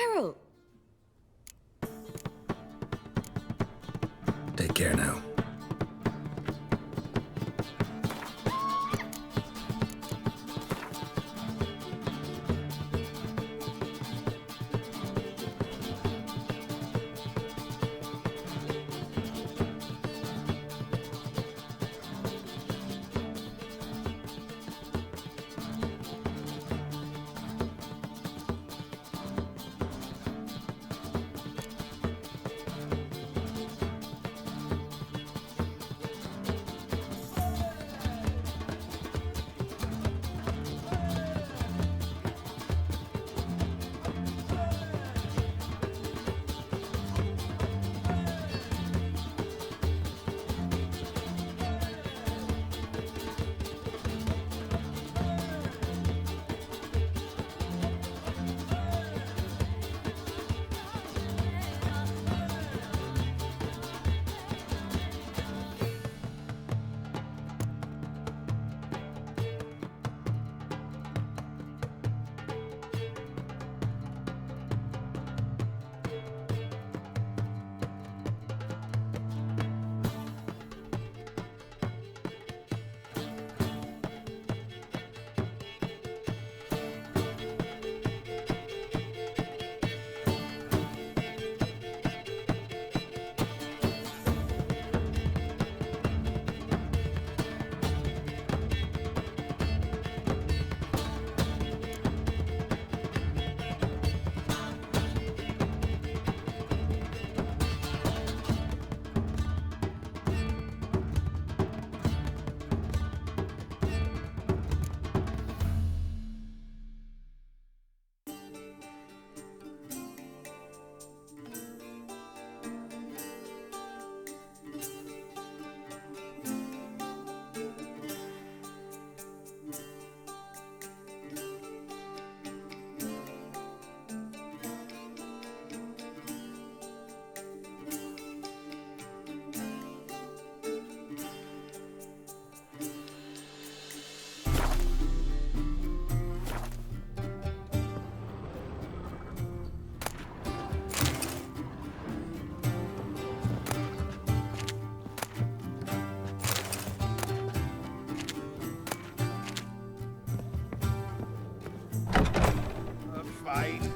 Geralt! Take care now.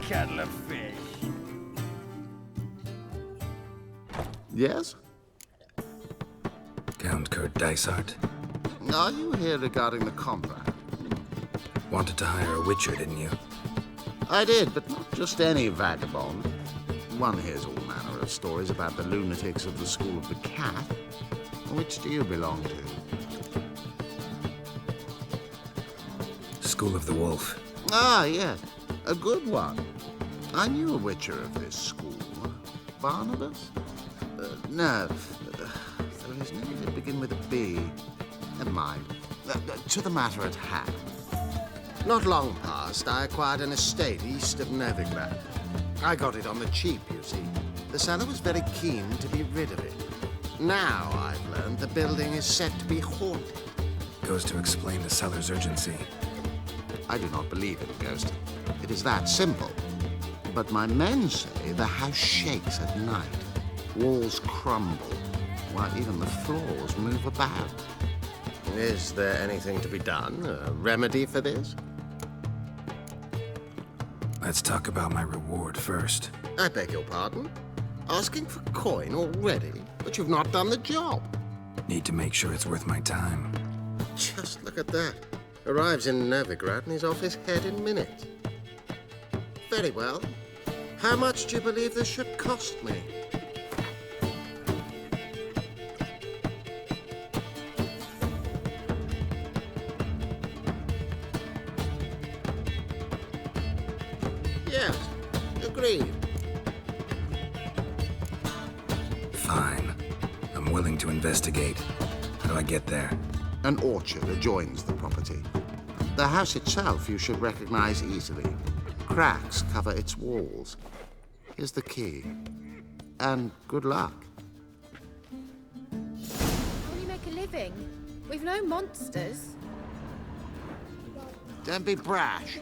Kettle of fish. Yes? Count Kurt Dysart. Are you here regarding the contract? Wanted to hire a witcher, didn't you? I did, but not just any vagabond. One hears all manner of stories about the lunatics of the School of the Cat. Which do you belong to? School of the Wolf. Ah, yes. A good one. I knew a witcher of this school. Barnabas? No. So his name did begin with a B. Never mind. To the matter at hand. Not long past, I acquired an estate east of Novigrad. I got it on the cheap, you see. The seller was very keen to be rid of it. Now I've learned the building is said to be haunted. Goes to explain the seller's urgency. I do not believe in ghosts. It is that simple. But my men say the house shakes at night. Walls crumble, while even the floors move about. Is there anything to be done? A remedy for this? Let's talk about my reward first. I beg your pardon? Asking for coin already? But you've not done the job. Need to make sure it's worth my time. Just look at that. Arrives in Novigrad and he's off his head in minutes. Very well. How much do you believe this should cost me? Yes, agreed. Fine. I'm willing to investigate. How do I get there? An orchard adjoins the property. The house itself you should recognize easily. Cracks cover its walls. Here's the key. And good luck. How do you make a living? We've no monsters. Don't be brash.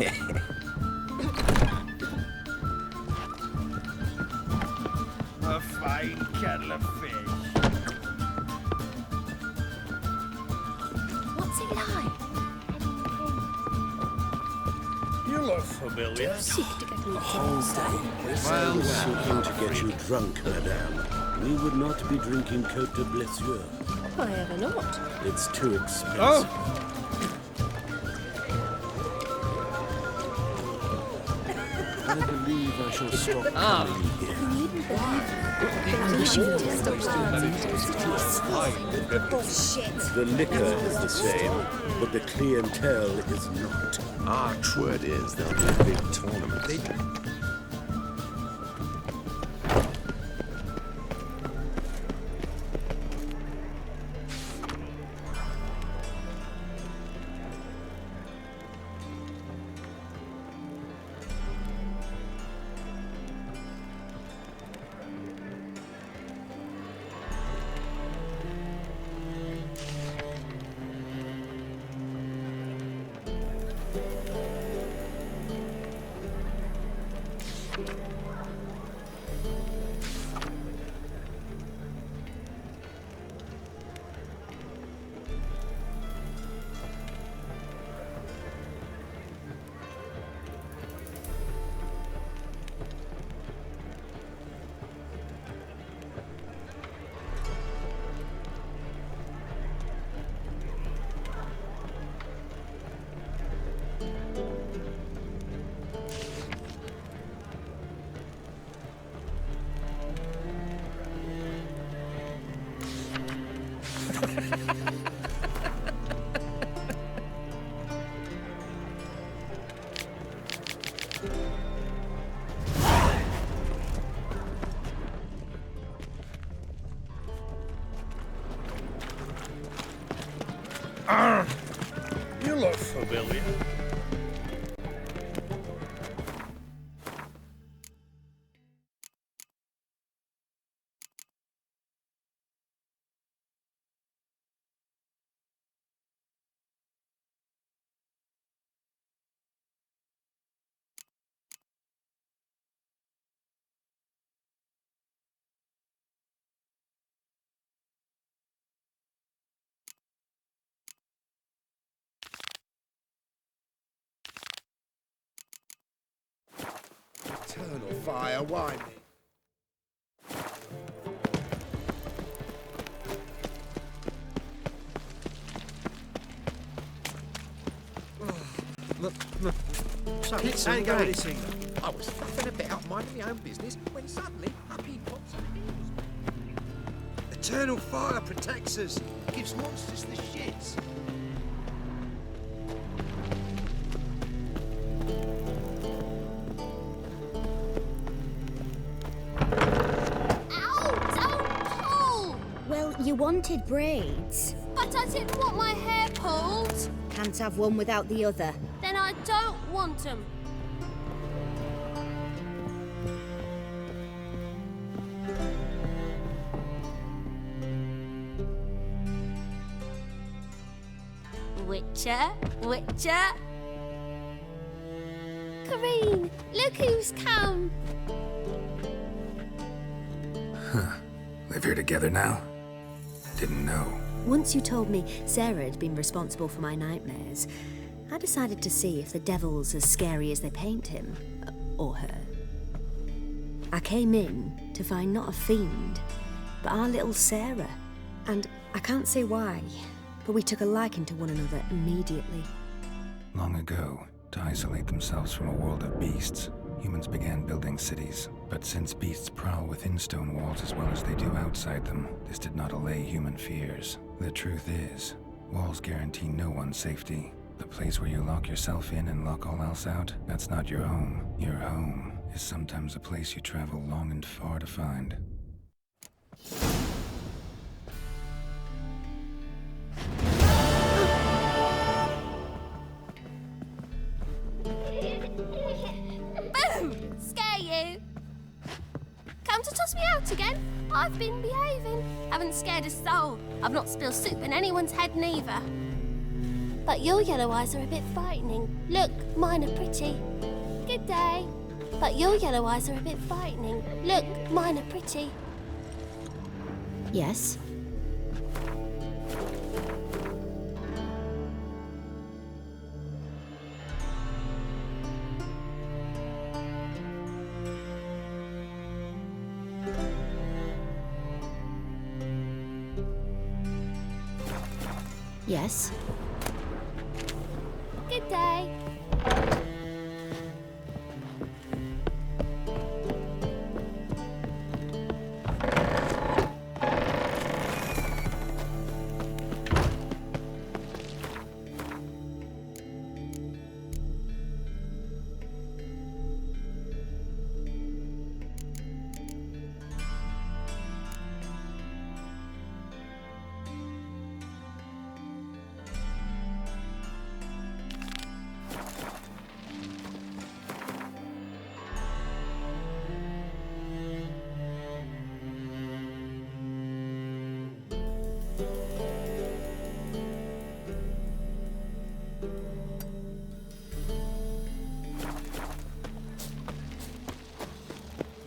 A fine kettle of fish. What's it like? You look familiar. Seek to get a Whole day. I was seeking to get you drunk, madame. We would not be drinking Côte de Blessure. Why ever not? It's too expensive. Oh! I believe I shall stop coming here. Bullshit. The liquor is the same, but the clientele is not. Our word is there'll be a big tournament. You look familiar. Eternal fire, why me? So, how you going this evening? I was faffing about, minding my own business, when suddenly, up he pops and appears. Eternal fire protects us. Gives monsters the shits. Ow! Don't pull! Well, you wanted braids. But I didn't want my hair pulled. Can't have one without the other. Then I don't want them. Witcher, Witcher. Kareen, look who's come. Live here together now? Didn't know. Once you told me Sarah had been responsible for my nightmares, I decided to see if the devil's as scary as they paint him. Or her. I came in to find not a fiend, but our little Sarah. And I can't say why, but we took a liking to one another immediately. Long ago, to isolate themselves from a world of beasts, humans began building cities. But since beasts prowl within stone walls as well as they do outside them, this did not allay human fears. The truth is, walls guarantee no one's safety. The place where you lock yourself in and lock all else out, that's not your home. Your home is sometimes a place you travel long and far to find. Boom! Scare you. Come to toss me out again? I've been behaving. Haven't scared a soul. I've not spilled soup in anyone's head neither. But your yellow eyes are a bit frightening. Look, mine are pretty. Good day. But your yellow eyes are a bit frightening. Look, mine are pretty. Yes? Yes? Good day.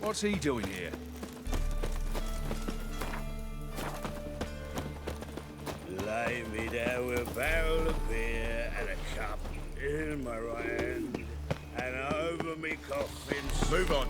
What's he doing here? Lay me down with a barrel of beer and a cup in my right hand, and over me coffin. Move on.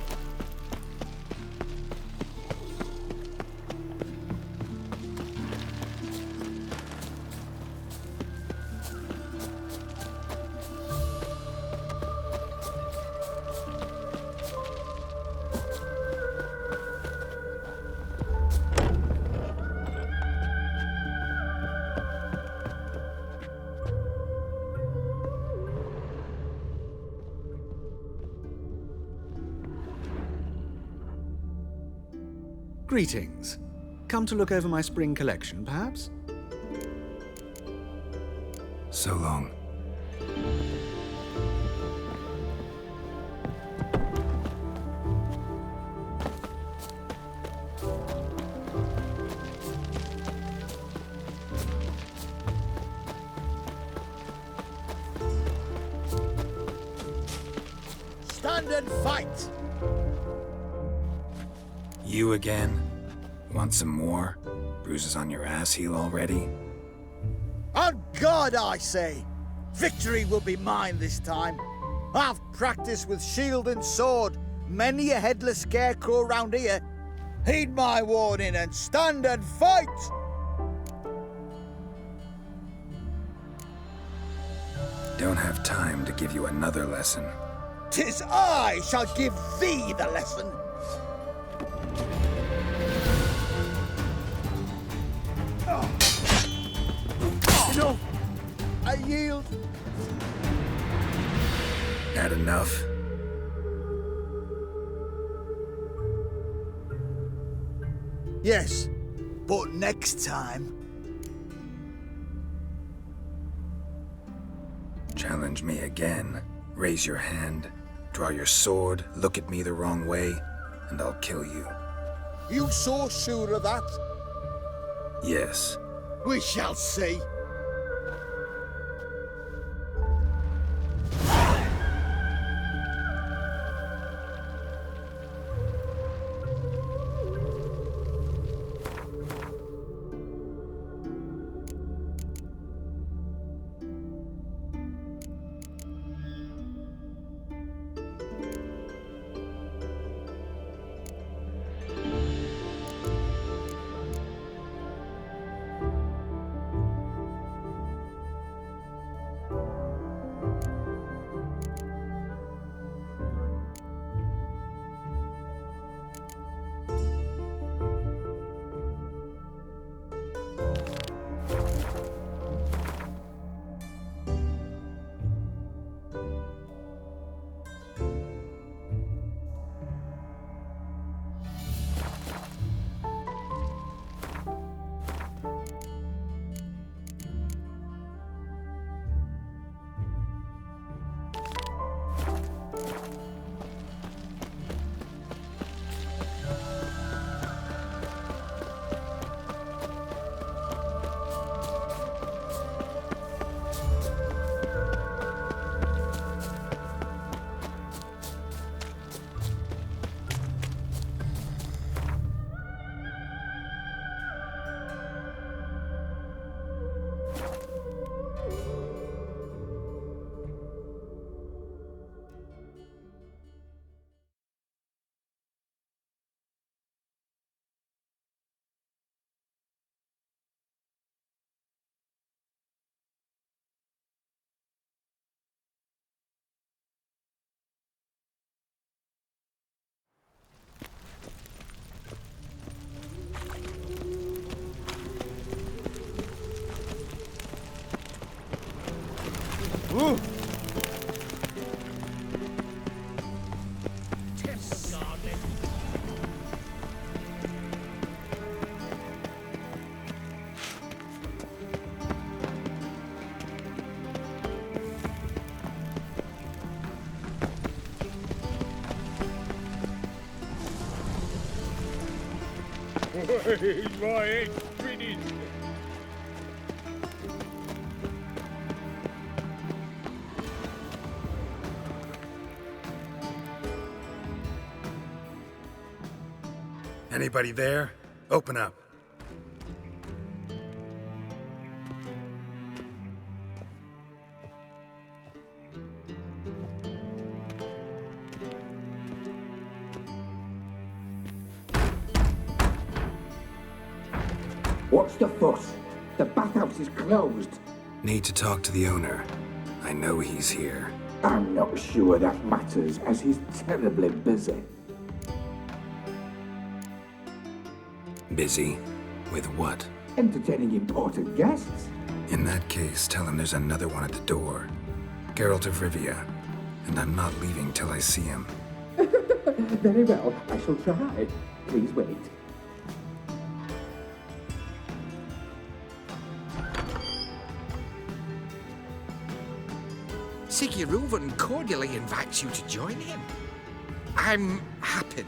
Greetings. Come to look over my spring collection, perhaps? So long. Stand and fight! You again? Want some more? Bruises on your ass heel already? On God, I say! Victory will be mine this time. I've practiced with shield and sword. Many a headless scarecrow round here. Heed my warning and stand and fight! Don't have time to give you another lesson. 'Tis I shall give thee the lesson. Enough! I yield. Had enough? Yes, but next time. Challenge me again. Raise your hand, draw your sword, look at me the wrong way, and I'll kill you. You so sure of that? Yes. We shall see. My head's spinning. Anybody there? Open up. What's the fuss? The bathhouse is closed. Need to talk to the owner. I know he's here. I'm not sure that matters, as he's terribly busy. Busy? With what? Entertaining important guests. In that case, tell him there's another one at the door. Geralt of Rivia. And I'm not leaving till I see him. Very well, I shall try. Please wait. Reuven cordially invites you to join him. I'm happy.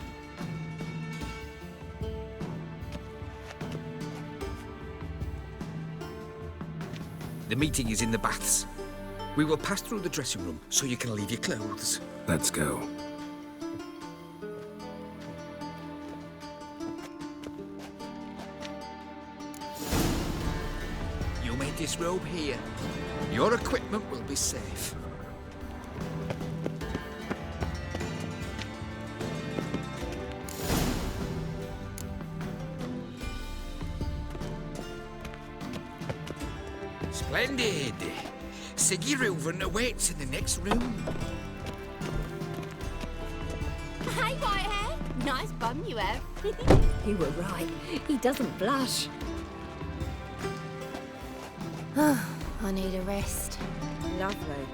The meeting is in the baths. We will pass through the dressing room so you can leave your clothes. Let's go. You may disrobe here. Your equipment will be safe. Splendid! Reuven awaits in the next room. Hey, white hair. Nice bum you have. You were right. He doesn't blush. I need a rest. Lovely.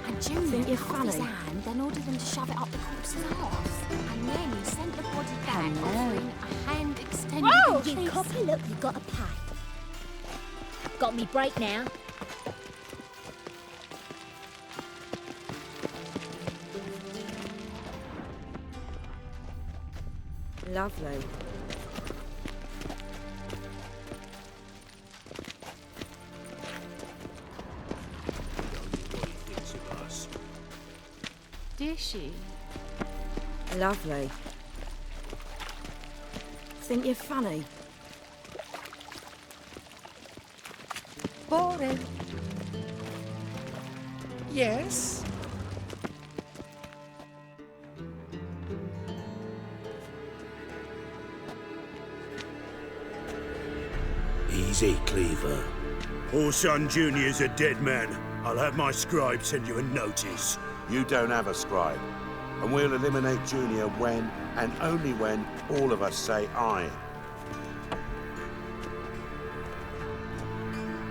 And Junior Think you're cut off his funny? hand, then ordered him to shove it up the corpse's arse. And then he sent the body back, Hello. offering a hand extended Whoa! in You case. copy, look, you got to pay. Got me break now. Lovely. Did she? Lovely. Think you're funny? Boring. Yes? Easy, Cleaver. Orson Jr.'s a dead man. I'll have my scribe send you a notice. You don't have a scribe. And we'll eliminate Junior when, and only when, all of us say aye.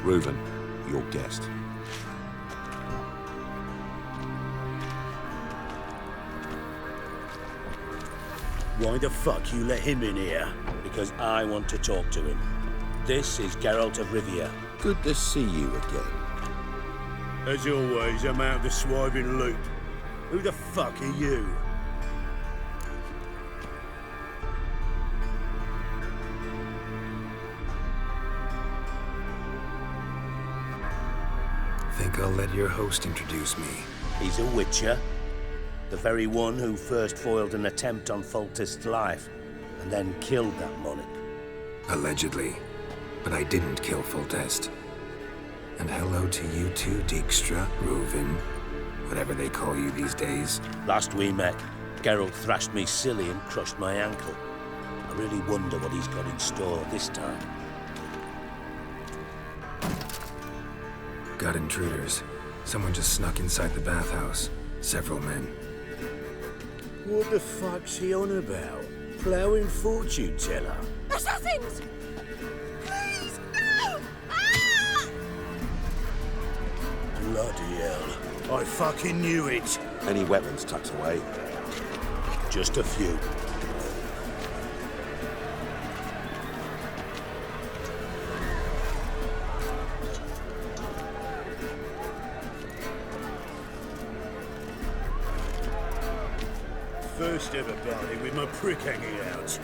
Reuven, your guest. Why the fuck you let him in here? Because I want to talk to him. This is Geralt of Rivia. Good to see you again. As always, I'm out of the swiving loop. Who the fuck are you? Think I'll let your host introduce me. He's a witcher. The very one who first foiled an attempt on Foltest's life, and then killed that monarch. Allegedly. But I didn't kill Foltest. And hello to you too, Dijkstra, Reuven, whatever they call you these days. Last we met, Geralt thrashed me silly and crushed my ankle. I really wonder what he's got in store this time. Got intruders. Someone just snuck inside the bathhouse. Several men. What the fuck's he on about? Ploughing fortune teller? Assassins! Please, no! Ah! Bloody hell. I fucking knew it. Any weapons tucked away? Just a few. first ever party with my prick hanging out.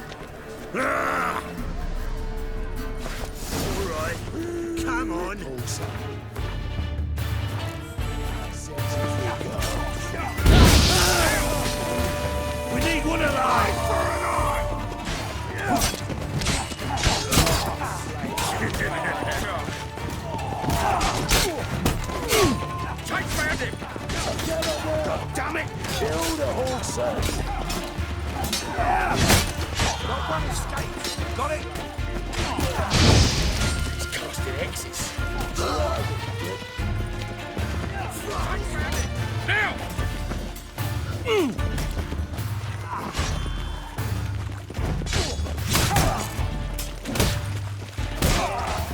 Ah! All right, come on. We need one alive for an eye. Tight found him. God damn it! Kill the whole set. Got one escape. Got it. It's casting X's. Now!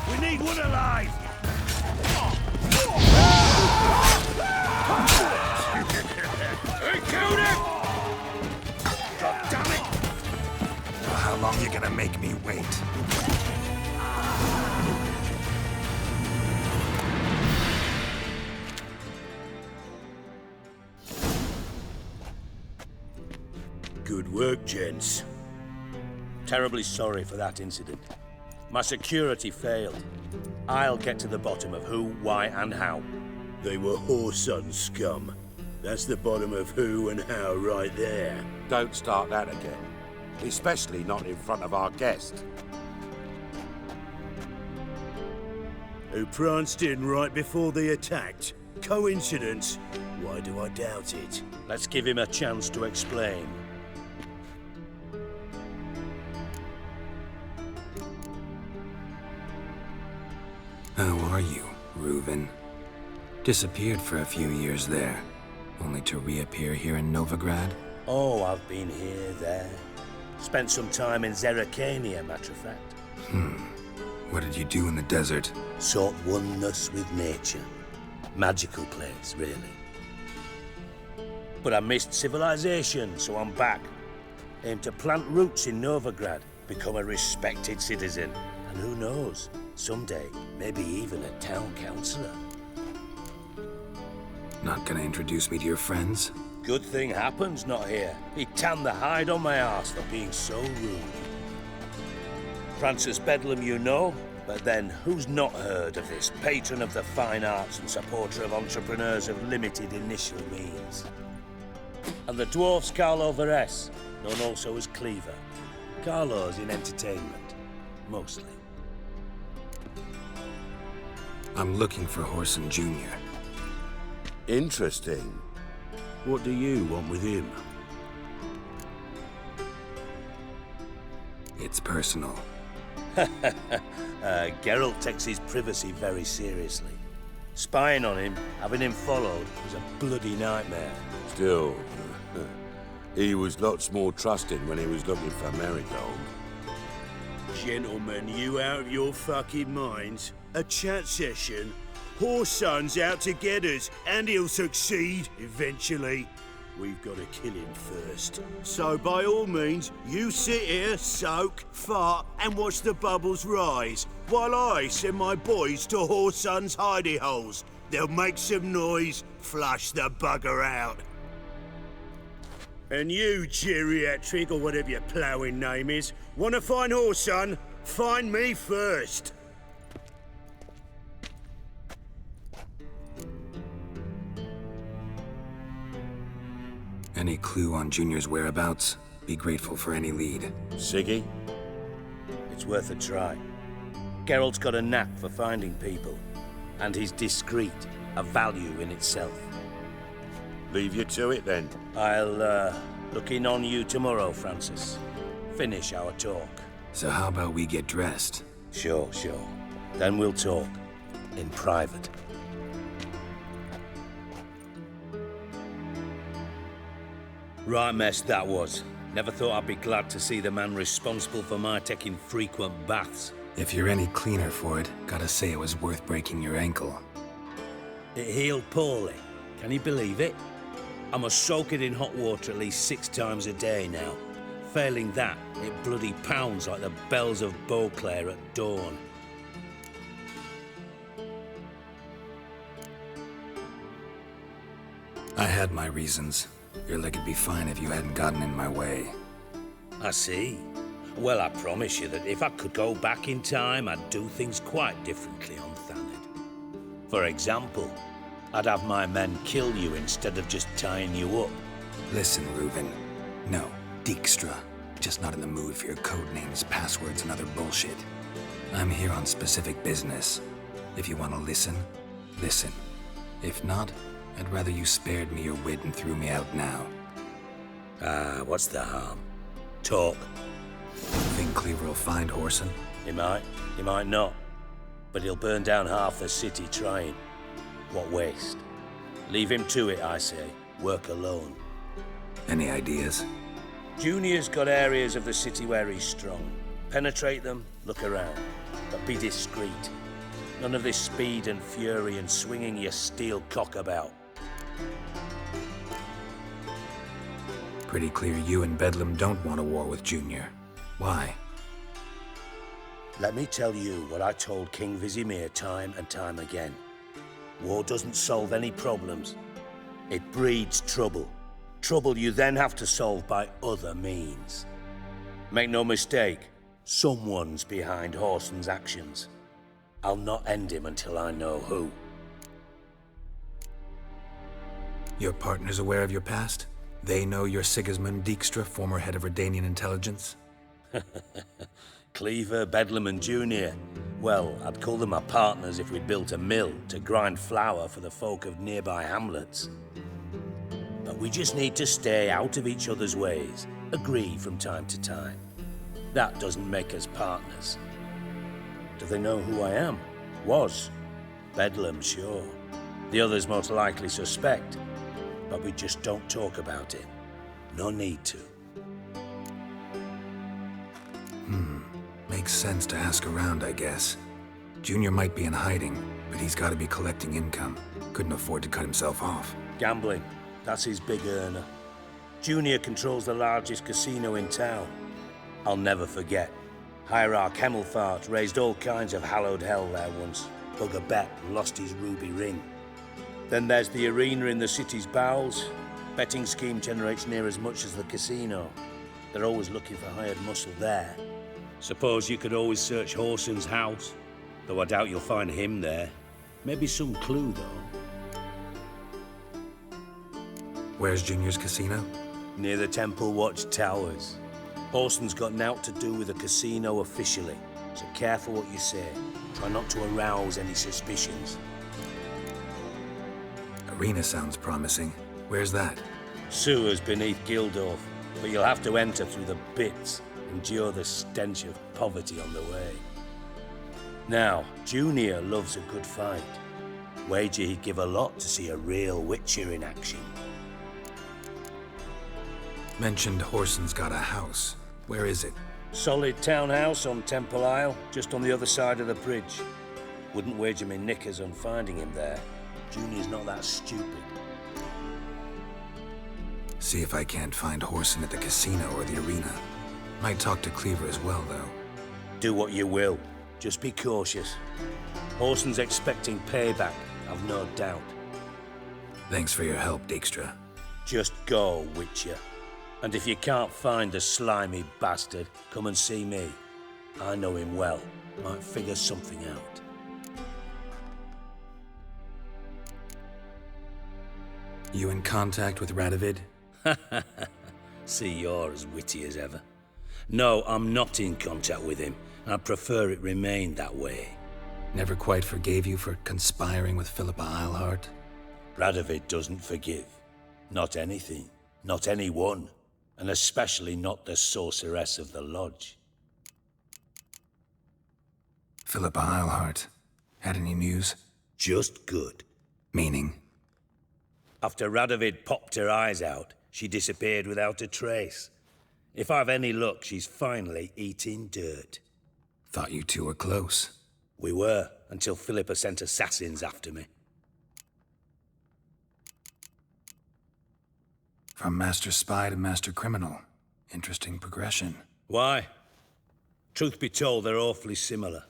We need one alive! He killed him! God damn it! Well, how long you gonna make me wait? Good work, gents. Terribly sorry for that incident. My security failed. I'll get to the bottom of who, why, and how. They were whoreson scum. That's the bottom of who and how right there. Don't start that again. Especially not in front of our guest. Who pranced in right before they attacked. Coincidence? Why do I doubt it? Let's give him a chance to explain. How are you, Reuven? Disappeared for a few years there, only to reappear here in Novigrad? Oh, I've been here, there. Spent some time in Zerrikania, matter of fact. What did you do in the desert? Sought oneness with nature. Magical place, really. But I missed civilization, so I'm back. Aim to plant roots in Novigrad, become a respected citizen. And who knows, someday, maybe even a town councillor. Not gonna introduce me to your friends? Good thing Happen's not here. He tanned the hide on my arse for being so rude. Francis Bedlam you know, but then who's not heard of this patron of the fine arts and supporter of entrepreneurs of limited initial means? And the dwarf's Carlo Veres, known also as Cleaver. Carlo's in entertainment, mostly. I'm looking for Whoreson Jr. Interesting. What do you want with him? It's personal. Geralt takes his privacy very seriously. Spying on him, having him followed, was a bloody nightmare. Still, he was lots more trusting when he was looking for Marigold. Gentlemen, you out of your fucking minds? A chat session? Whoreson's out to get us, and he'll succeed, eventually. We've got to kill him first. So by all means, you sit here, soak, fart, and watch the bubbles rise, while I send my boys to Whoreson's hidey holes. They'll make some noise, flush the bugger out. And you, geriatric, or whatever your ploughing name is, want to find Whoreson? Find me first. Any clue on Junior's whereabouts? Be grateful for any lead. Siggy? It's worth a try. Geralt's got a knack for finding people. And he's discreet, a value in itself. Leave you to it then. I'll, look in on you tomorrow, Francis. Finish our talk. So how about we get dressed? Sure. Then we'll talk. In private. Right mess that was. Never thought I'd be glad to see the man responsible for my taking frequent baths. If you're any cleaner for it, gotta say it was worth breaking your ankle. It healed poorly. Can you believe it? I must soak it in hot water at least 6 times a day now. Failing that, it bloody pounds like the bells of Beauclair at dawn. I had my reasons. Your leg would be fine if you hadn't gotten in my way. I see. Well, I promise you that if I could go back in time, I'd do things quite differently on Thanedd. For example, I'd have my men kill you instead of just tying you up. Listen, Reuven. No, Dijkstra. Just not in the mood for your code names, passwords, and other bullshit. I'm here on specific business. If you want to listen, listen. If not, I'd rather you spared me your wit and threw me out now. What's the harm? Talk. Think Cleaver will find Whoreson? He might not. But he'll burn down half the city trying. What waste? Leave him to it, I say. Work alone. Any ideas? Junior's got areas of the city where he's strong. Penetrate them, look around. But be discreet. None of this speed and fury and swinging your steel cock about. Pretty clear you and Bedlam don't want a war with Junior. Why? Let me tell you what I told King Vizimir time and time again. War doesn't solve any problems. It breeds trouble. Trouble you then have to solve by other means. Make no mistake, someone's behind Whoreson's actions. I'll not end him until I know who. Your partner's aware of your past? They know you're Sigismund Dijkstra, former head of Redanian intelligence? Cleaver, Bedlam and Junior. Well, I'd call them my partners if we'd built a mill to grind flour for the folk of nearby hamlets. But we just need to stay out of each other's ways, agree from time to time. That doesn't make us partners. Do they know who I am? Was. Bedlam, sure. The others most likely suspect. But we just don't talk about it. No need to. Makes sense to ask around, I guess. Junior might be in hiding, but he's got to be collecting income. Couldn't afford to cut himself off. Gambling. That's his big earner. Junior controls the largest casino in town. I'll never forget. Hierarch Hemmelfart raised all kinds of hallowed hell there once. Bug a bet and lost his ruby ring. Then there's the arena in the city's bowels. Betting scheme generates near as much as the casino. They're always looking for hired muscle there. Suppose you could always search Whoreson's house, though I doubt you'll find him there. Maybe some clue, though. Where's Junior's casino? Near the Temple Watch Towers. Whoreson's got naught to do with the casino officially, so careful what you say. Try not to arouse any suspicions. Arena sounds promising. Where's that? Sewers beneath Gildorf, but you'll have to enter through the bits. Endure the stench of poverty on the way. Now, Junior loves a good fight. Wager he'd give a lot to see a real Witcher in action. Mentioned Whoreson's got a house. Where is it? Solid townhouse on Temple Isle, just on the other side of the bridge. Wouldn't wager me knickers on finding him there. Junior's not that stupid. See if I can't find Whoreson at the casino or the arena. Might talk to Cleaver as well, though. Do what you will. Just be cautious. Whoreson's expecting payback, I've no doubt. Thanks for your help, Dijkstra. Just go, Witcher. And if you can't find the slimy bastard, come and see me. I know him well. Might figure something out. You in contact with Radovid? See, you're as witty as ever. No, I'm not in contact with him. I prefer it remained that way. Never quite forgave you for conspiring with Philippa Eilhart? Radovid doesn't forgive. Not anything. Not anyone. And especially not the sorceress of the lodge. Philippa Eilhart. Had any news? Just good. Meaning? After Radovid popped her eyes out, she disappeared without a trace. If I've any luck, she's finally eating dirt. Thought you two were close. We were, until Philippa sent assassins after me. From master spy to master criminal. Interesting progression. Why? Truth be told, they're awfully similar.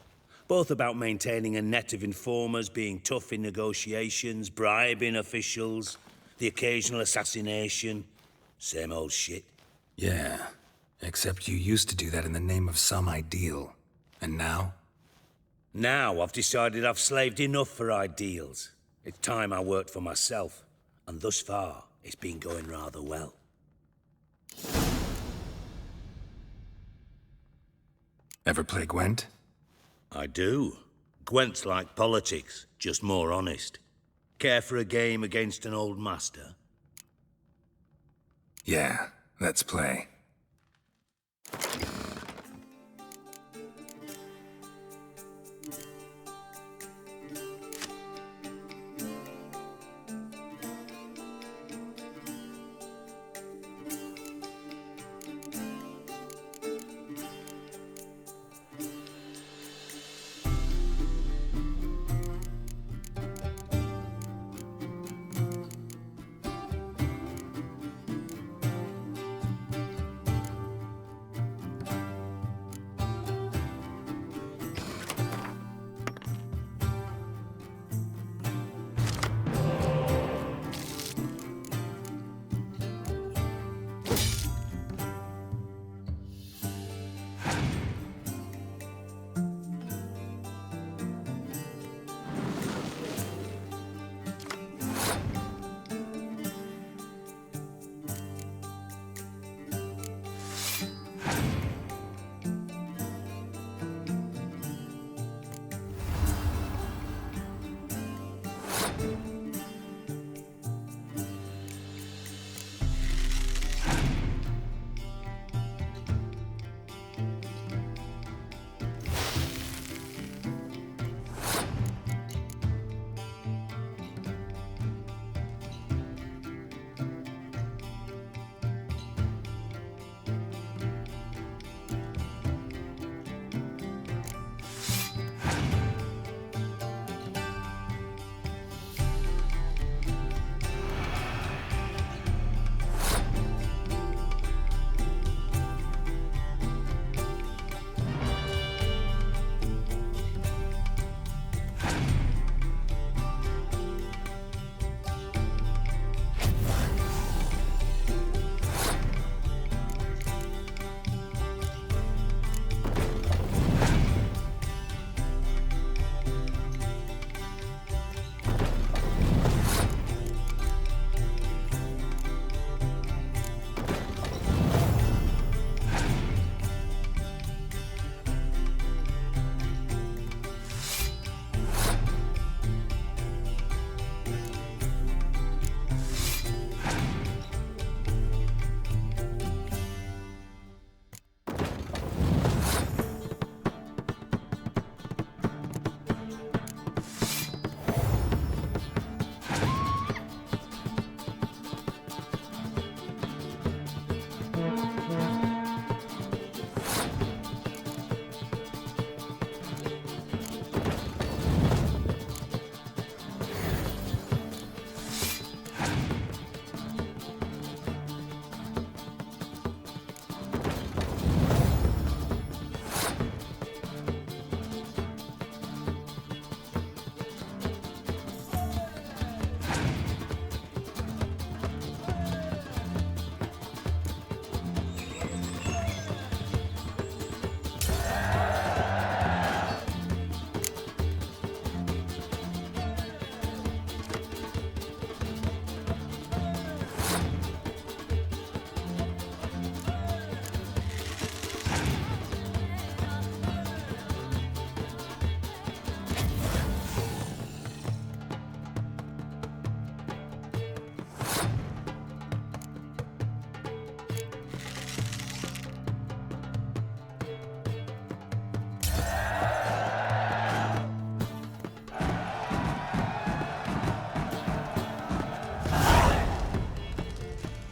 Both about maintaining a net of informers, being tough in negotiations, bribing officials, the occasional assassination, Same old shit. Yeah, except you used to do that in the name of some ideal. And now? Now I've decided I've slaved enough for ideals. It's time I worked for myself. And thus far, it's been going rather well. Ever play Gwent? I do. Gwent's like politics, just more honest. Care for a game against an old master? Yeah, let's play.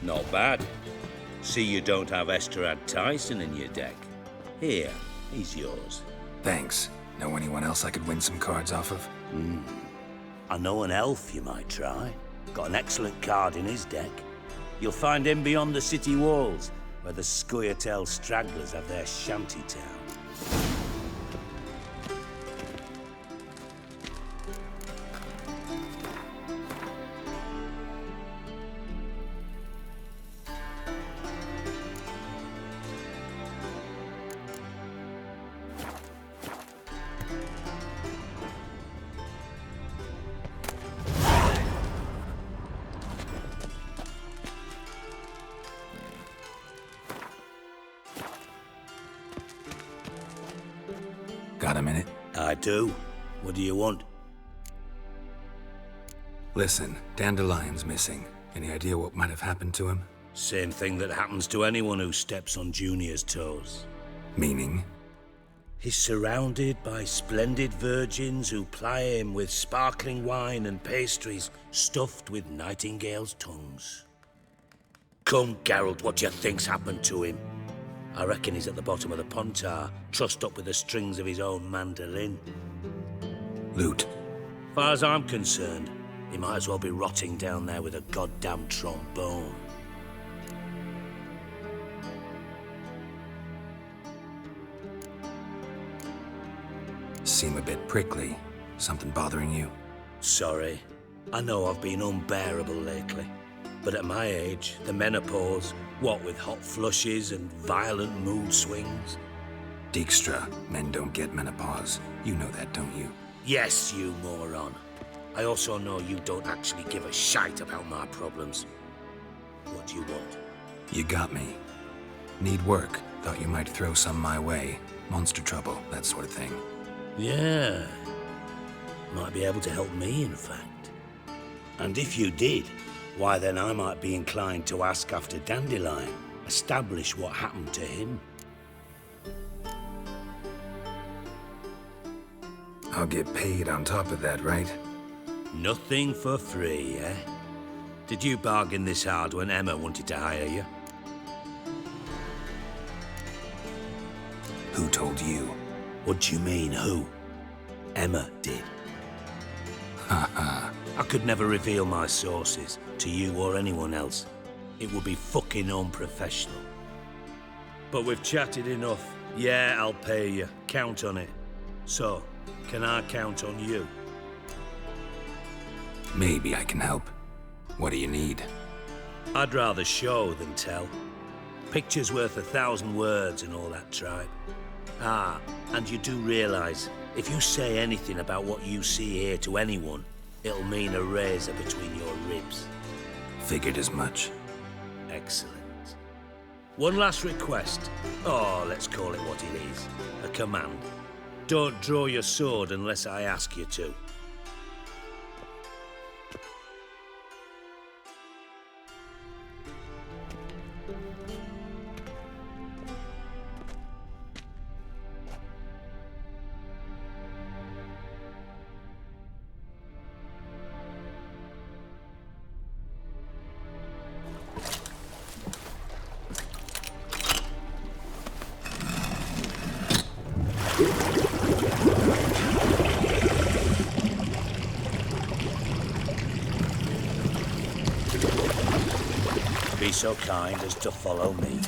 Not bad. See you don't have Estrad Tyson in your deck. Here, he's yours. Thanks. Know anyone else I could win some cards off of? I know an elf you might try. Got an excellent card in his deck. You'll find him beyond the city walls, where the Scoia'tael stragglers have their shanty town. Got a minute? I do. What do you want? Listen, Dandelion's missing. Any idea what might have happened to him? Same thing that happens to anyone who steps on Junior's toes. Meaning? He's surrounded by splendid virgins who ply him with sparkling wine and pastries stuffed with nightingales' tongues. Come, Geralt, what do you think's happened to him? I reckon he's at the bottom of the Pontar, trussed up with the strings of his own mandolin. Loot. Far as I'm concerned, he might as well be rotting down there with a goddamn trombone. Seem a bit prickly. Something bothering you? Sorry. I know I've been unbearable lately. But at my age, the menopause, what with hot flushes and violent mood swings. Dijkstra, men don't get menopause. You know that, don't you? Yes, you moron. I also know you don't actually give a shite about my problems. What do you want? You got me. Need work. Thought you might throw some my way. Monster trouble, that sort of thing. Yeah. Might be able to help me, in fact. And if you did, why then I might be inclined to ask after Dandelion, establish what happened to him. I'll get paid on top of that, right? Nothing for free, eh? Did you bargain this hard when Emma wanted to hire you? Who told you? What do you mean, who? Emma did. Haha. I could never reveal my sources to you or anyone else. It would be fucking unprofessional. But we've chatted enough. Yeah, I'll pay you. Count on it. So, can I count on you? Maybe I can help. What do you need? I'd rather show than tell. Picture's worth 1,000 words and all that tripe. Ah, and you do realize, if you say anything about what you see here to anyone, it'll mean a razor between your ribs. Figured as much. Excellent. One last request. Oh, let's call it what it is. A command. Don't draw your sword unless I ask you to. Be so kind as to follow me.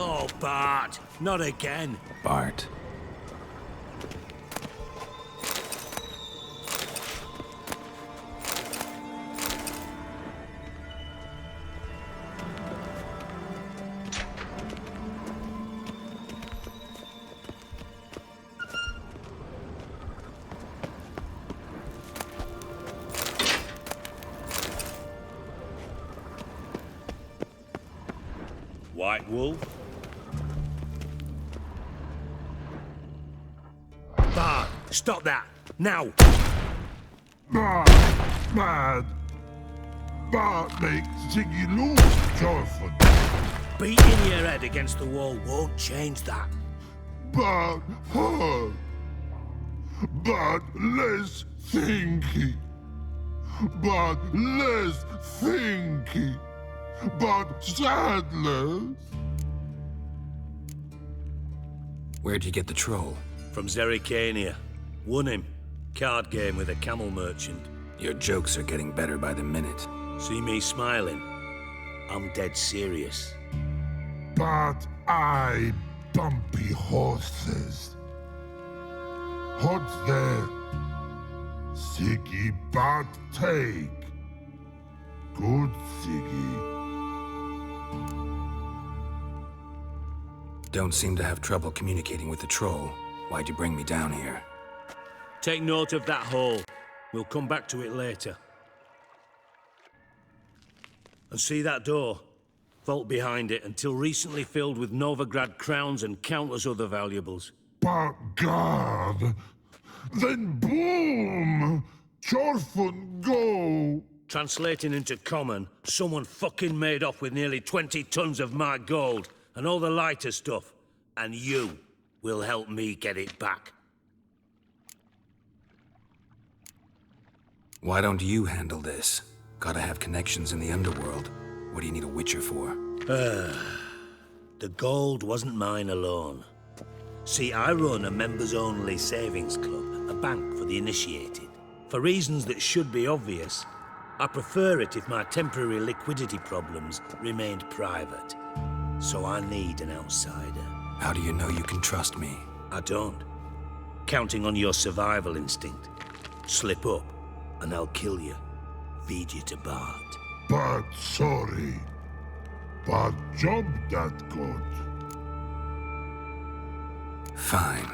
Oh, Bart, not again. Bart. White wolf? Bart, stop that! Now! Bad. Bart makes Ziggy lose, Jonathan. Beating your head against the wall won't change that. But hurt. But less thinky. But less thinky. But sadless. Where'd you get the troll? From Zerrikania. Won him. Card game with a camel merchant. Your jokes are getting better by the minute. See me smiling? I'm dead serious. But I bumpy horses. What's there? Siggy but take. Good Siggy. Don't seem to have trouble communicating with the troll. Why'd you bring me down here? Take note of that hole. We'll come back to it later. And see that door? Vault behind it, until recently filled with Novigrad crowns and countless other valuables. But God, then boom! Chorfun go! Translating into common, someone fucking made off with nearly 20 tons of my gold, and all the lighter stuff. And you will help me get it back. Why don't you handle this? Gotta have connections in the underworld. What do you need a witcher for? The gold wasn't mine alone. See, I run a members-only savings club, a bank for the initiated. For reasons that should be obvious, I prefer it if my temporary liquidity problems remained private. So I need an outsider. How do you know you can trust me? I don't. Counting on your survival instinct. Slip up, and I'll kill you. Feed you to Bart. But sorry. But job that good. Fine.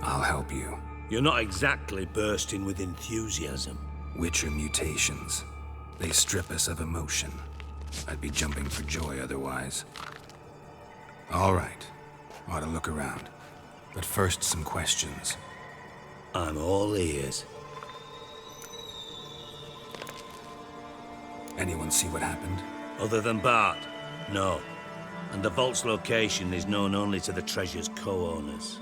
I'll help you. You're not exactly bursting with enthusiasm. Witcher mutations. They strip us of emotion. I'd be jumping for joy otherwise. All right. Ought to look around. But first, some questions. I'm all ears. Anyone see what happened? Other than Bart? No. And the vault's location is known only to the treasure's co-owners.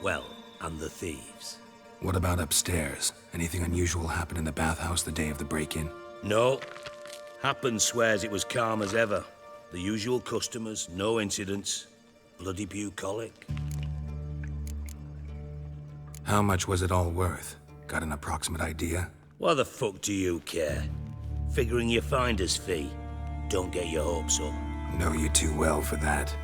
Well, and the thieves. What about upstairs? Anything unusual happen in the bathhouse the day of the break-in? No. Happen swears it was calm as ever. The usual customers, no incidents. Bloody bucolic. How much was it all worth? Got an approximate idea? Why the fuck do you care? Figuring your finder's fee. Don't get your hopes up. Know you too well for that.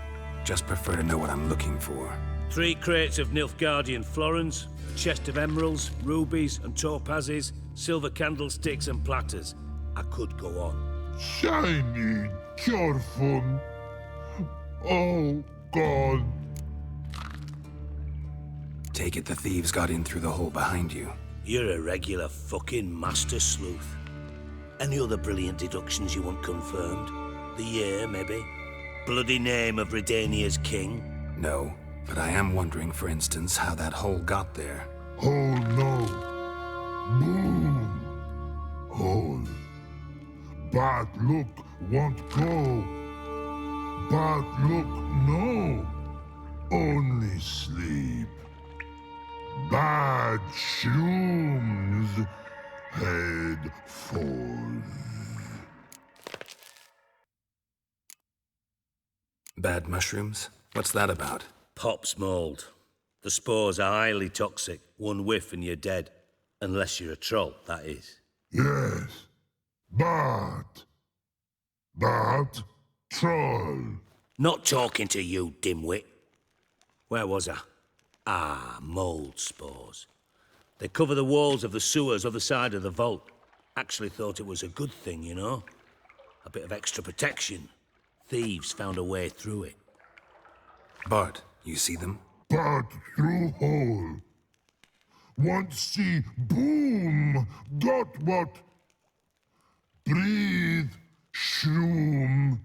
Just prefer to know what I'm looking for. 3 crates of Nilfgaardian florins, a chest of emeralds, rubies and topazes, silver candlesticks and platters. I could go on. Shiny Chorfun. Oh, God. Take it the thieves got in through the hole behind you. You're a regular fucking master sleuth. Any other brilliant deductions you want confirmed? The year, maybe? Bloody name of Redania's king? No, but I am wondering, for instance, how that hole got there. Oh, no. Boom. Hole. But look, won't go. But look, no. Only sleep. Bad shrooms. Head falls. Bad mushrooms? What's that about? Pop's mold. The spores are highly toxic. One whiff and you're dead. Unless you're a troll, that is. Yes. But troll. Not talking to you, dimwit. Where was I? Ah, mold spores. They cover the walls of the sewers other side of the vault. Actually thought it was a good thing, you know? A bit of extra protection. Thieves found a way through it. Bart, you see them? But through hole. Want see boom. Got what? Breathe. Shroom.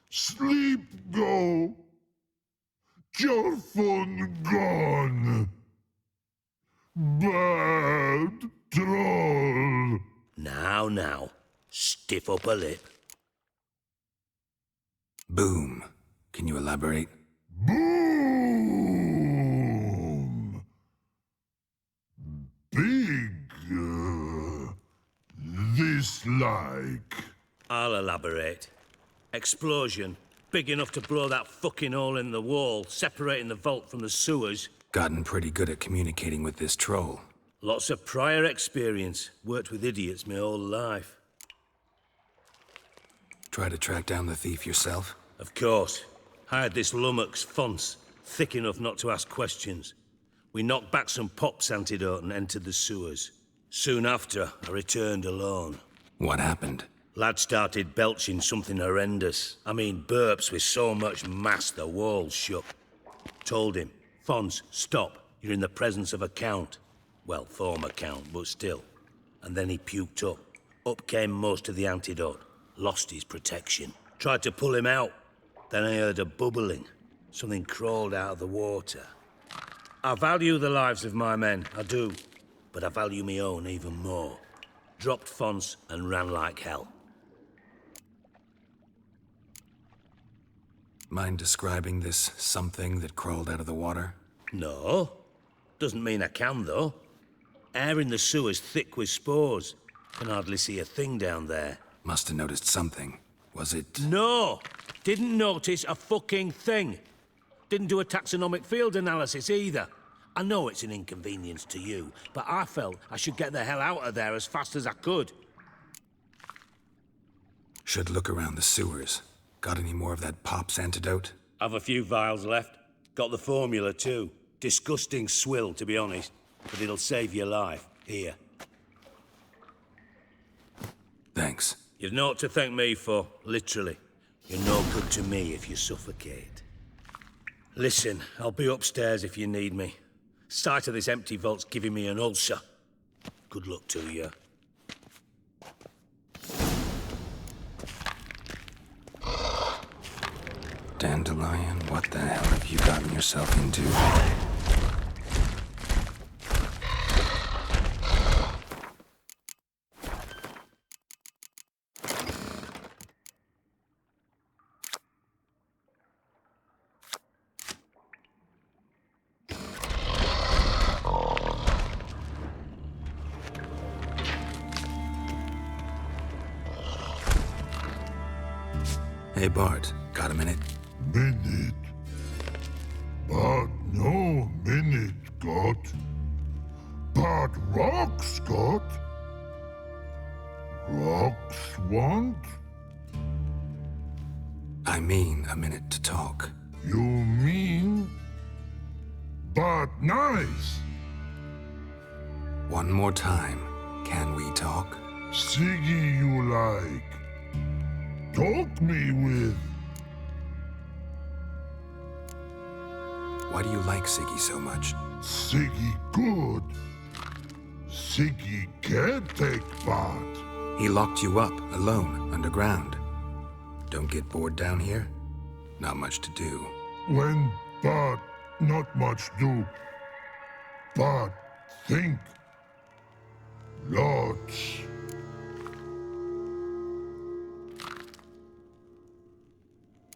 Sleep go. Your phone gone. Bad troll. Now. Stiff up a lip. Boom. Can you elaborate? Boom. Big. This like. I'll elaborate. Explosion. Big enough to blow that fucking hole in the wall, separating the vault from the sewers. Gotten pretty good at communicating with this troll. Lots of prior experience. Worked with idiots my whole life. Try to track down the thief yourself? Of course. Hired this lummox, Fons, thick enough not to ask questions. We knocked back some pops antidote and entered the sewers. Soon after, I returned alone. What happened? Lad started belching something horrendous. I mean, burps with so much mass the walls shook. Told him, Fons, stop. You're in the presence of a count. Well, former count, but still. And then he puked up. Up came most of the antidote. Lost his protection. Tried to pull him out. Then I heard a bubbling. Something crawled out of the water. I value the lives of my men, I do. But I value my own even more. Dropped Fons and ran like hell. Mind describing this something that crawled out of the water? No. Doesn't mean I can, though. Air in the sewer's thick with spores. Can hardly see a thing down there. Must have noticed something. Was it... No! Didn't notice a fucking thing. Didn't do a taxonomic field analysis either. I know it's an inconvenience to you, but I felt I should get the hell out of there as fast as I could. Should look around the sewers. Got any more of that pop's antidote? Have a few vials left. Got the formula too. Disgusting swill, to be honest. But it'll save your life. Here. Thanks. You've naught to thank me for, literally. You're no good to me if you suffocate. Listen, I'll be upstairs if you need me. Sight of this empty vault's giving me an ulcer. Good luck to you. Dandelion, what the hell have you gotten yourself into? Hey Bart, got a minute? Minute. But no minute got. But rocks got. Rocks want? I mean a minute to talk. You mean? But nice. One more time. Can we talk? Siggy you like. Talk me with. Why do you like Siggy so much? Siggy good. Siggy can't take part. He locked you up, alone, underground. Don't get bored down here? Not much to do. When but not much do. But think. Lots.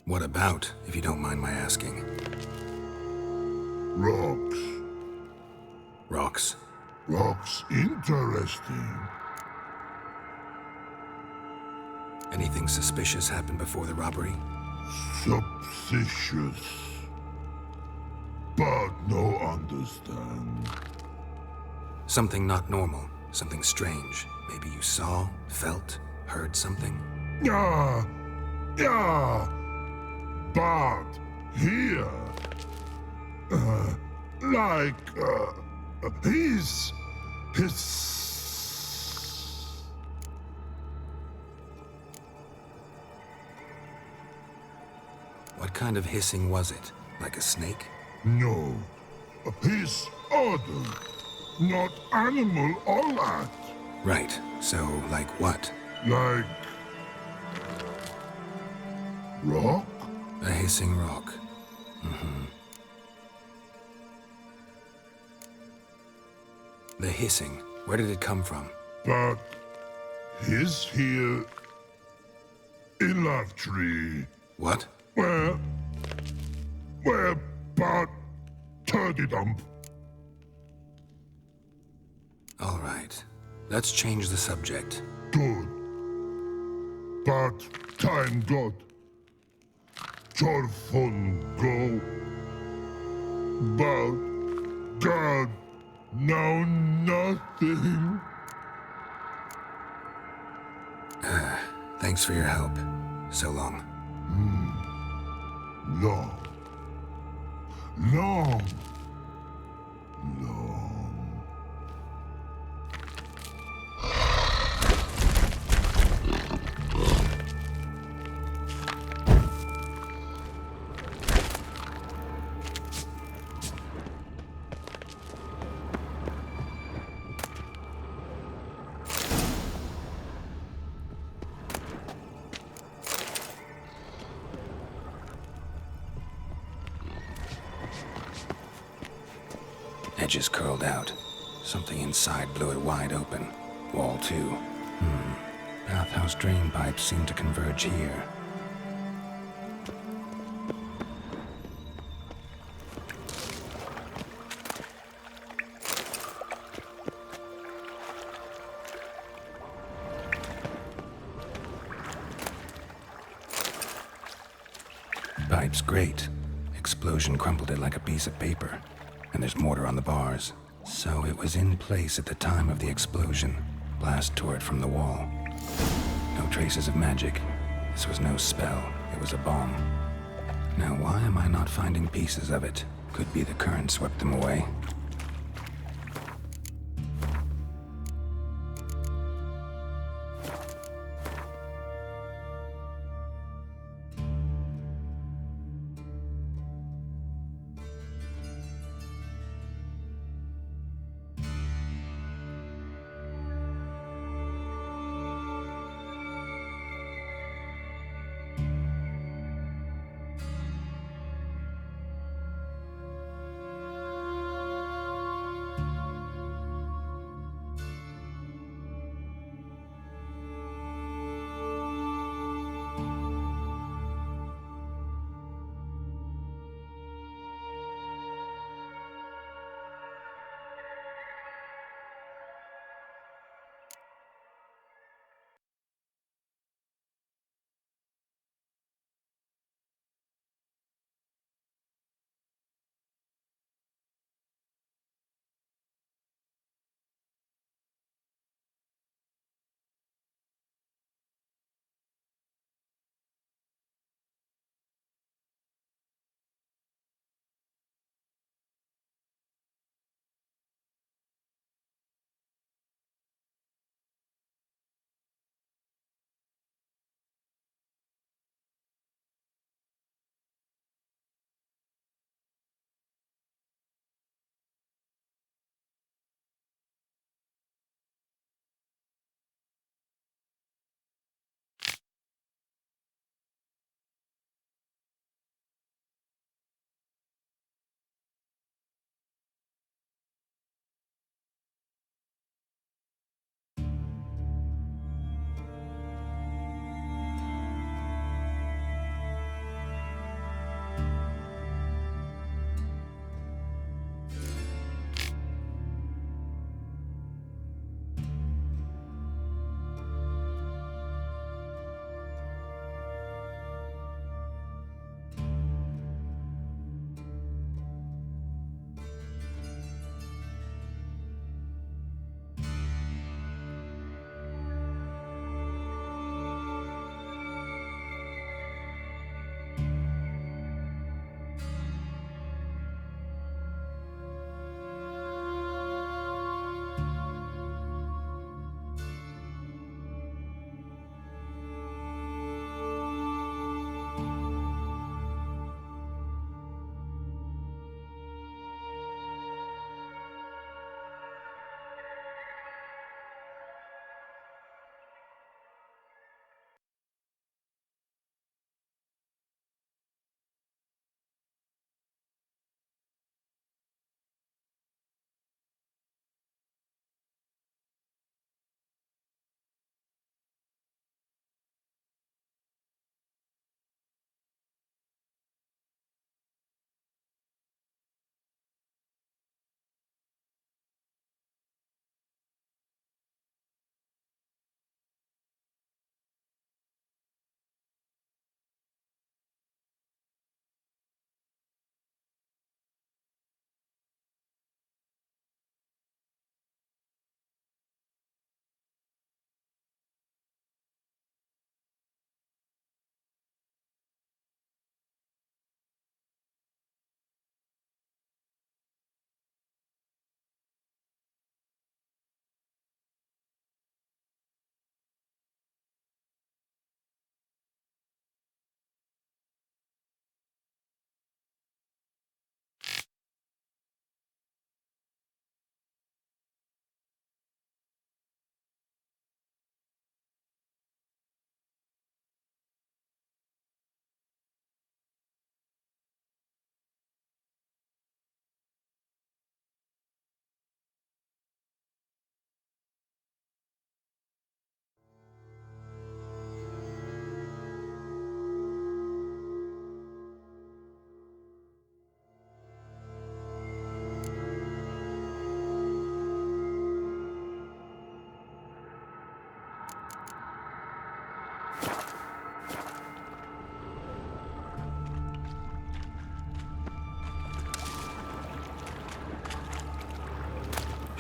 What about, if you don't mind my asking? Rocks. Rocks? Rocks interesting. Anything suspicious happened before the robbery? Suspicious. But no understand. Something not normal, something strange. Maybe you saw, felt, heard something? Yeah. But here, his. What kind of hissing was it? Like a snake? No, his other, not animal all that. Right, so like what? Like rock? A hissing rock. Mm-hmm. The hissing, where did it come from? But his here in Love Tree. What? Where but turdy dump. All right, let's change the subject. Good. But time got. Your fun go. But God, no, nothing. Thanks for your help. So long. Long. Long. Edges curled out. Something inside blew it wide open. Wall too. Bathhouse drain pipes seem to converge here. Pipes great. Explosion crumpled it like a piece of paper. And there's mortar on the bars. So it was in place at the time of the explosion. Blast tore it from the wall. No traces of magic. This was no spell. It was a bomb. Now why am I not finding pieces of it? Could be the current swept them away.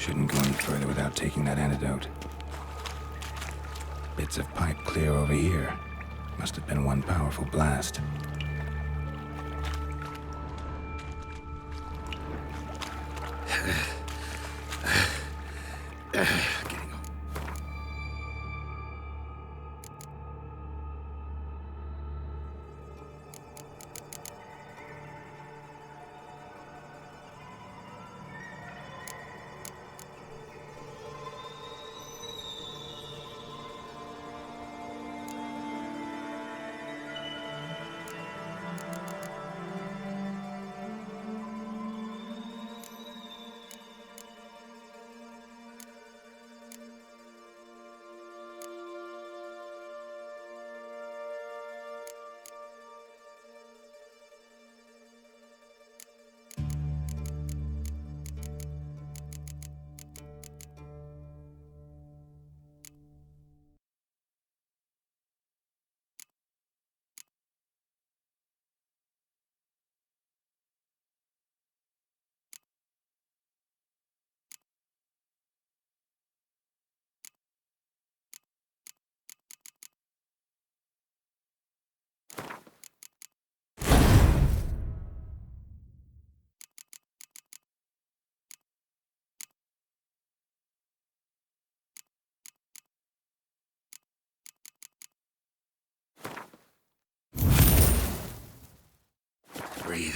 shouldn't go any further without taking that antidote. Bits of pipe clear over here. Must have been one powerful blast. Breathe.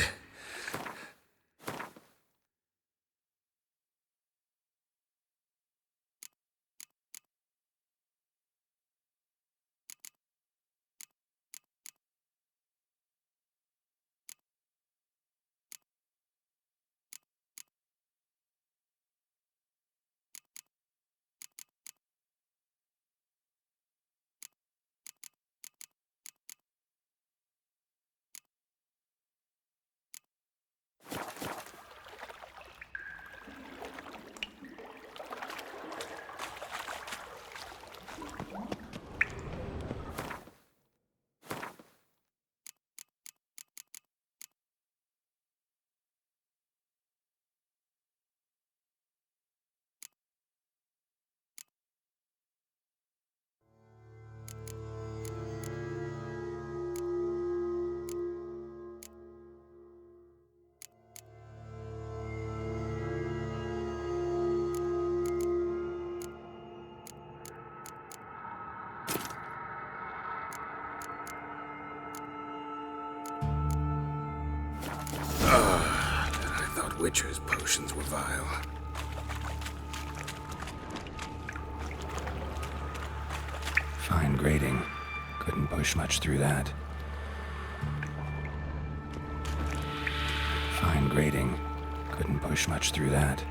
I thought Witcher's potions were vile. Fine grading. Couldn't push much through that. Fine grading. Couldn't push much through that.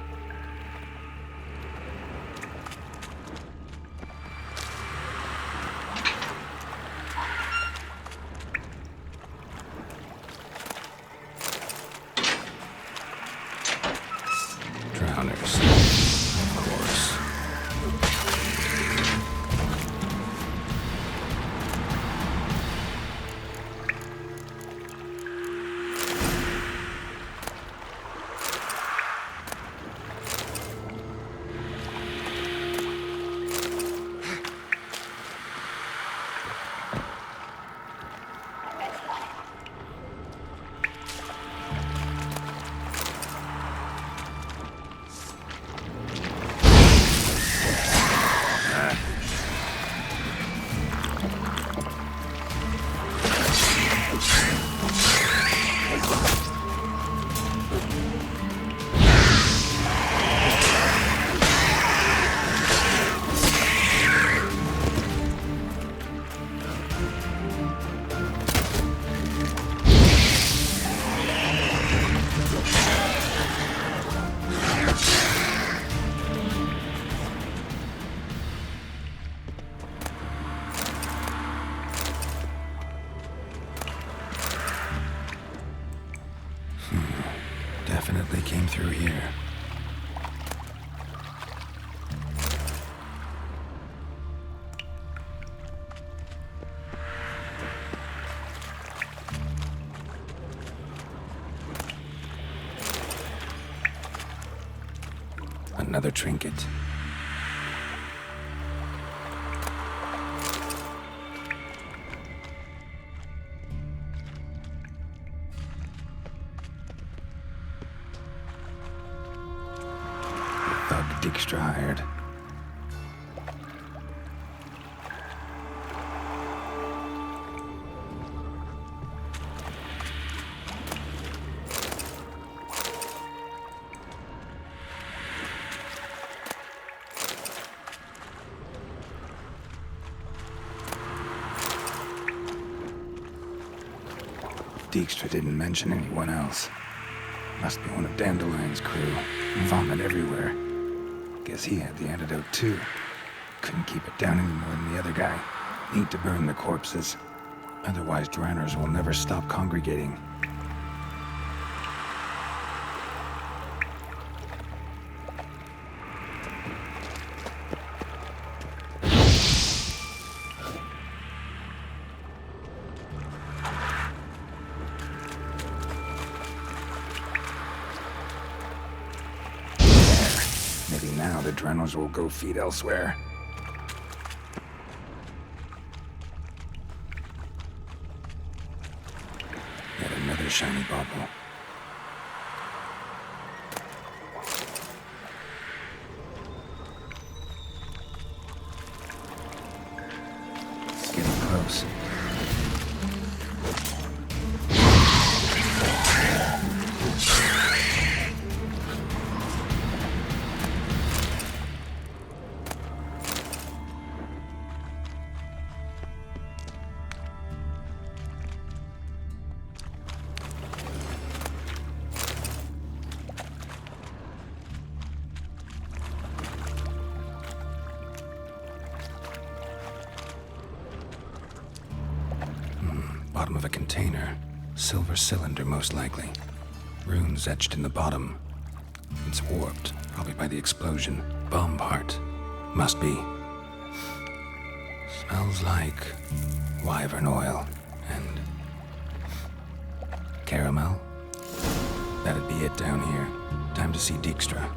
Drowners. Of course. Definitely came through here. Another trinket. The thug Dijkstra hired. Dijkstra didn't mention anyone else. Must be one of Dandelion's crew. Vomit everywhere. Guess he had the antidote too. Couldn't keep it down any more than the other guy. Need to burn the corpses. Otherwise, drowners will never stop congregating. Maybe now the drowners will go feed elsewhere. Yet another shiny bauble. It's getting close. Bottom of a container. Silver cylinder, most likely. Runes etched in the bottom. It's warped, probably by the explosion. Bomb part. Must be. Smells like wyvern oil and caramel. That'd be it down here. Time to see Dijkstra.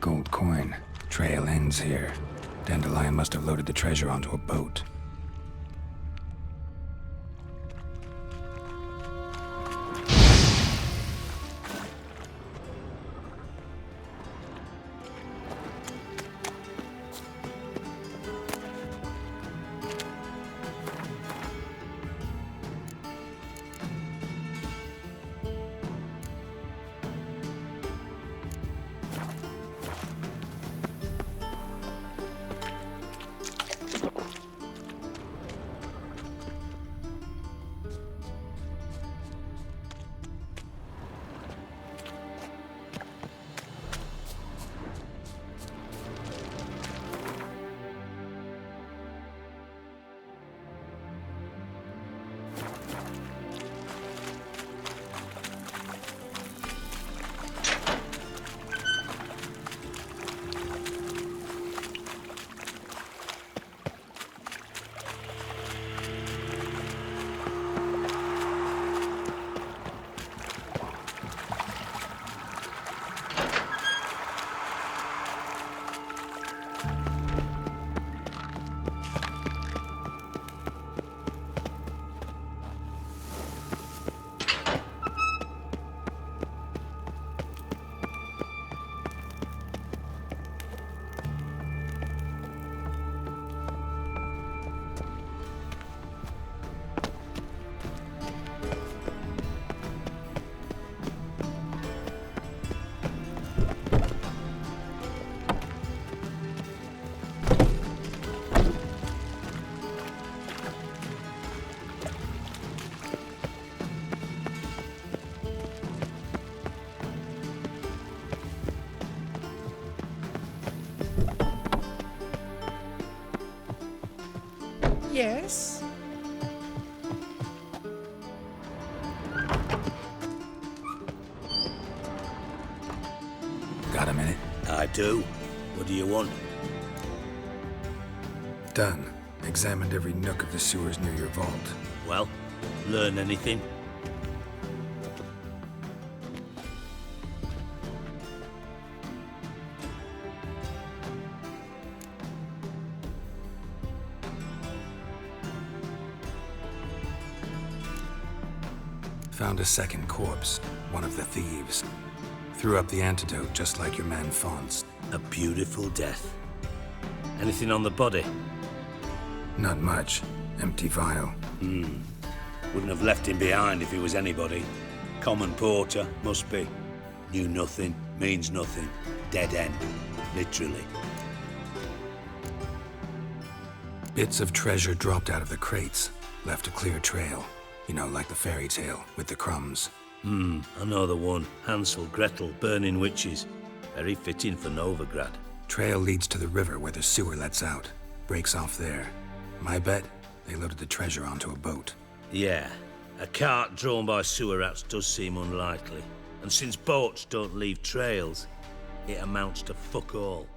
Gold coin. Trail ends here. Dandelion must have loaded the treasure onto a boat. Yes? Got a minute? I do. What do you want? Done. Examined every nook of the sewers near your vault. Well, learn anything? Found a second corpse, one of the thieves. Threw up the antidote just like your man Faunt's. A beautiful death. Anything on the body? Not much. Empty vial. Wouldn't have left him behind if he was anybody. Common porter, must be. Knew nothing, means nothing. Dead end. Literally. Bits of treasure dropped out of the crates. Left a clear trail. You know, like the fairy tale, with the crumbs. I know the one. Hansel, Gretel, burning witches. Very fitting for Novigrad. Trail leads to the river where the sewer lets out. Breaks off there. My bet, they loaded the treasure onto a boat. Yeah. A cart drawn by sewer rats does seem unlikely. And since boats don't leave trails, it amounts to fuck all.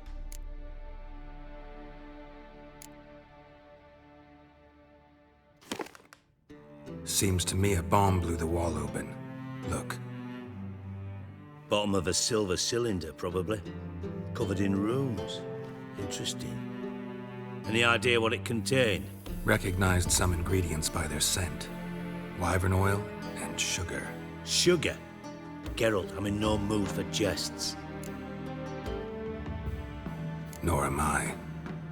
Seems to me a bomb blew the wall open. Look. Bottom of a silver cylinder, probably. Covered in runes. Interesting. Any idea what it contained? Recognized some ingredients by their scent. Wyvern oil and sugar. Sugar? Geralt, I'm in no mood for jests. Nor am I.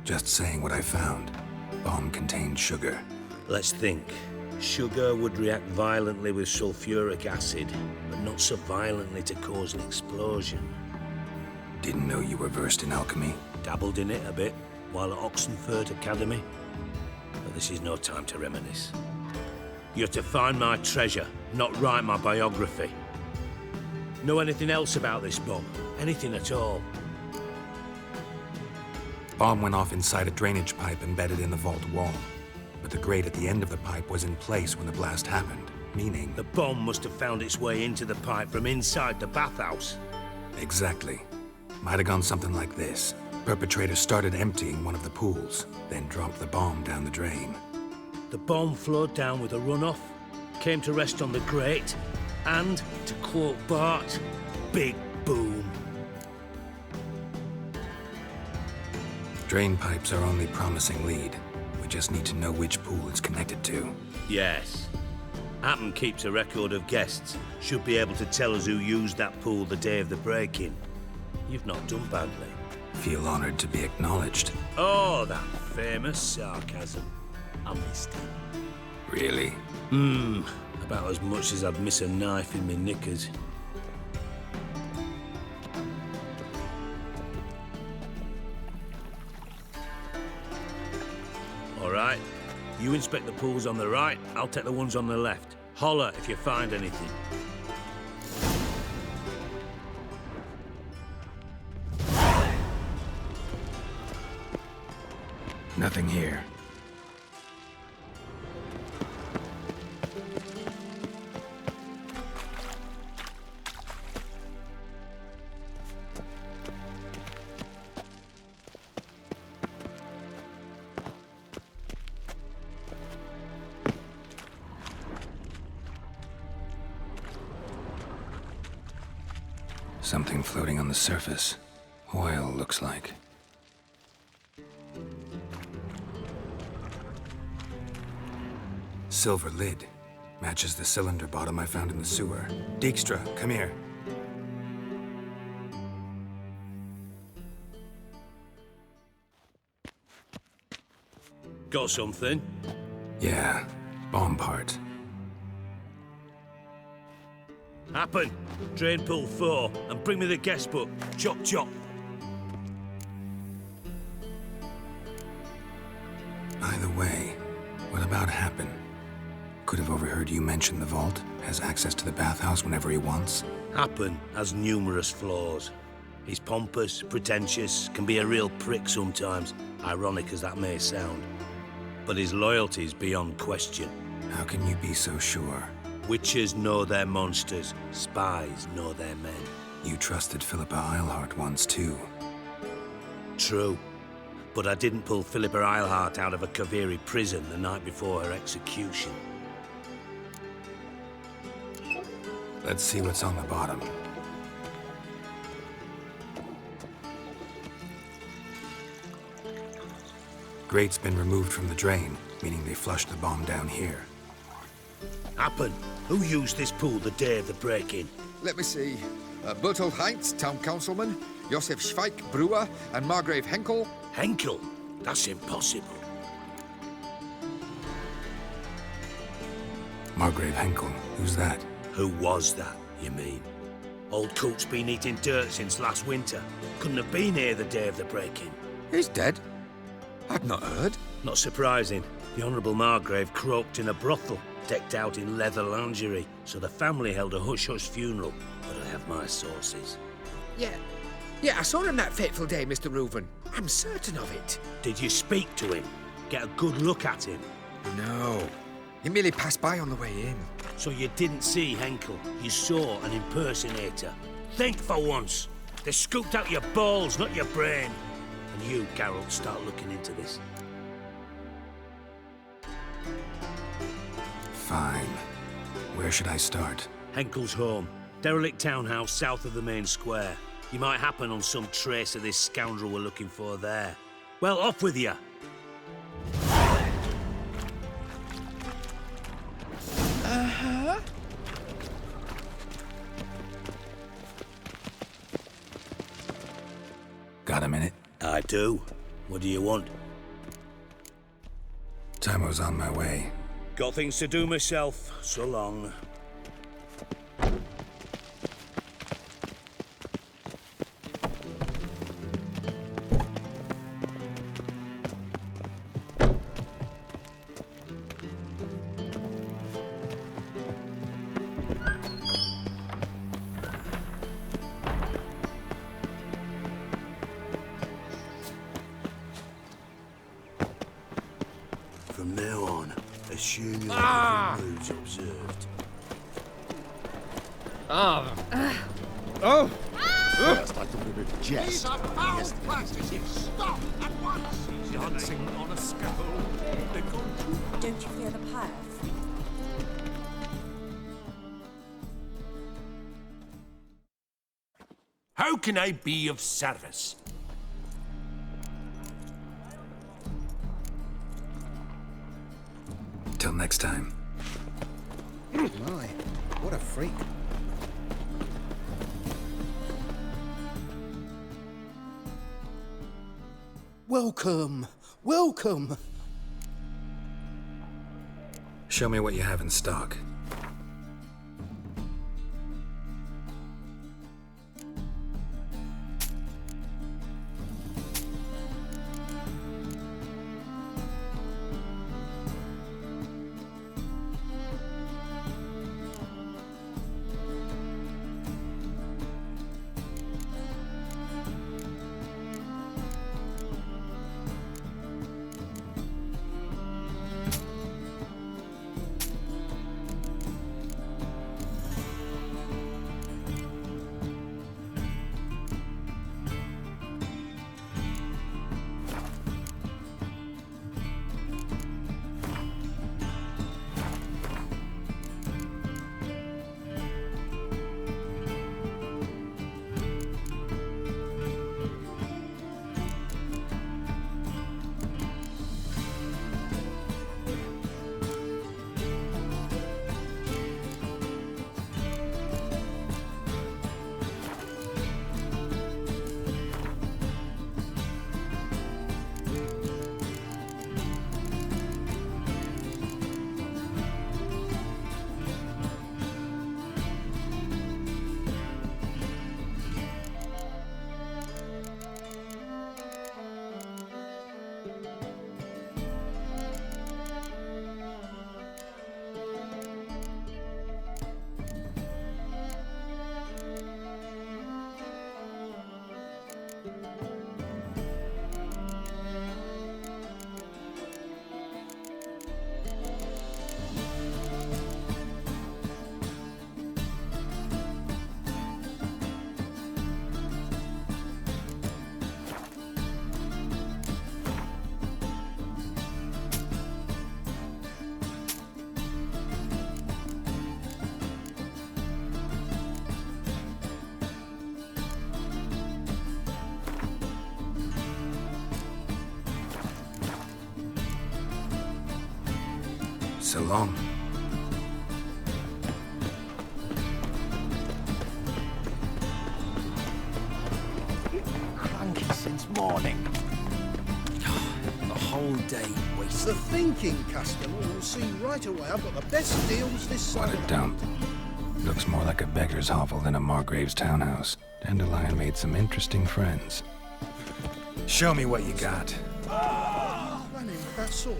Just saying what I found. Bomb contained sugar. Let's think. Sugar would react violently with sulfuric acid, but not so violently to cause an explosion. Didn't know you were versed in alchemy. Dabbled in it a bit, while at Oxenford Academy. But this is no time to reminisce. You're to find my treasure, not write my biography. Know anything else about this bomb? Anything at all? Bomb went off inside a drainage pipe embedded in the vault wall. But the grate at the end of the pipe was in place when the blast happened, meaning... The bomb must have found its way into the pipe from inside the bathhouse. Exactly. Might have gone something like this. Perpetrator started emptying one of the pools, then dropped the bomb down the drain. The bomb flowed down with a runoff, came to rest on the grate, and, to quote Bart, big boom. Drain pipes are only promising lead. We just need to know which pool it's connected to. Yes. Appen keeps a record of guests. Should be able to tell us who used that pool the day of the break-in. You've not done badly. Feel honored to be acknowledged. Oh, that famous sarcasm. I missed it. Really? About as much as I'd miss a knife in my knickers. All right. You inspect the pools on the right, I'll take the ones on the left. Holler if you find anything. Nothing here. Something floating on the surface. Oil, looks like. Silver lid. Matches the cylinder bottom I found in the sewer. Dijkstra, come here. Got something? Yeah, bomb part. Happen. Drain pool 4, and bring me the guest book. Chop, chop. By the way, what about Happen? Could have overheard you mention the vault. Has access to the bathhouse whenever he wants. Happen has numerous flaws. He's pompous, pretentious, can be a real prick sometimes, ironic as that may sound. but his loyalty's beyond question. How can you be so sure? Witches know their monsters, spies know their men. You trusted Philippa Eilhart once too. True. But I didn't pull Philippa Eilhart out of a Kaviri prison the night before her execution. Let's see what's on the bottom. Grate's been removed from the drain, meaning they flushed the bomb down here. Happen. Who used this pool the day of the break-in? Let me see. Bertolt Heinz, town councilman, Josef Schweik, brewer, and Margrave Henkel. Henkel? That's impossible. Margrave Henkel, who's that? Who was that, you mean? Old Coot's been eating dirt since last winter. Couldn't have been here the day of the break-in. He's dead? I'd not heard. Not surprising. The Honourable Margrave croaked in a brothel, decked out in leather lingerie, so the family held a hush-hush funeral. But I have my sources. Yeah, I saw him that fateful day, Mr. Reuven. I'm certain of it. Did you speak to him? Get a good look at him? No. He merely passed by on the way in. So you didn't see Henkel? You saw an impersonator? Think for once. They scooped out your balls, not your brain. And you, Geralt, start looking into this. Fine. Where should I start? Henkel's home. Derelict townhouse south of the main square. You might happen on some trace of this scoundrel we're looking for there. Well, off with you. Uh-huh. Got a minute? I do. What do you want? Time on my way. Got things to do myself. So long. From now on, assume your different moves observed. First, I thought it was a jest. These are foul practices. Stop at once. Dancing on a scaffold. Don't you fear the pyre? How can I be of service? Till next time. My, what a freak. Welcome, welcome. Show me what you have in stock. So long. Cranky since morning. The whole day wasted. The thinking customer will see right away I've got the best deals this side. What a dump. Looks more like a beggar's hovel than a Margrave's townhouse. Dandelion made some interesting friends. Show me what you got. Run in with that sword.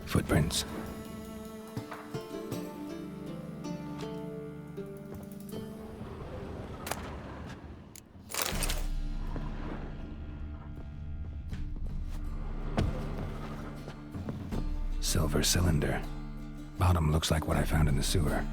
Footprints. Silver cylinder. Bottom looks like what I found in the sewer.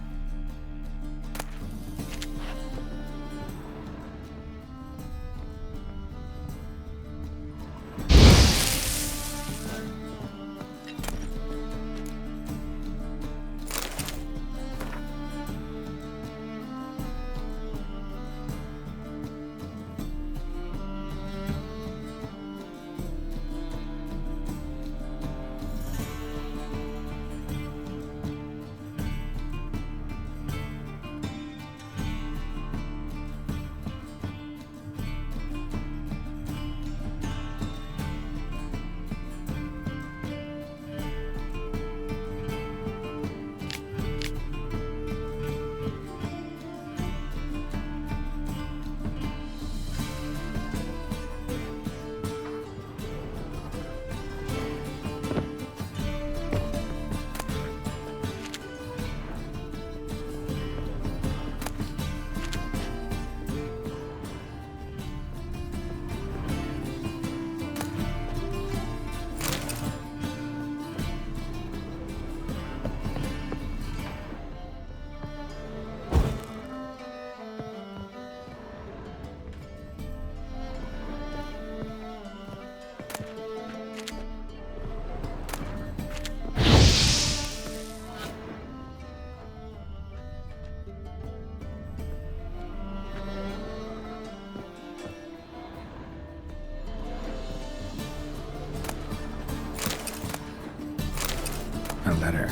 A letter.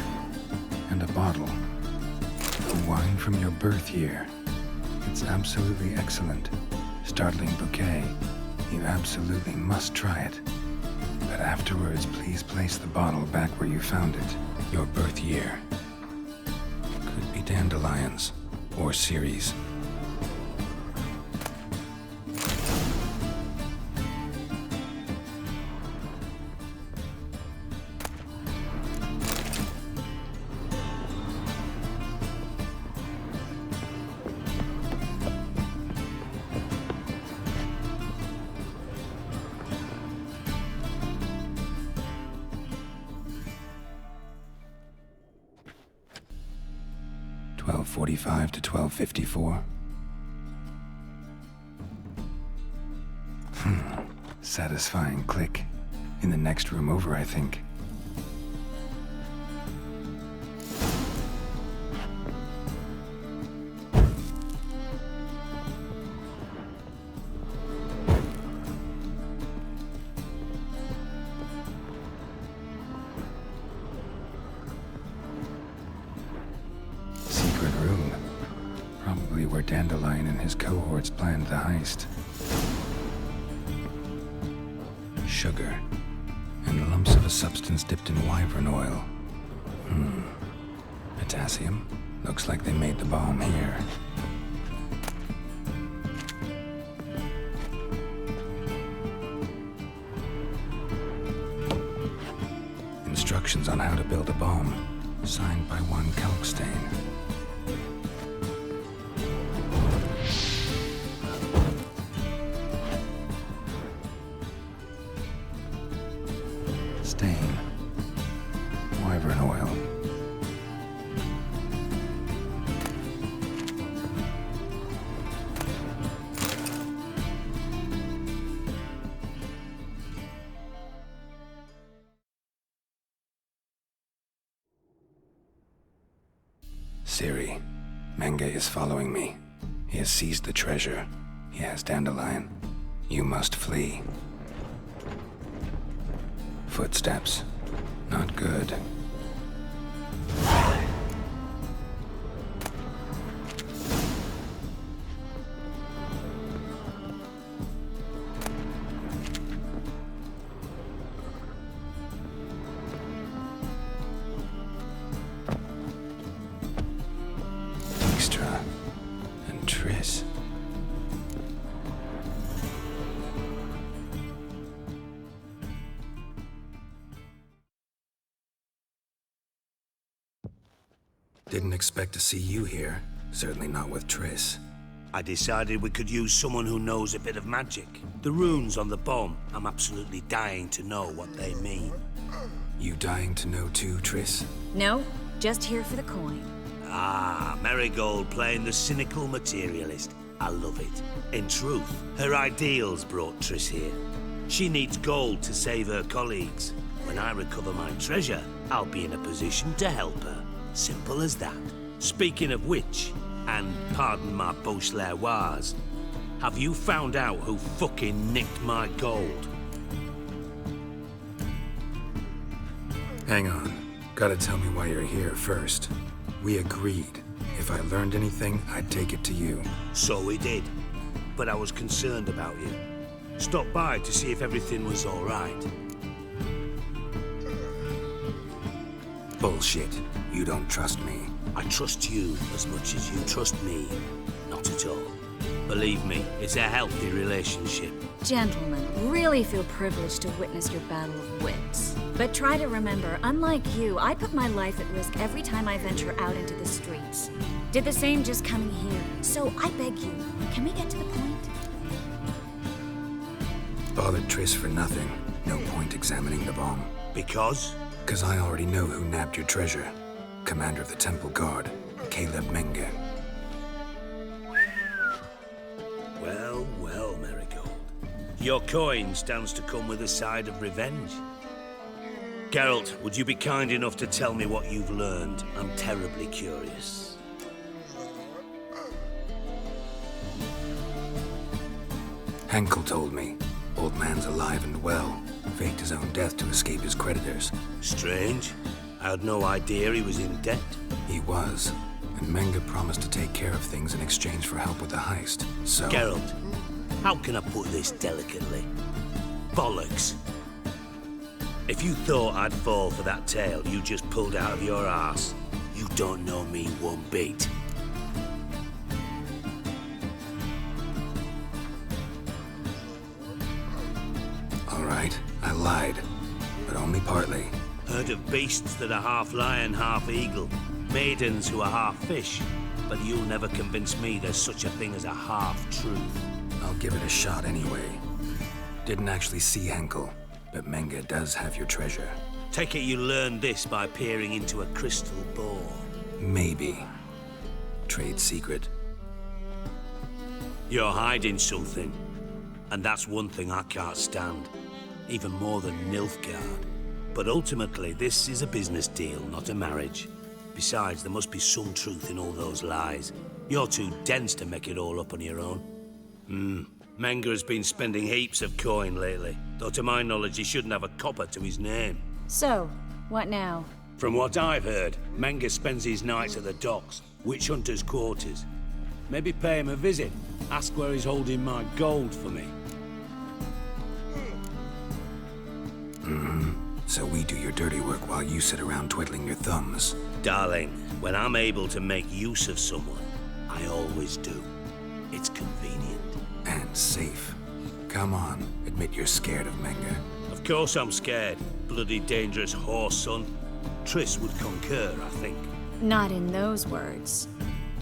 And a bottle. The wine from your birth year. It's absolutely excellent. Startling bouquet. You absolutely must try it. But afterwards, please place the bottle back where you found it. Your birth year. Could be dandelions. Or Ciri's. .45 to 12:54. Satisfying click. In the next room over, I think. Secret room. Probably where Dandelion and his cohorts planned the heist. Sugar. And lumps of a substance dipped in wyvern oil. Potassium. Looks like they made the bomb here. Instructions on how to build a bomb. Signed by one Kalkstain. Stain. Wyvern oil. Ciri. Menge is following me. He has seized the treasure. He has Dandelion. You must flee. Footsteps. Not good. Dijkstra and Triss. Didn't expect to see you here. Certainly not with Triss. I decided we could use someone who knows a bit of magic. The runes on the bomb, I'm absolutely dying to know what they mean. You dying to know too, Triss? No, just here for the coin. Ah, Marigold playing the cynical materialist. I love it. In truth, her ideals brought Triss here. She needs gold to save her colleagues. When I recover my treasure, I'll be in a position to help her. Simple as that. Speaking of which, and pardon my Beauclervoise, have you found out who fucking nicked my gold? Hang on. Gotta tell me why you're here first. We agreed. If I learned anything, I'd take it to you. So we did. But I was concerned about you. Stopped by to see if everything was all right. Bullshit. You don't trust me. I trust you as much as you trust me. Not at all. Believe me, it's a healthy relationship. Gentlemen, really feel privileged to witness your battle of wits. But try to remember, unlike you, I put my life at risk every time I venture out into the streets. Did the same just coming here. So I beg you, can we get to the point? Bothered Triss for nothing. No point examining the bomb. Because? Because I already know who nabbed your treasure. Commander of the Temple Guard, Caleb Menge. Well, well, Marigold. Your coin stands to come with a side of revenge. Geralt, would you be kind enough to tell me what you've learned? I'm terribly curious. Henkel told me. Old man's alive and well. Faked his own death to escape his creditors. Strange. I had no idea he was in debt. He was. And Menge promised to take care of things in exchange for help with the heist. So... Geralt, how can I put this delicately? Bollocks. If you thought I'd fall for that tale you just pulled out of your arse, you don't know me one bit. All right, I lied. But only partly. Heard of beasts that are half lion, half eagle. Maidens who are half fish. But you'll never convince me there's such a thing as a half-truth. I'll give it a shot anyway. Didn't actually see Henkel, but Menge does have your treasure. Take it you learned this by peering into a crystal ball. Maybe. Trade secret. You're hiding something. And that's one thing I can't stand. Even more than Nilfgaard. But ultimately, this is a business deal, not a marriage. Besides, there must be some truth in all those lies. You're too dense to make it all up on your own. Menge has been spending heaps of coin lately, though to my knowledge he shouldn't have a copper to his name. So, what now? From what I've heard, Menge spends his nights at the docks, witch hunters' quarters. Maybe pay him a visit, ask where he's holding my gold for me. So we do your dirty work while you sit around twiddling your thumbs. Darling, when I'm able to make use of someone, I always do. It's convenient. And safe. Come on, admit you're scared of Menge. Of course I'm scared. Bloody dangerous horse, son. Triss would concur, I think. Not in those words.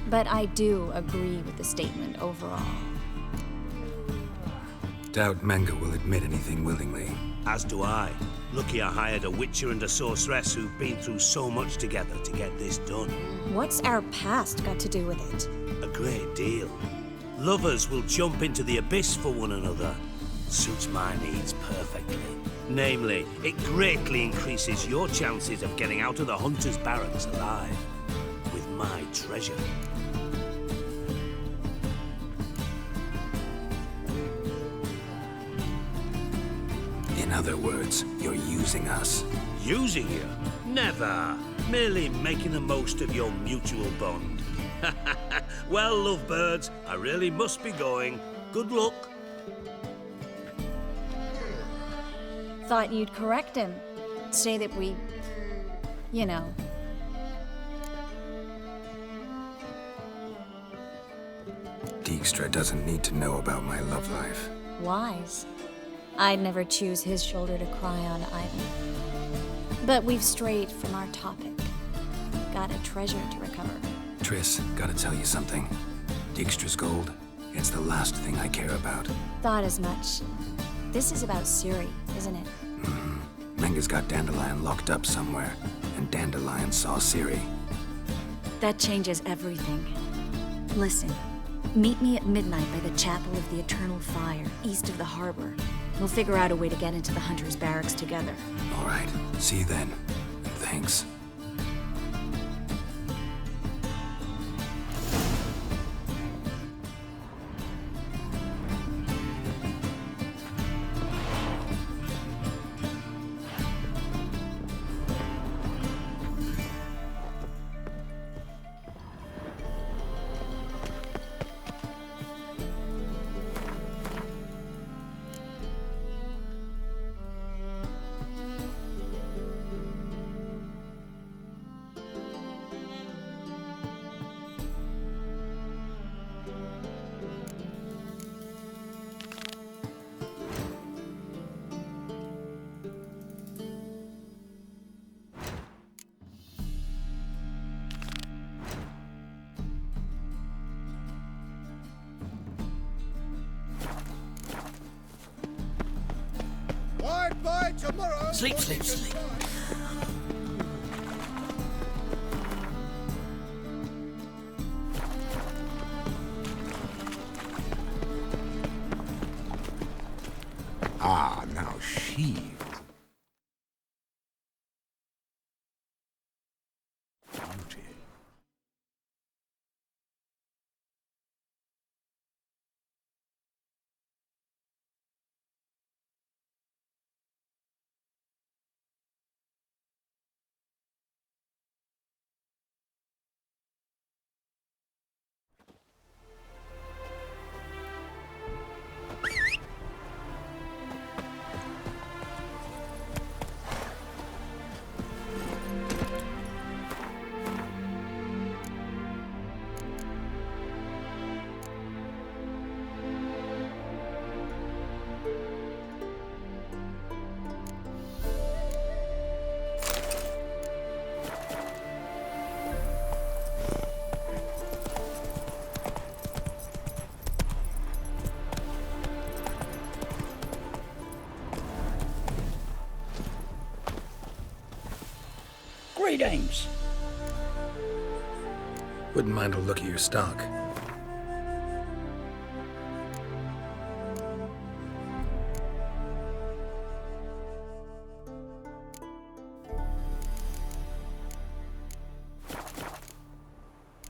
But I do agree with the statement overall. Doubt Menge will admit anything willingly. As do I. Lucky I hired a witcher and a sorceress who've been through so much together to get this done. What's our past got to do with it? A great deal. Lovers will jump into the abyss for one another. Suits my needs perfectly. Namely, it greatly increases your chances of getting out of the hunter's barracks alive. With my treasure. In other words, you're using us. Using you? Never. Merely making the most of your mutual bond. Well, lovebirds, I really must be going. Good luck. Thought you'd correct him. Say that we... you know. Dijkstra doesn't need to know about my love life. Wise. I'd never choose his shoulder to cry on either. But we've strayed from our topic. Got a treasure to recover. Triss, gotta tell you something. Dijkstra's gold, it's the last thing I care about. Thought as much. This is about Ciri, isn't it? Menga's got Dandelion locked up somewhere, and Dandelion saw Ciri. That changes everything. Listen, meet me at midnight by the Chapel of the Eternal Fire, east of the harbor. We'll figure out a way to get into the Hunter's Barracks together. All right, see you then. Thanks. Bye tomorrow. Sleep, sleep, sleep. Ah, now she. Greetings. Wouldn't mind a look at your stock.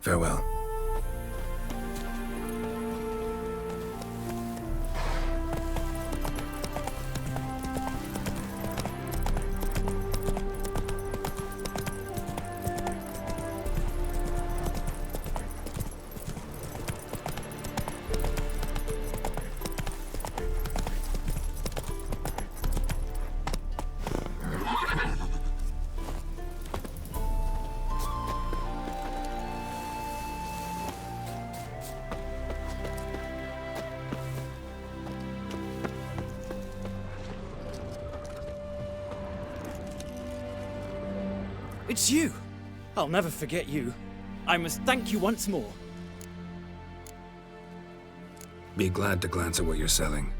Farewell. It's you! I'll never forget you. I must thank you once more. Be glad to glance at what you're selling.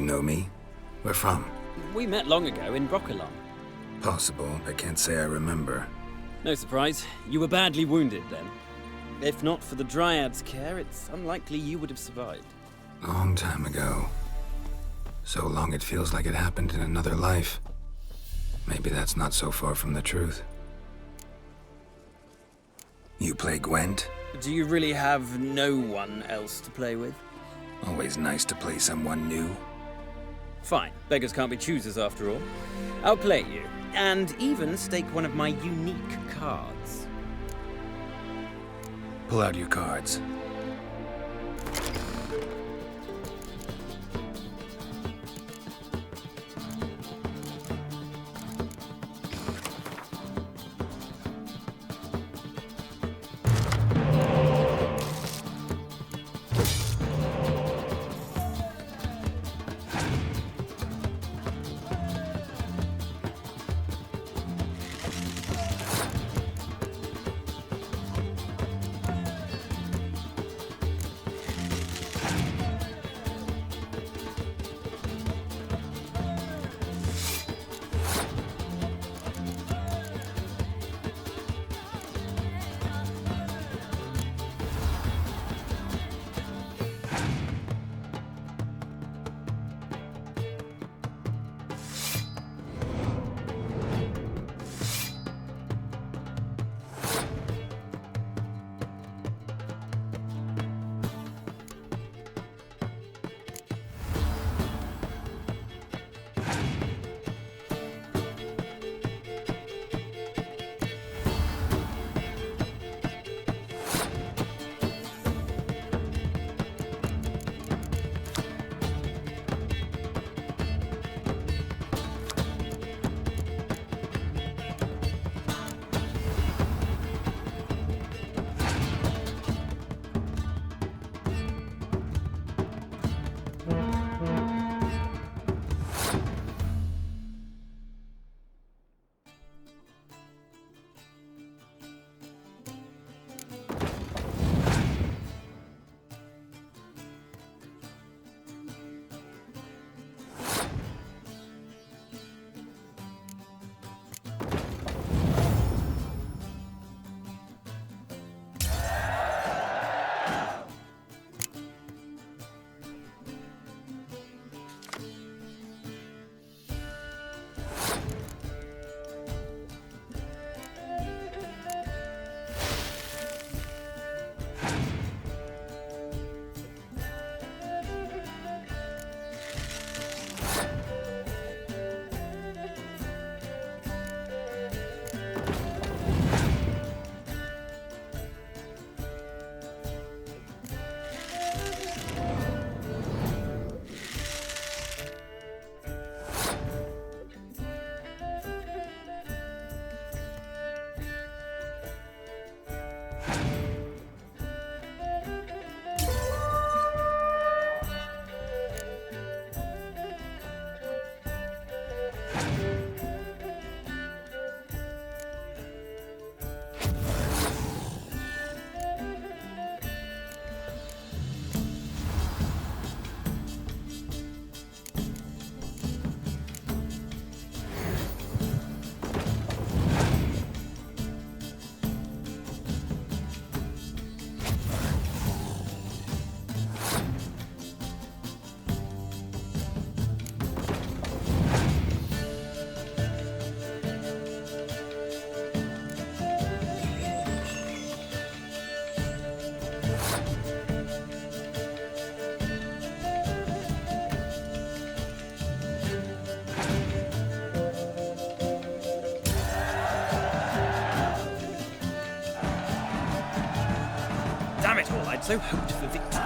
you know me? Where from? We met long ago in Broccolon. Possible, but can't say I remember. No surprise, you were badly wounded then. If not for the Dryad's care, it's unlikely you would have survived. Long time ago. So long it feels like it happened in another life. Maybe that's not so far from the truth. You play Gwent? Do you really have no one else to play with? Always nice to play someone new. Fine, beggars can't be choosers after all. I'll play you, and even stake one of my unique cards. Pull out your cards. Damn it all, I'd so hoped for victory.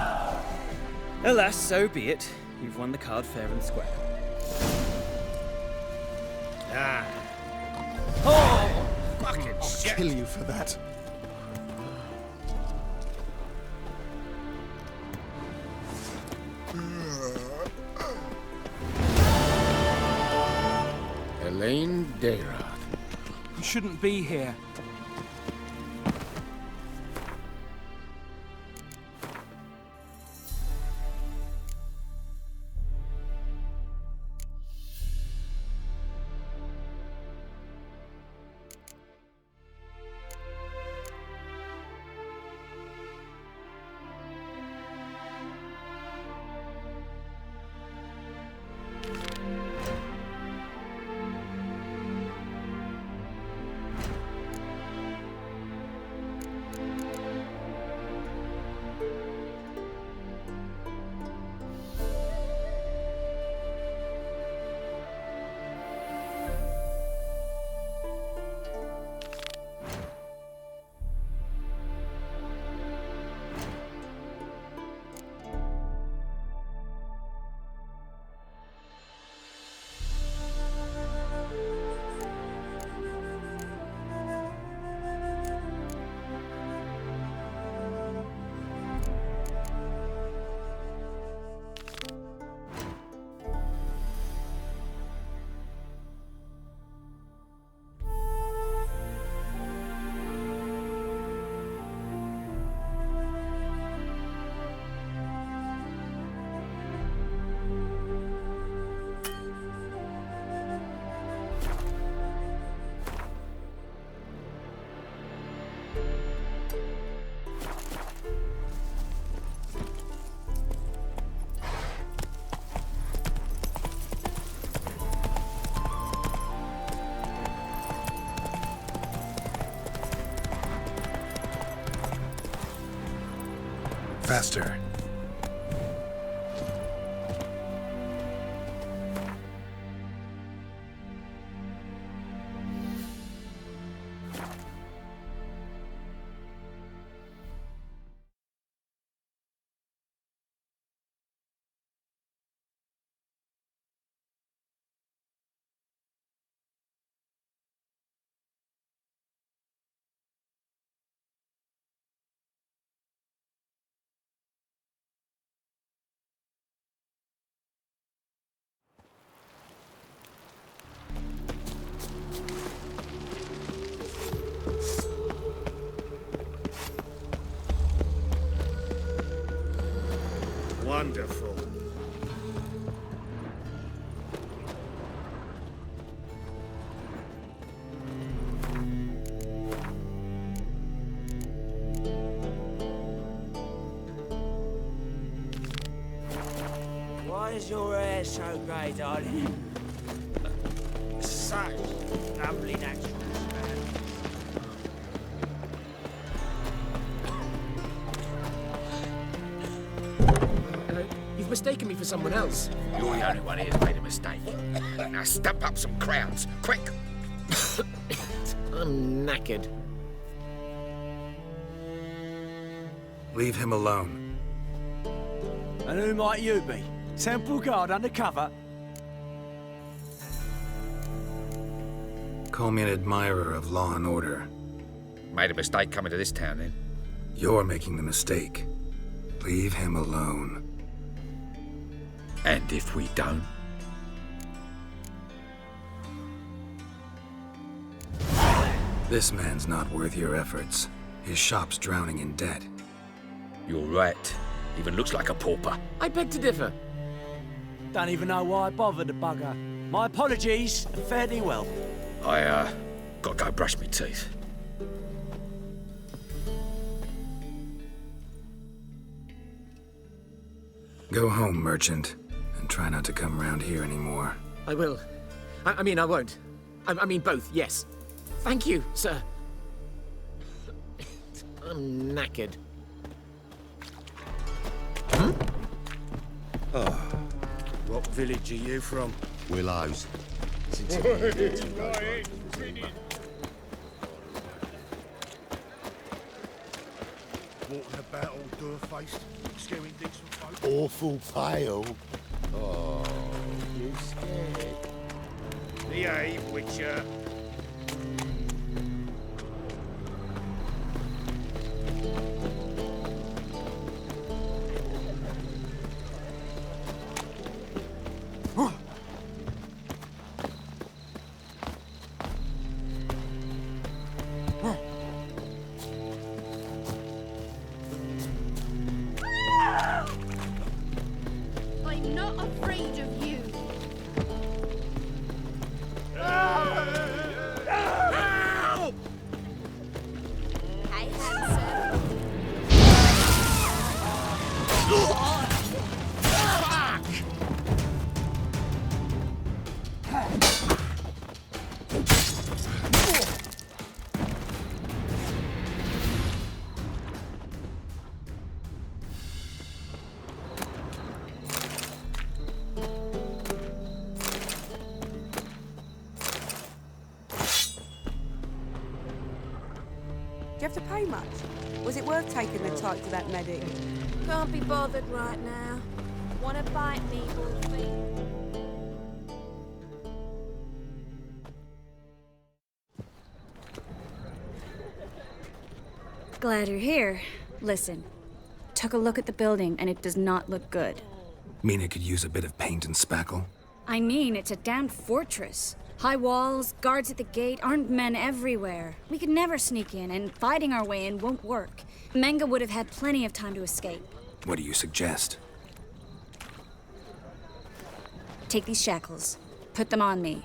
Alas, so be it. You've won the card fair and square. Ah. Oh! Fucking I'll shit. kill you for that. Elaine Dayrod. You shouldn't be here. Faster. Wonderful. Why is your hair so grey, darling? Such lovely natural man. You've mistaken me for someone else. You're the only one here's made a mistake. Now stump up some crowds, quick! I'm knackered. Leave him alone. And who might you be? Temple guard undercover? Call me an admirer of law and order. Made a mistake coming to this town, then. You're making the mistake. Leave him alone. And if we don't? This man's not worth your efforts. His shop's drowning in debt. You're right. Even looks like a pauper. I beg to differ. Don't even know why I bothered the bugger. My apologies, and fare thee well. I, gotta go brush my teeth. Go home, merchant, and try not to come round here anymore. I will. I mean, I won't. I mean both, yes. Thank you, sir. I'm knackered. Oh, what village are you from? Willows. Walking about all door-faced, scaring decent folk. Awful pale. Oh, you scared? Behave, Witcher. I'm not afraid of you. Hey, handsome. Do you have to pay much? Was it worth taking the type to that medic? Can't be bothered right now. Wanna bite me, Wolfie? Glad you're here. Listen, took a look at the building and it does not look good. Mean it could use a bit of paint and spackle? I mean, it's a damn fortress. High walls, guards at the gate, armed men everywhere. We could never sneak in, and fighting our way in won't work. Menga would have had plenty of time to escape. What do you suggest? Take these shackles. Put them on me.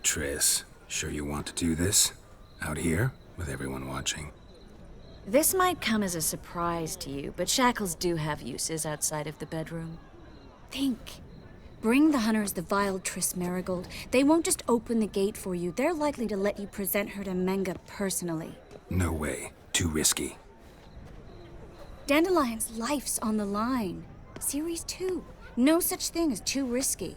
Triss, sure you want to do this? Out here, with everyone watching? This might come as a surprise to you, but shackles do have uses outside of the bedroom. Think. Bring the hunters the vile Triss Marigold. They won't just open the gate for you. They're likely to let you present her to Menga personally. No way. Too risky. Dandelion's life's on the line. Ciri's too. No such thing as too risky.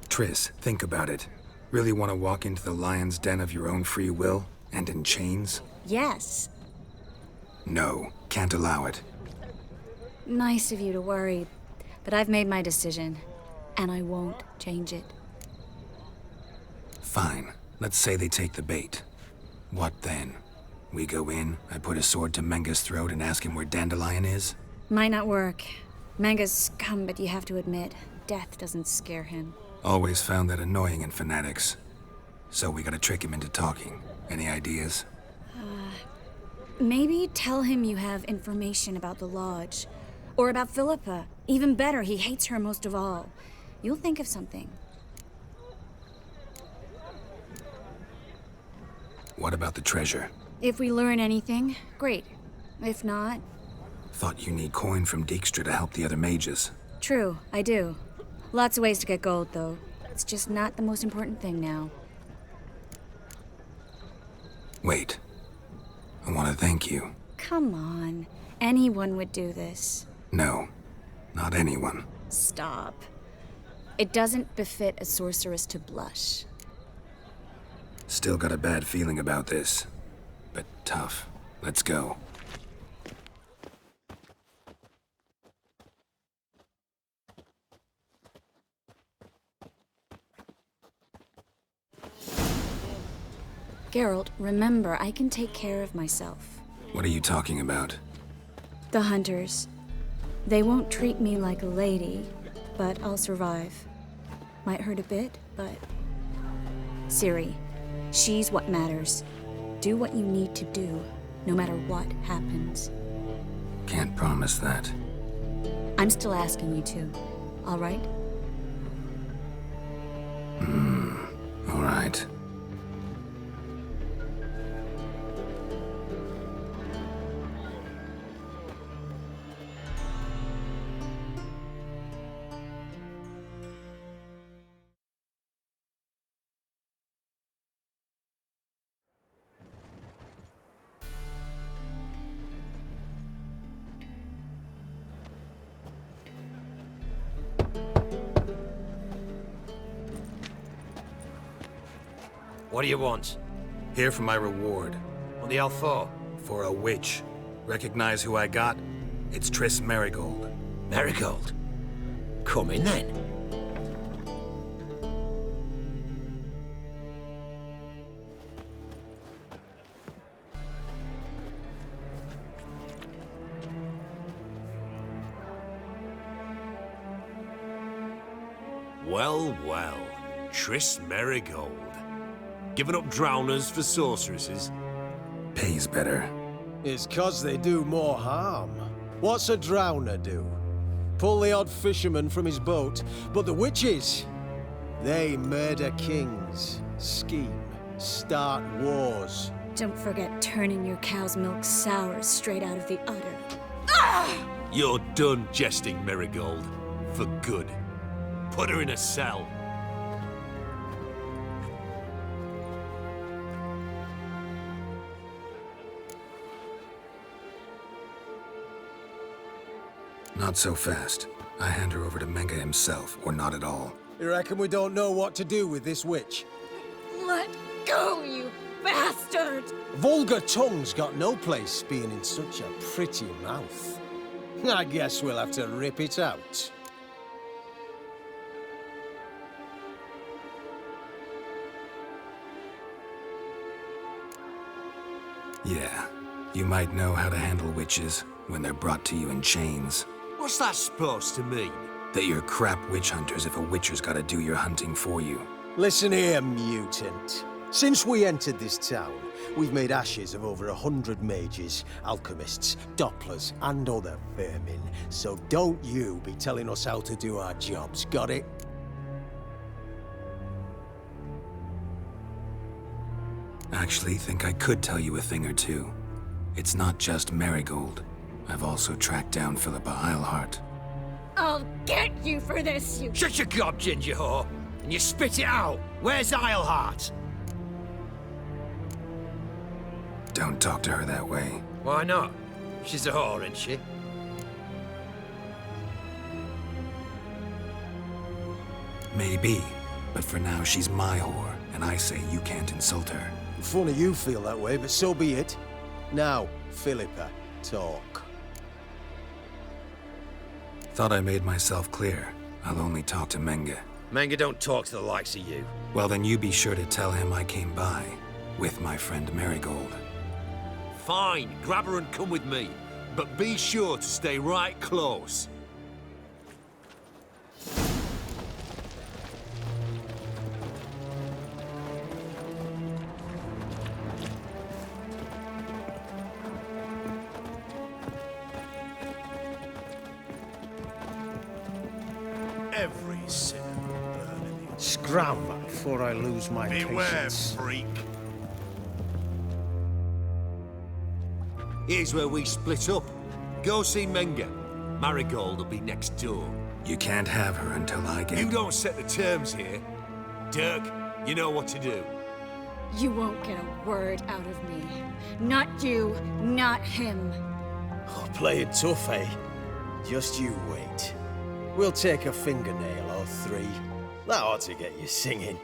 Triss, think about it. Really want to walk into the lion's den of your own free will? And in chains? Yes. No, can't allow it. Nice of you to worry, but I've made my decision, and I won't change it. Fine. Let's say they take the bait. What then? We go in, I put a sword to Menga's throat and ask him where Dandelion is? Might not work. Menga's scum, but you have to admit, death doesn't scare him. Always found that annoying in fanatics. So we gotta trick him into talking. Any ideas? Maybe tell him you have information about the Lodge. Or about Philippa. Even better, he hates her most of all. You'll think of something. What about the treasure? If we learn anything, great. If not... Thought you need coin from Dijkstra to help the other mages. True, I do. Lots of ways to get gold, though. It's just not the most important thing now. Wait. I want to thank you. Come on. Anyone would do this. No, not anyone. Stop. It doesn't befit a sorceress to blush. Still got a bad feeling about this. But tough. Let's go. Geralt, remember, I can take care of myself. What are you talking about? The hunters. They won't treat me like a lady, but I'll survive. Might hurt a bit, but... Ciri, she's what matters. Do what you need to do, no matter what happens. Can't promise that. I'm still asking you to, all right? All right. What do you want? Here for my reward. What the hell for? For a witch. Recognize who I got? It's Triss Marigold. Marigold? Come in then. Well, well. Triss Marigold. Giving up drowners for sorceresses? Pays better. It's 'cause they do more harm. What's a drowner do? Pull the odd fisherman from his boat, but the witches, they murder kings, scheme, start wars. Don't forget turning your cow's milk sour straight out of the udder. You're done jesting, Marigold. For good. Put her in a cell. Not so fast. I hand her over to Menga himself, or not at all. You reckon we don't know what to do with this witch? Let go, you bastard! Vulgar tongue's got no place being in such a pretty mouth. I guess we'll have to rip it out. Yeah, you might know how to handle witches when they're brought to you in chains. What's that supposed to mean? That you're crap witch hunters if a witcher's gotta do your hunting for you. Listen here, mutant. Since we entered this town, we've made ashes of over 100 mages, alchemists, dopplers, and other vermin. So don't you be telling us how to do our jobs, got it? Actually, think I could tell you a thing or two. It's not just Marigold. I've also tracked down Philippa Eilhart. I'll get you for this, you... Shut your gob, ginger whore, and you spit it out. Where's Eilhart? Don't talk to her that way. Why not? She's a whore, isn't she? Maybe, but for now she's my whore, and I say you can't insult her. Funny you feel that way, but so be it. Now, Philippa, talk. Thought I made myself clear. I'll only talk to Menge. Menge don't talk to the likes of you. Well, then you be sure to tell him I came by, with my friend Marigold. Fine, grab her and come with me. But be sure to stay right close. Every sinner burning the... Scram before I lose my Beware, patience. freak. Here's where we split up. Go see Menge. Marigold will be next door. You can't have her until I get... You don't set the terms here. Dirk, you know what to do. You won't get a word out of me. Not you, not him. Oh, playing tough, eh? Just you wait. We'll take a fingernail or three. That ought to get you singing.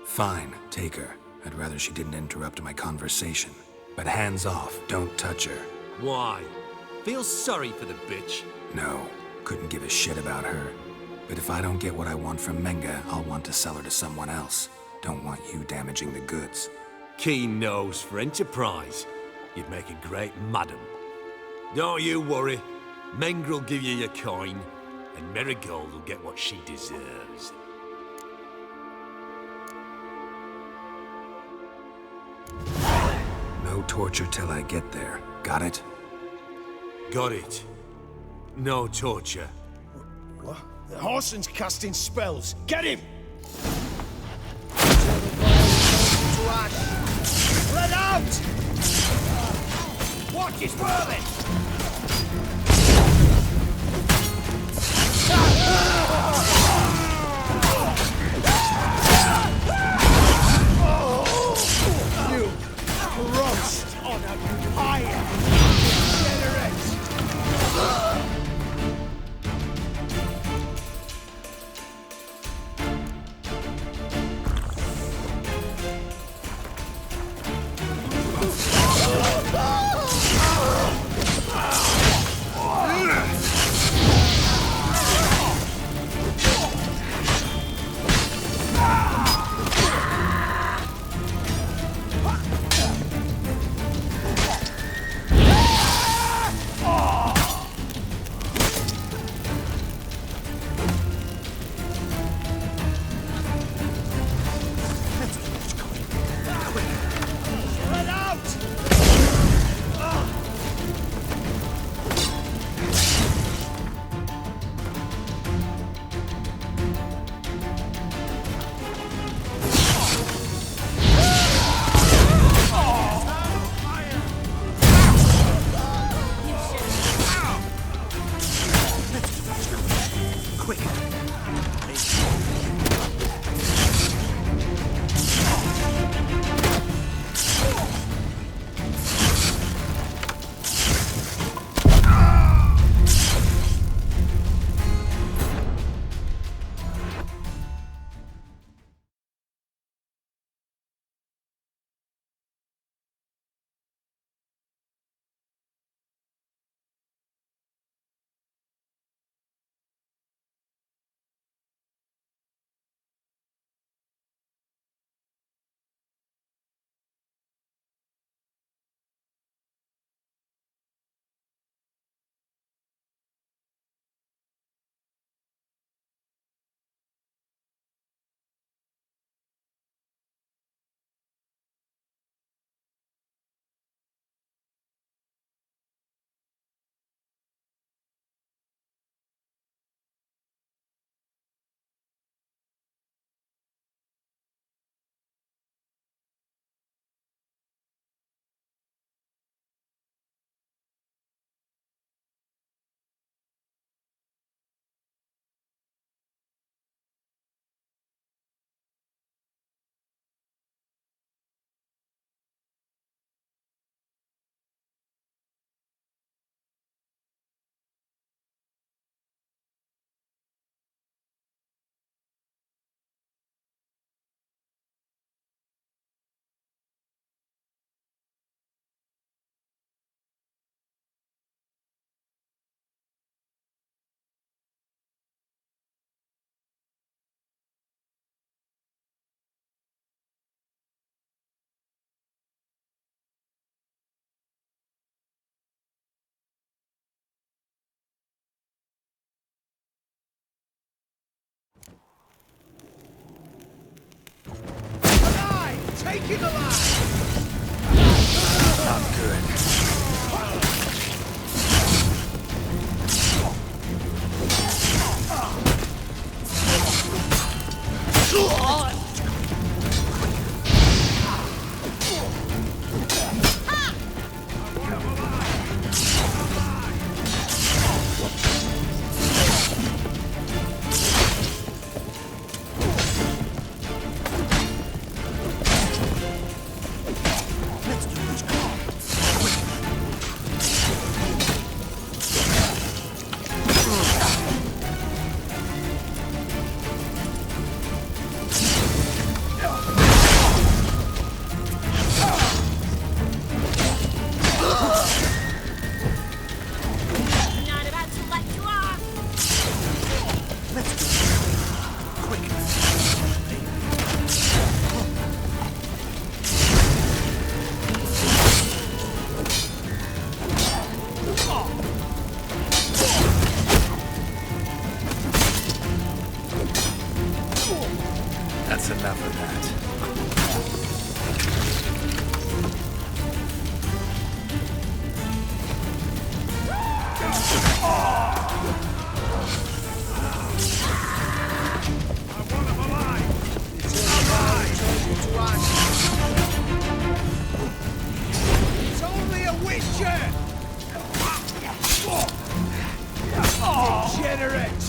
Fine, take her. I'd rather she didn't interrupt my conversation. But hands off, don't touch her. Why? Feel sorry for the bitch? No, couldn't give a shit about her. But if I don't get what I want from Menge, I'll want to sell her to someone else. Don't want you damaging the goods. Keen nose for enterprise. You'd make a great madam. Don't you worry. Menge will give you your coin, and Marigold will get what she deserves. No torture till I get there. Got it? Got it. No torture. What? The Horson's casting spells. Get him! Let out! Watch his whirling! You roast on a pyre, degenerate! taken alive! Not good. That's enough of that. It's only a witcher! Degenerate!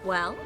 Well?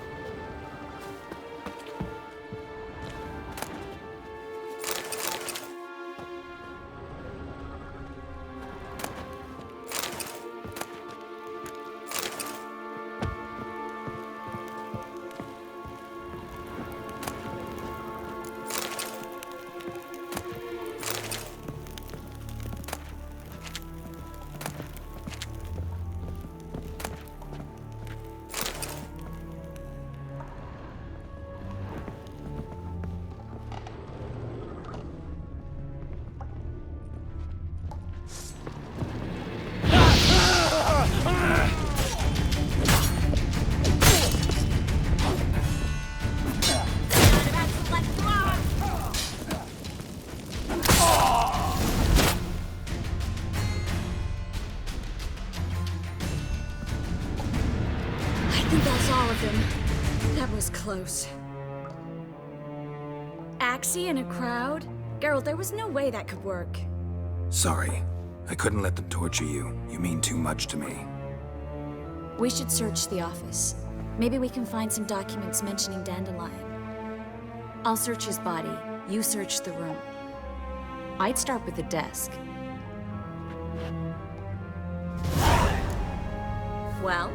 Close. Axie in a crowd? Geralt, there was no way that could work. Sorry. I couldn't let them torture you. You mean too much to me. We should search the office. Maybe we can find some documents mentioning Dandelion. I'll search his body. You search the room. I'd start with the desk. Well?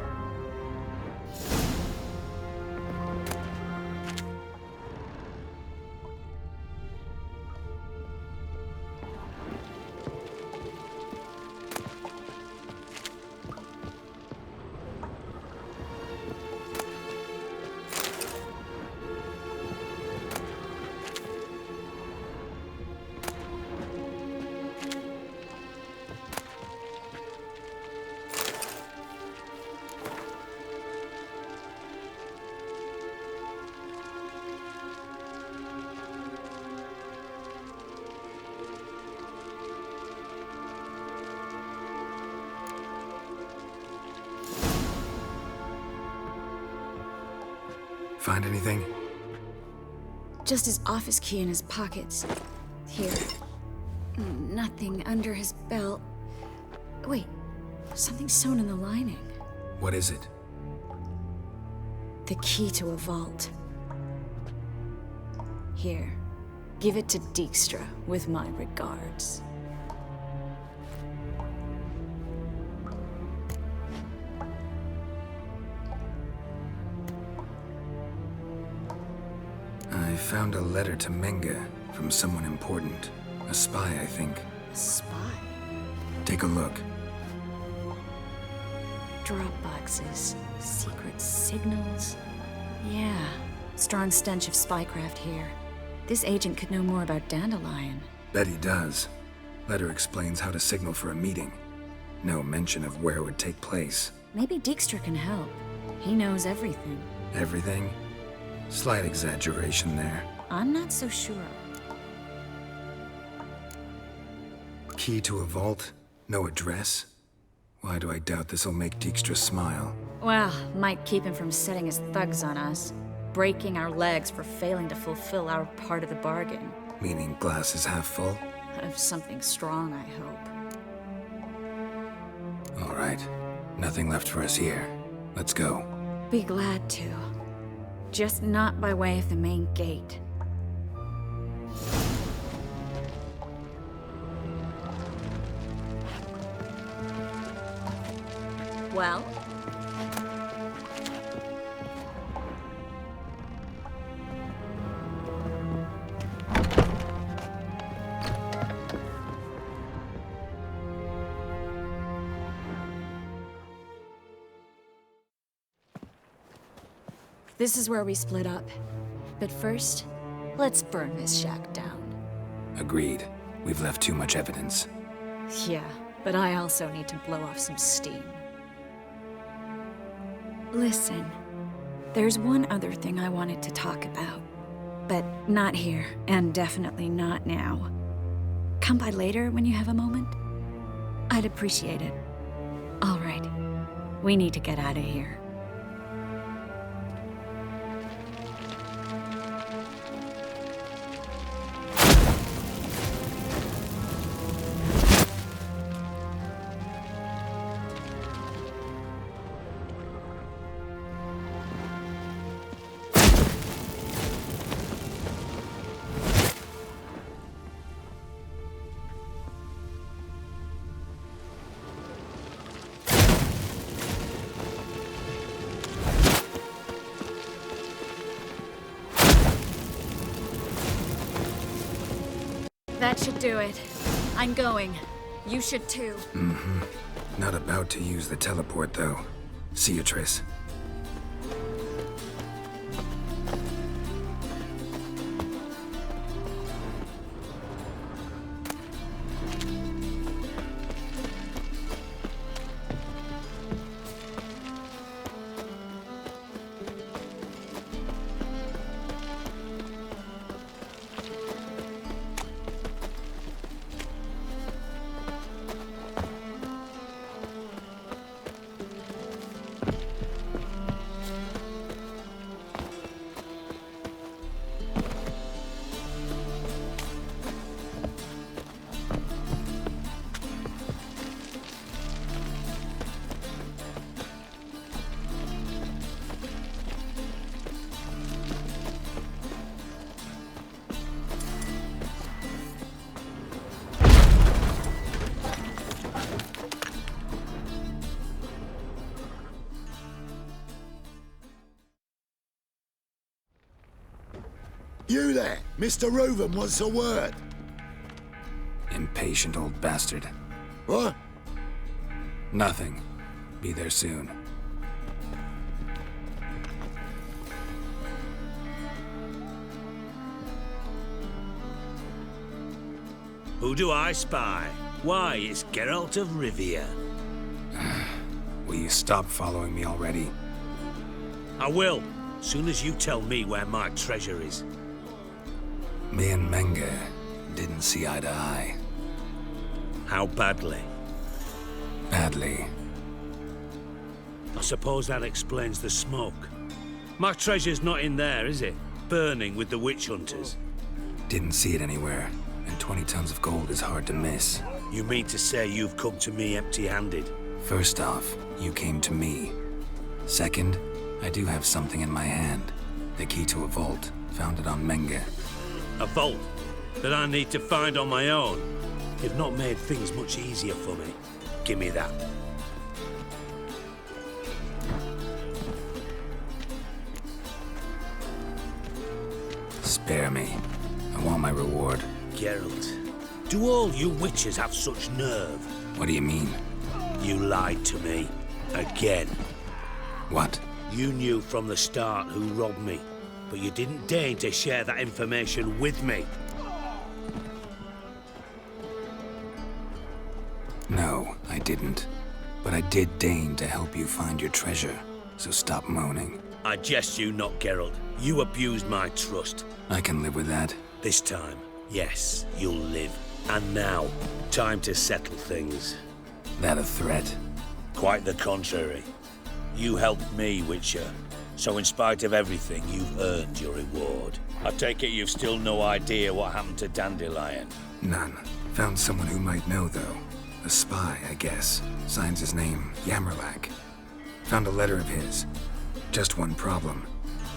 Find anything? Just his office key in his pockets. Here. Nothing under his belt. Wait, something sewn in the lining. What is it? The key to a vault. Here, give it to Dijkstra with my regards. I found a letter to Menge from someone important. A spy, I think. A spy? Take a look. Drop boxes, secret signals. Yeah, strong stench of spycraft here. This agent could know more about Dandelion. Bet he does. Letter explains how to signal for a meeting. No mention of where it would take place. Maybe Dijkstra can help. He knows everything. Everything? Slight exaggeration there. I'm not so sure. Key to a vault? No address? Why do I doubt this'll make Dijkstra smile? Well, might keep him from setting his thugs on us. Breaking our legs for failing to fulfill our part of the bargain. Meaning glass is half full? Of something strong, I hope. All right. Nothing left for us here. Let's go. Be glad to. Just not by way of the main gate. Well? This is where we split up. But first, let's burn this shack down. Agreed. We've left too much evidence. Yeah, but I also need to blow off some steam. Listen, there's one other thing I wanted to talk about. But not here, and definitely not now. Come by later when you have a moment? I'd appreciate it. All right, we need to get out of here. That should do it. I'm going. You should too. Mm-hmm. Not about to use the teleport, though. See you, Triss. You there! Mr. Reuven wants a word. Impatient old bastard. What? Nothing. Be there soon. Who do I spy? Why, it's Geralt of Rivia. Will you stop following me already? I will, soon as you tell me where my treasure is. Me and Menge didn't see eye to eye. How badly? Badly. I suppose that explains the smoke. My treasure's not in there, is it? burning with the witch hunters? Didn't see it anywhere, and 20 tons of gold is hard to miss. You mean to say you've come to me empty-handed? First off, you came to me. Second, I do have something in my hand. The key to a vault, found it on Menge. A vault that I need to find on my own? You've not made things much easier for me. Give me that. Spare me. I want my reward. Geralt, do all you witches have such nerve? What do you mean? You lied to me. Again. What? You knew from the start who robbed me, but you didn't deign to share that information with me. No, I didn't. But I did deign to help you find your treasure, so stop moaning. I jest you not, Geralt. You abused my trust. I can live with that. This time, yes, you'll live. And now, time to settle things. That a threat? Quite the contrary. You helped me, Witcher. So in spite of everything, you've earned your reward. I take it you've still no idea what happened to Dandelion? None. Found someone who might know, though. A spy, I guess. Signs his name, Yammerlak. Found a letter of his. Just one problem.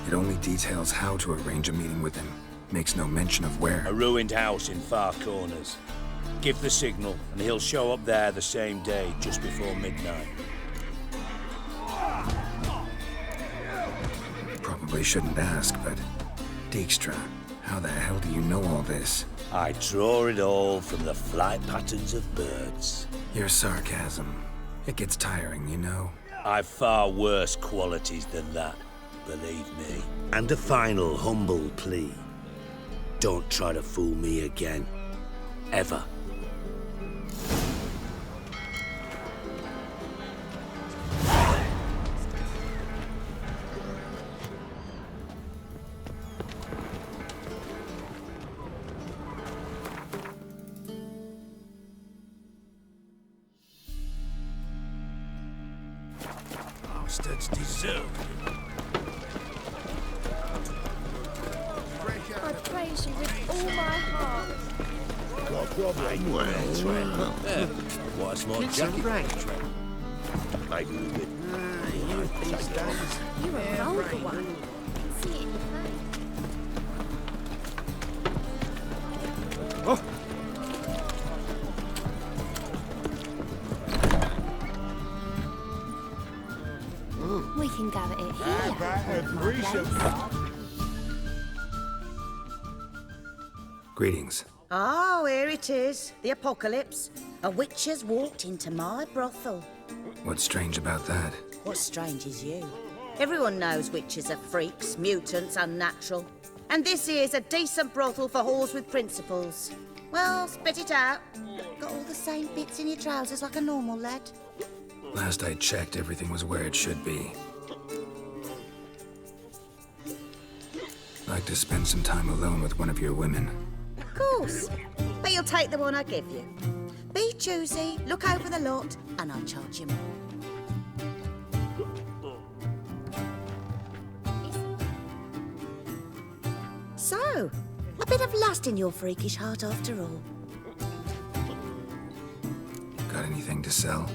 It only details how to arrange a meeting with him. Makes no mention of where. A ruined house in Far Corners. Give the signal, and he'll show up there the same day, just before midnight. Probably shouldn't ask, but... Dijkstra, how the hell do you know all this? I draw it all from the flight patterns of birds. Your sarcasm. It gets tiring, you know? I've far worse qualities than that, believe me. And a final humble plea. Don't try to fool me again. Ever. Bastards deserve it. I praise you with all my heart. What problem? Well, What's more it's a rank. Maybe we could. You're a vulgar one. See it in your face. We can gather it here. Greetings. Oh, here it is. The apocalypse. A witch has walked into my brothel. What's strange about that? What's strange is you. Everyone knows witches are freaks, mutants, unnatural. And this here's a decent brothel for whores with principles. Well, spit it out. Got all the same bits in your trousers like a normal lad. Last I checked, everything was where it should be. Like to spend some time alone with one of your women. Of course. But you'll take the one I give you. Be choosy, look over the lot, and I'll charge you more. So, a bit of lust in your freakish heart after all. Got anything to sell?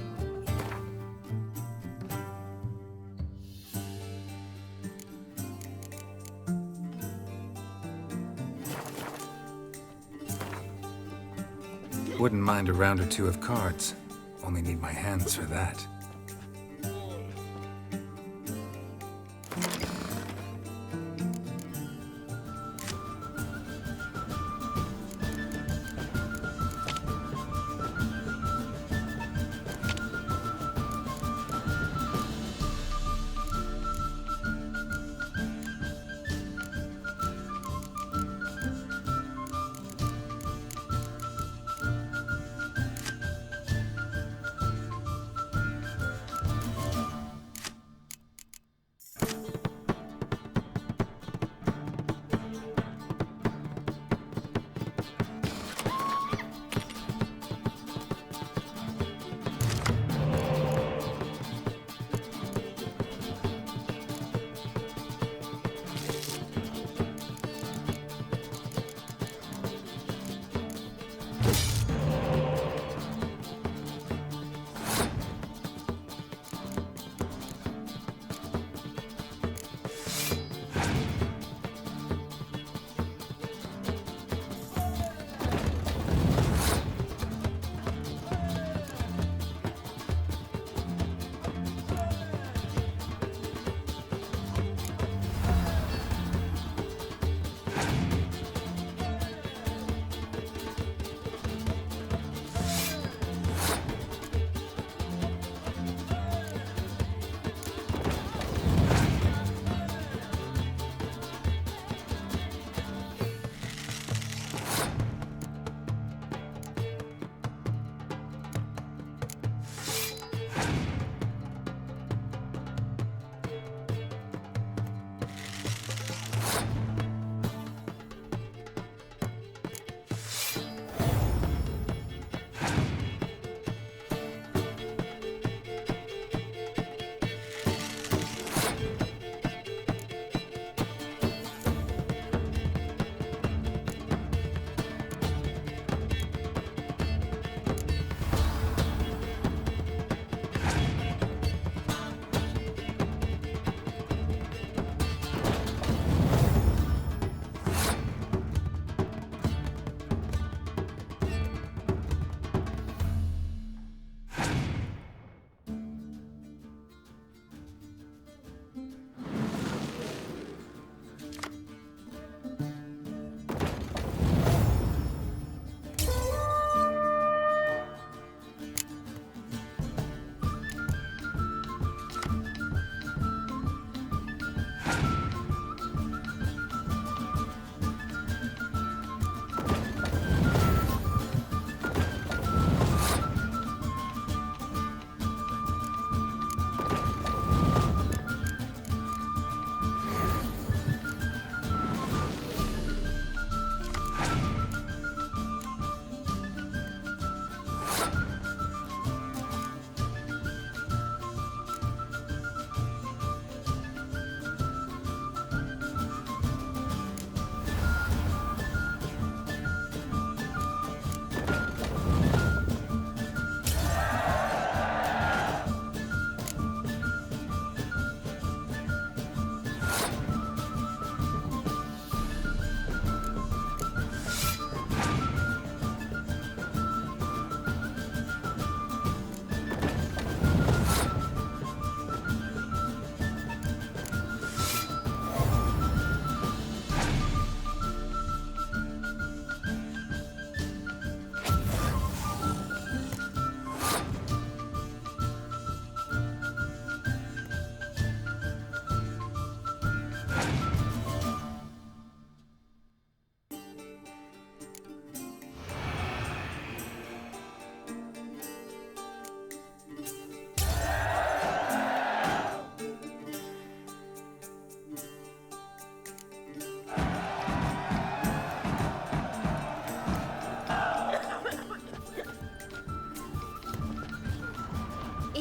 Wouldn't mind a round or two of cards. Only need my hands for that.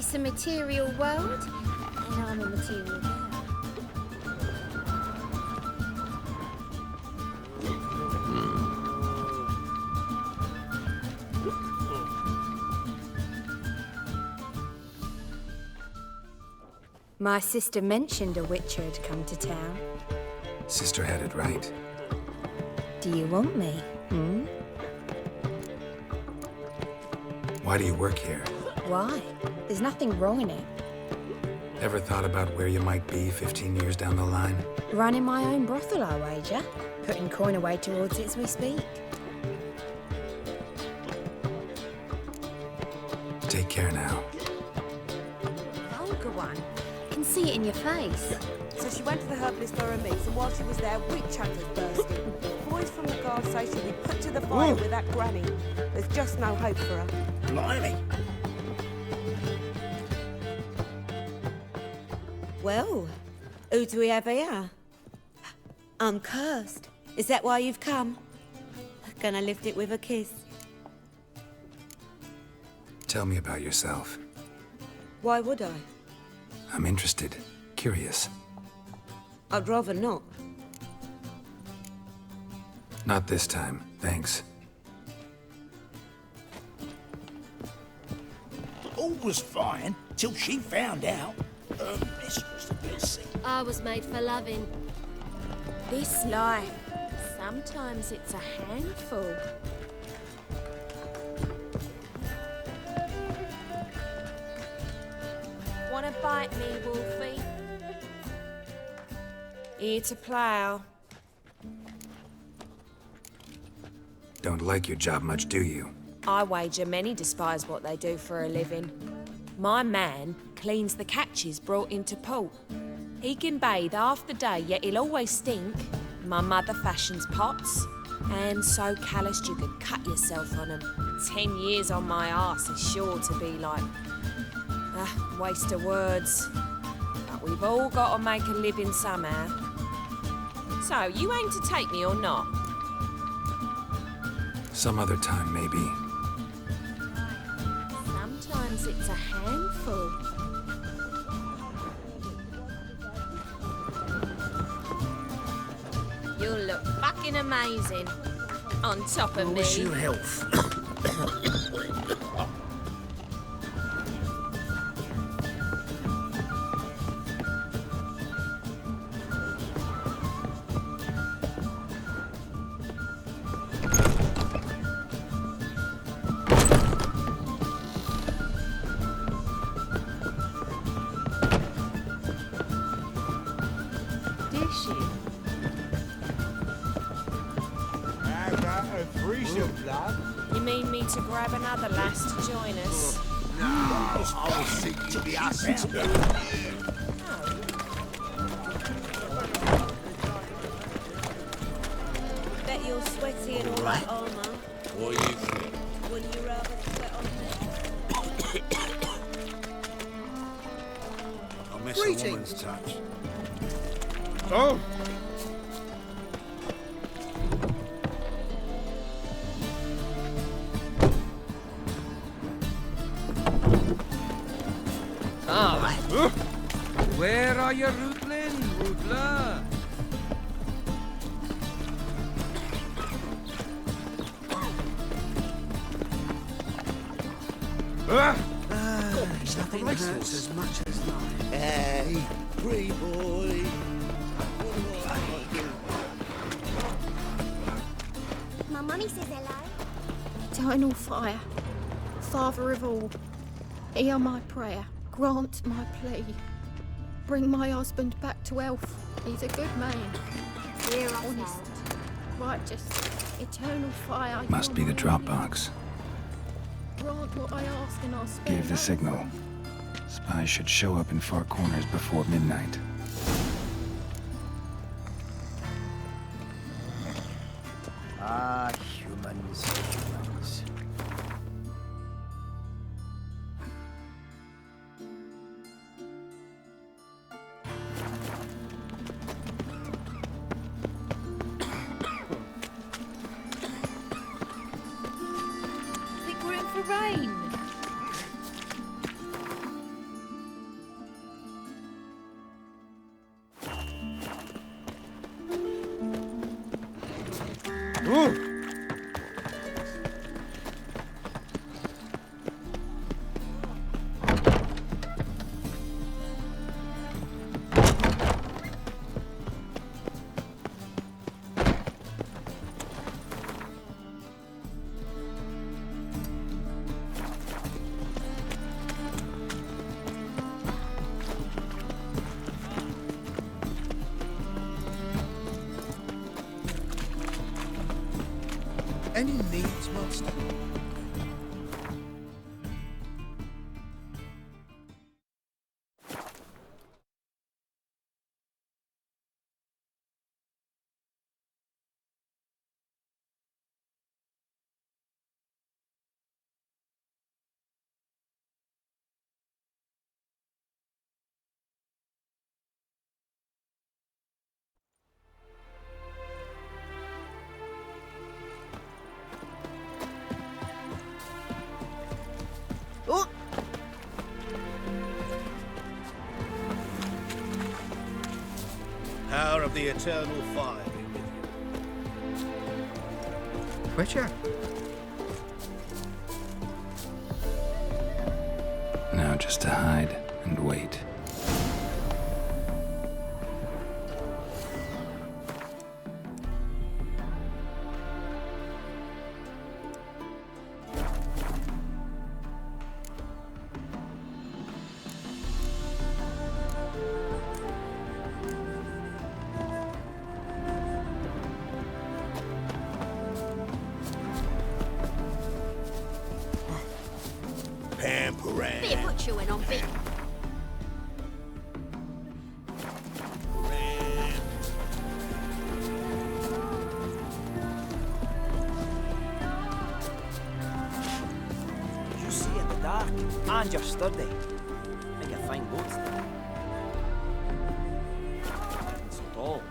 It's a material world, and I'm a material girl. My sister mentioned a witcher had come to town. Sister had it right. Do you want me? Hmm? Why do you work here? Why? There's nothing wrong in it. Ever thought about where you might be 15 years down the line? Running my own brothel, I wager. Putting coin away towards it as we speak. Take care now. Vulgar one. I can see it in your face. So she went to the herbalist for her meats, and while she was there, witch hunters burst in. Boys from the guard say she'll be put to the fire with that granny. There's just no hope for her. Blimey. Well, who do we have here? I'm cursed. Is that why you've come? Gonna lift it with a kiss. Tell me about yourself. Why would I? I'm interested. Curious. I'd rather not. Not this time, thanks. All was fine till she found out her mistress had been sick. I was made for loving. This life, sometimes it's a handful. Wanna bite me, Wolfie? Here to plough. Don't like your job much, do you? I wager many despise what they do for a living. My man cleans the catches brought into port. He can bathe half the day, yet he'll always stink. My mother fashions pots, and so calloused you could cut yourself on them. 10 years on my arse is sure to be like... waste of words. But we've all got to make a living somehow. So, you aim to take me or not? Some other time, maybe. Sometimes it's a handful. You'll look fucking amazing. On top of me. Wish you health. You mean me to grab another lass to join us? No, I will seek to be asked. Bet you're sweaty and all that armour. What do you think? Wouldn't you rather sweat on me? I miss a woman's touch. Oh! Where are you, Reuven? Rutler? It's nothing hurts as much as life. Hey, free boy. My mummy says hello. Eternal fire, Father of all, hear my prayer, grant my plea. Bring my husband back to health. He's a good man. Dear honest, righteous, eternal fire. Must be the Dropbox. Grant what I ask and I'll spare. Give the signal. Spies should show up in Four Corners before midnight. Ah, humans. Think we're in for rain. Any needs, master? Oh! Power of the eternal fire be with you. Witcher? Now just to hide and wait. Bit of butchering on bit. You see in the dark, and you're sturdy. And you find boats there. So tall.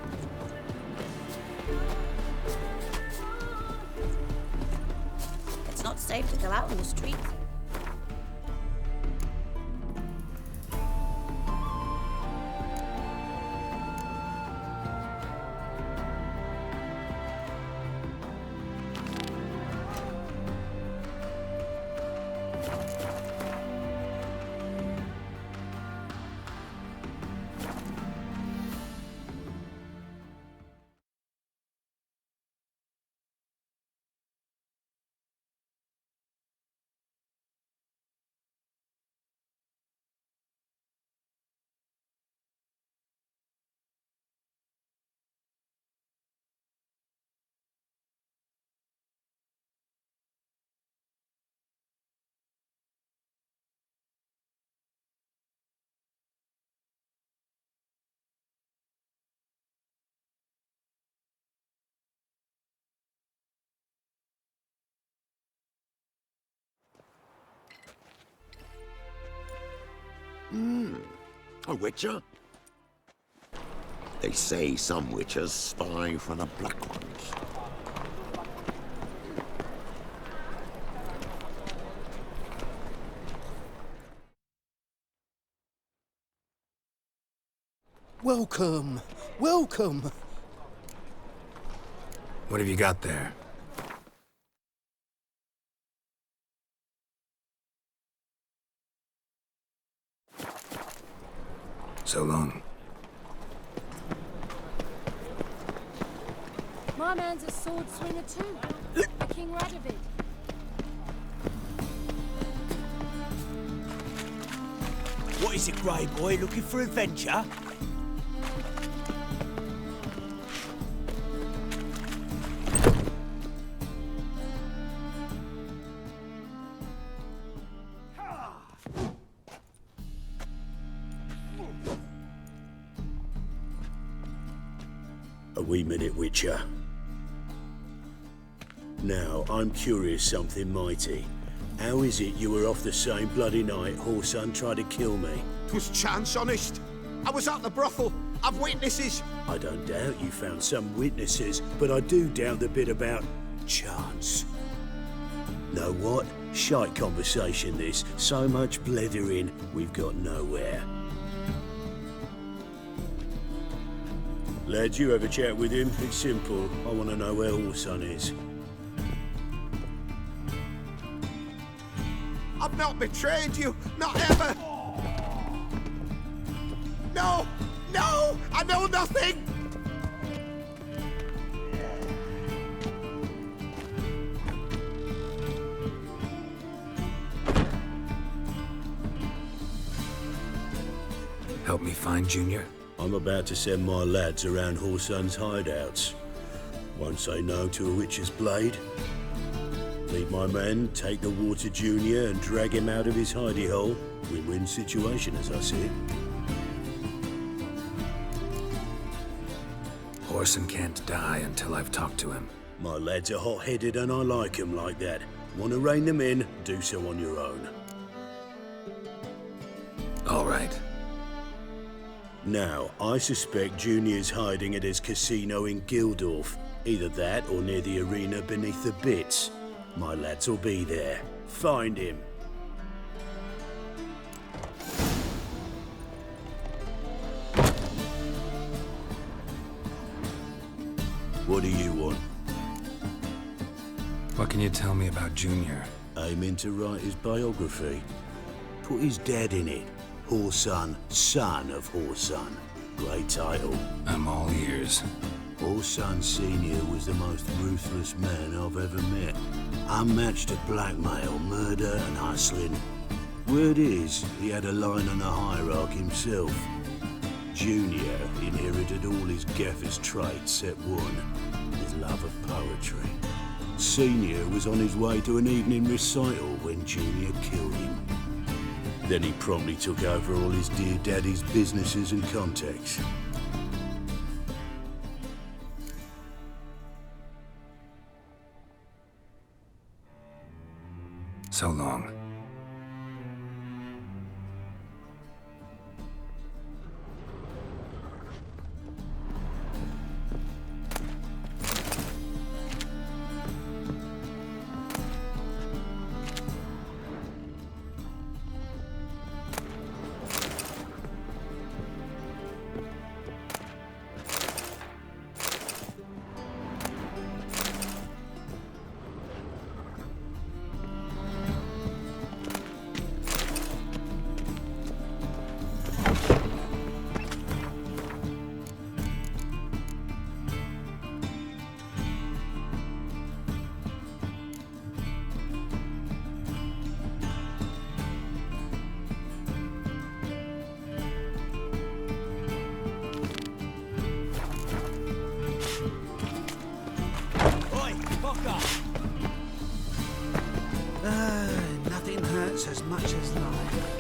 It's not safe to go out on the street. A witcher? They say some witchers spy for the black ones. Welcome, welcome. What have you got there? So long. My man's a sword swinger too. King Radovid. What is it, Grey Boy? Looking for adventure? A wee minute, Witcher. Now, I'm curious something mighty. How is it you were off the same bloody night Whoreson tried to kill me? 'Twas chance, honest. I was at the brothel. I've witnesses. I don't doubt you found some witnesses, but I do doubt the bit about chance. Know what? Shite conversation this. So much blethering, we've got nowhere. Lads, you have a chat with him. It's simple. I want to know where Whoreson is. I've not betrayed you. Not ever. No! No! I know nothing! Help me find Junior? I'm about to send my lads around Whoreson's hideouts. Won't say no to a witch's blade. Lead my men, take the water junior and drag him out of his hidey hole. Win-win situation, as I see it. Orson can't die until I've talked to him. My lads are hot-headed and I like 'em like that. Want to rein them in, do so on your own. All right. Now, I suspect Junior's hiding at his casino in Gildorf. Either that or near the arena beneath the bits. My lads will be there. Find him. What do you want? What can you tell me about Junior? Aiming to write his biography. Put his dad in it. Horson, son of Horson. Great title. I'm all ears. Horson Sr. was the most ruthless man I've ever met. Unmatched at blackmail, murder and hustling. Word is, he had a line on the hierarchy himself. Junior inherited all his gaffer's traits except one, his love of poetry. Senior was on his way to an evening recital when Junior killed him. Then he promptly took over all his dear daddy's businesses and contacts. So long. Nothing hurts as much as life.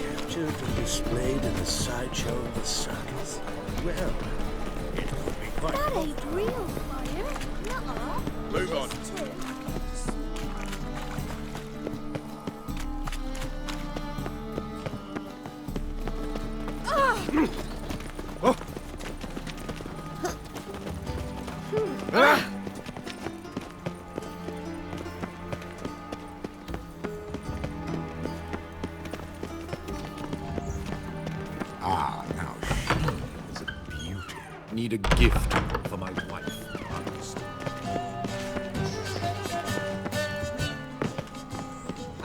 Captured and displayed in the sideshow of the circus. Well, it could be quite... That ain't real fire. Nuh-uh. Move on. Now she is a beauty. Need a gift for my wife.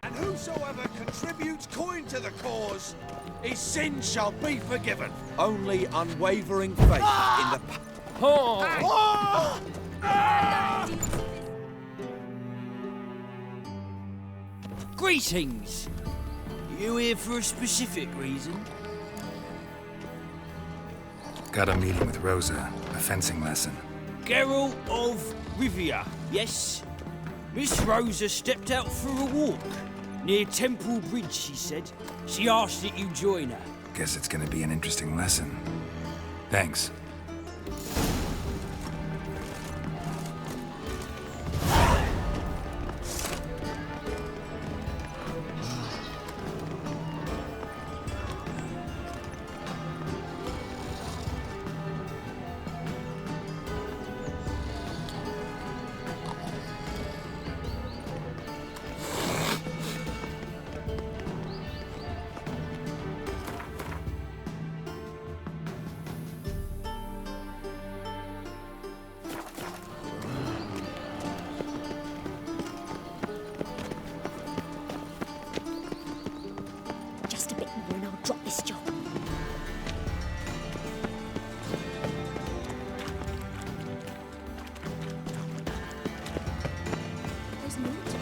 And whosoever contributes coin to the cause, his sins shall be forgiven. Only unwavering faith in the... Oh! Greetings! You here for a specific reason? Got a meeting with Rosa, a fencing lesson. Geralt of Rivia, yes? Miss Rosa stepped out for a walk. Near Temple Bridge, she said. She asked that you join her. Guess it's gonna be an interesting lesson. Thanks. Just a bit more and I'll drop this job. There's more to do.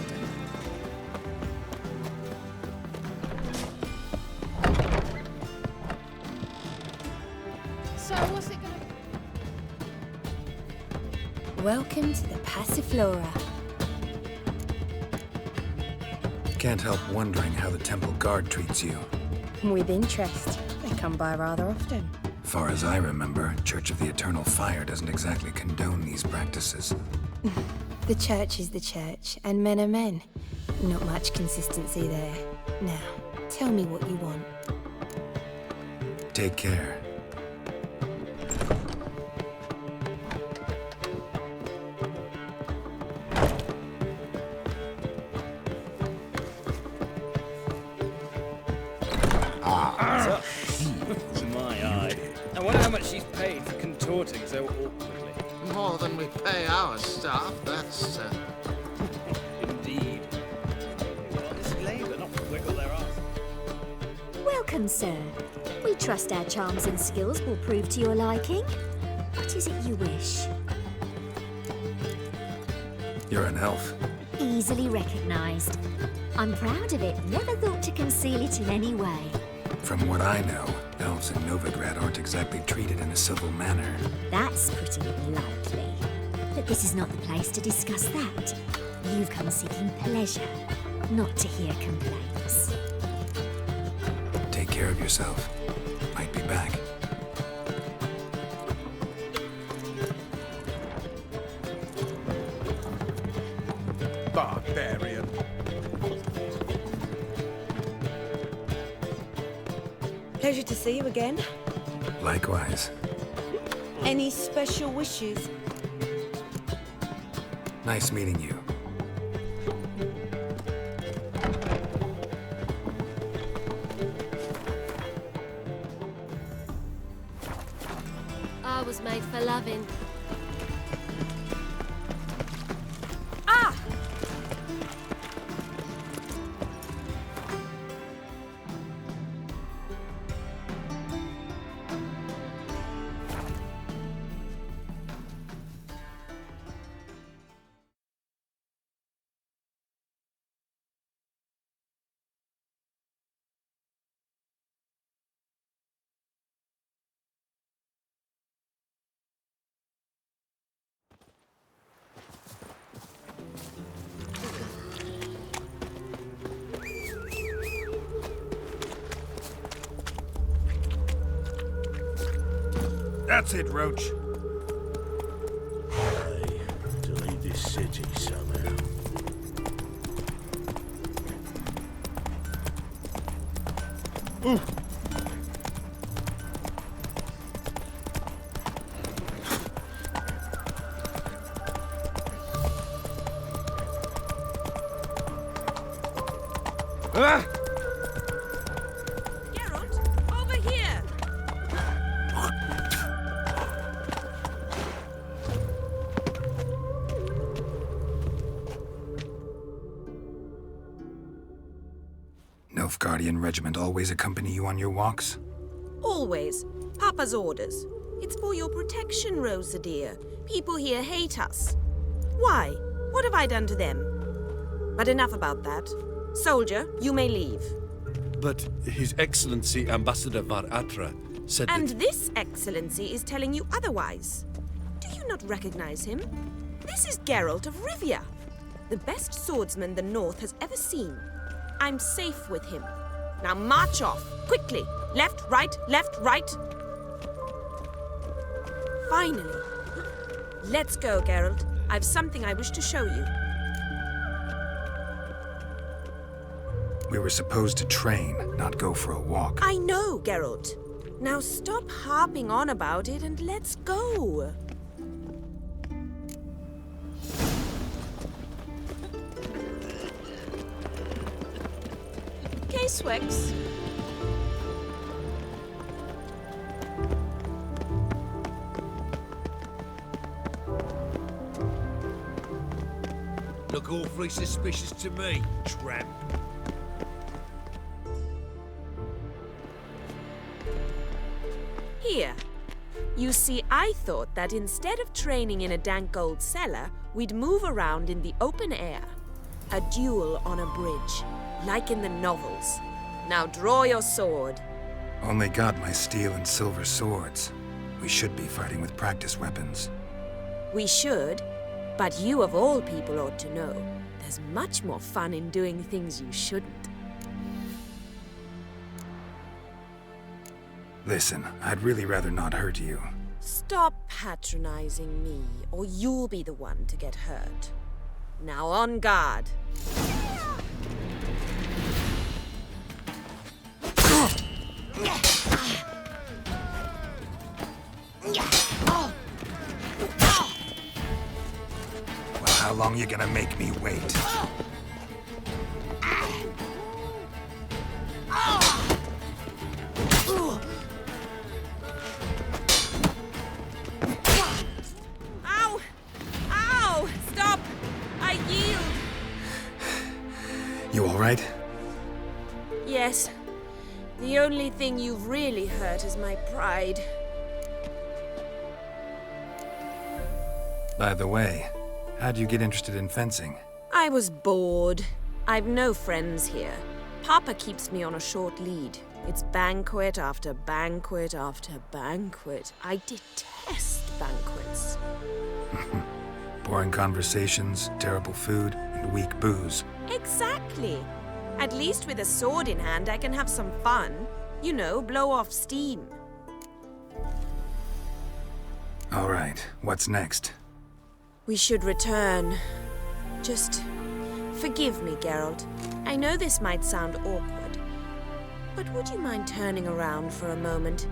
So what's it gonna... Welcome to the Passiflora. Can't help wondering how the temple guard treats you. With interest. They come by rather often. Far as I remember, Church of the Eternal Fire doesn't exactly condone these practices. The church is the church, and men are men. Not much consistency there. Now, tell me what you want. Take care. My eye. I wonder how much she's paid for contorting so awkwardly. More than we pay our staff, that's... Indeed. Well, it's labour, not wiggle their arse. Welcome, sir. We trust our charms and skills will prove to your liking. What is it you wish? You're an elf. Easily recognized. I'm proud of it. Never thought to conceal it in any way. From what I know, elves in Novigrad aren't exactly treated in a civil manner. That's putting it lightly. But this is not the place to discuss that. You've come seeking pleasure, not to hear complaints. Take care of yourself. Might be back. Barbarian. Pleasure to see you again. Likewise. Any special wishes? Nice meeting you. I was made for loving. Ah! That's it, Roach. To leave this city somehow. Ooh. Ah! Geralt, over here! Nilfgaardian regiment always accompany you on your walks? Always. Papa's orders. It's for your protection, Rosa dear. People here hate us. Why? What have I done to them? But enough about that. Soldier, you may leave. But His Excellency Ambassador Var Atra said And that... this excellency is telling you otherwise. Do you not recognize him? This is Geralt of Rivia, the best swordsman the North has ever seen. I'm safe with him. Now march off, quickly. Left, right, right. Finally. Let's go, Geralt. I've something I wish to show you. We were supposed to train, not go for a walk. I know, Geralt. Now stop harping on about it and let's go. Swix. Look awfully suspicious to me, tramp. Here. You see, I thought that instead of training in a dank old cellar, we'd move around in the open air. A duel on a bridge. Like in the novels. Now draw your sword. Only got my steel and silver swords. We should be fighting with practice weapons. We should, But you of all people ought to know, there's much more fun in doing things you shouldn't. Listen, I'd really rather not hurt you. Stop patronizing me, or you'll be the one to get hurt. Now on guard. Well, how long you gonna make me wait? Ow! Ow! Stop! I yield! You alright? Yes. The only thing you've really hurt is my pride. By the way, how'd you get interested in fencing? I was bored. I've no friends here. Papa keeps me on a short lead. It's banquet after banquet after banquet. I detest banquets. Boring conversations, terrible food, and weak booze. Exactly. At least with a sword in hand, I can have some fun. You know, blow off steam. All right, what's next? We should return. Just forgive me, Geralt. I know this might sound awkward, but would you mind turning around for a moment?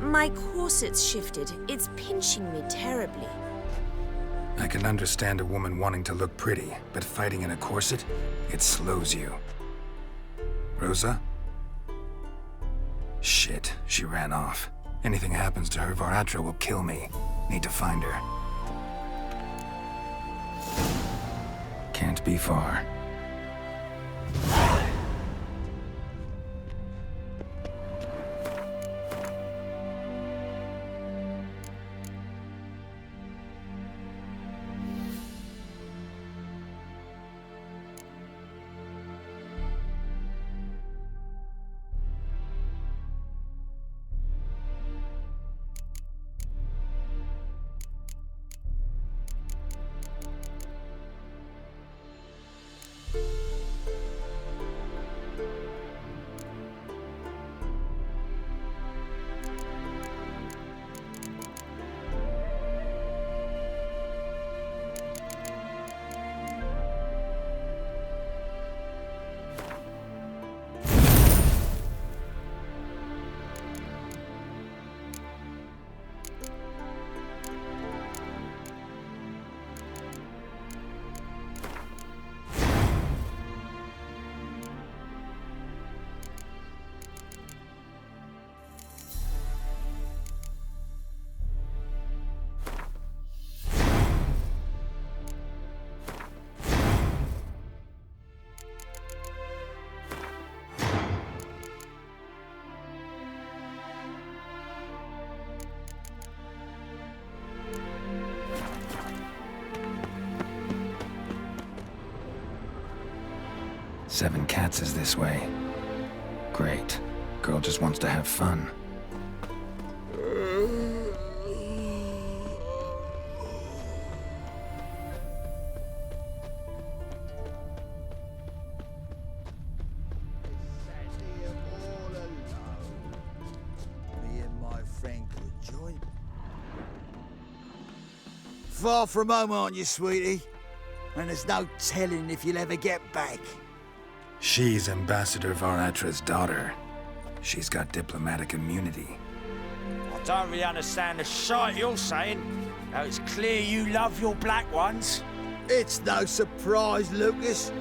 My corset's shifted. It's pinching me terribly. I can understand a woman wanting to look pretty, but fighting in a corset, it slows you. Rosa? Shit, she ran off. Anything happens to her, Varatra will kill me. Need to find her. Can't be far. Seven Cats is this way. Great. Girl just wants to have fun. Me and my friend could join. Far from home, aren't you, sweetie? And there's no telling if you'll ever get back. She's Ambassador Varatra's daughter. She's got diplomatic immunity. I don't really understand the shite you're saying. Now it's clear you love your black ones. It's no surprise, Lucas.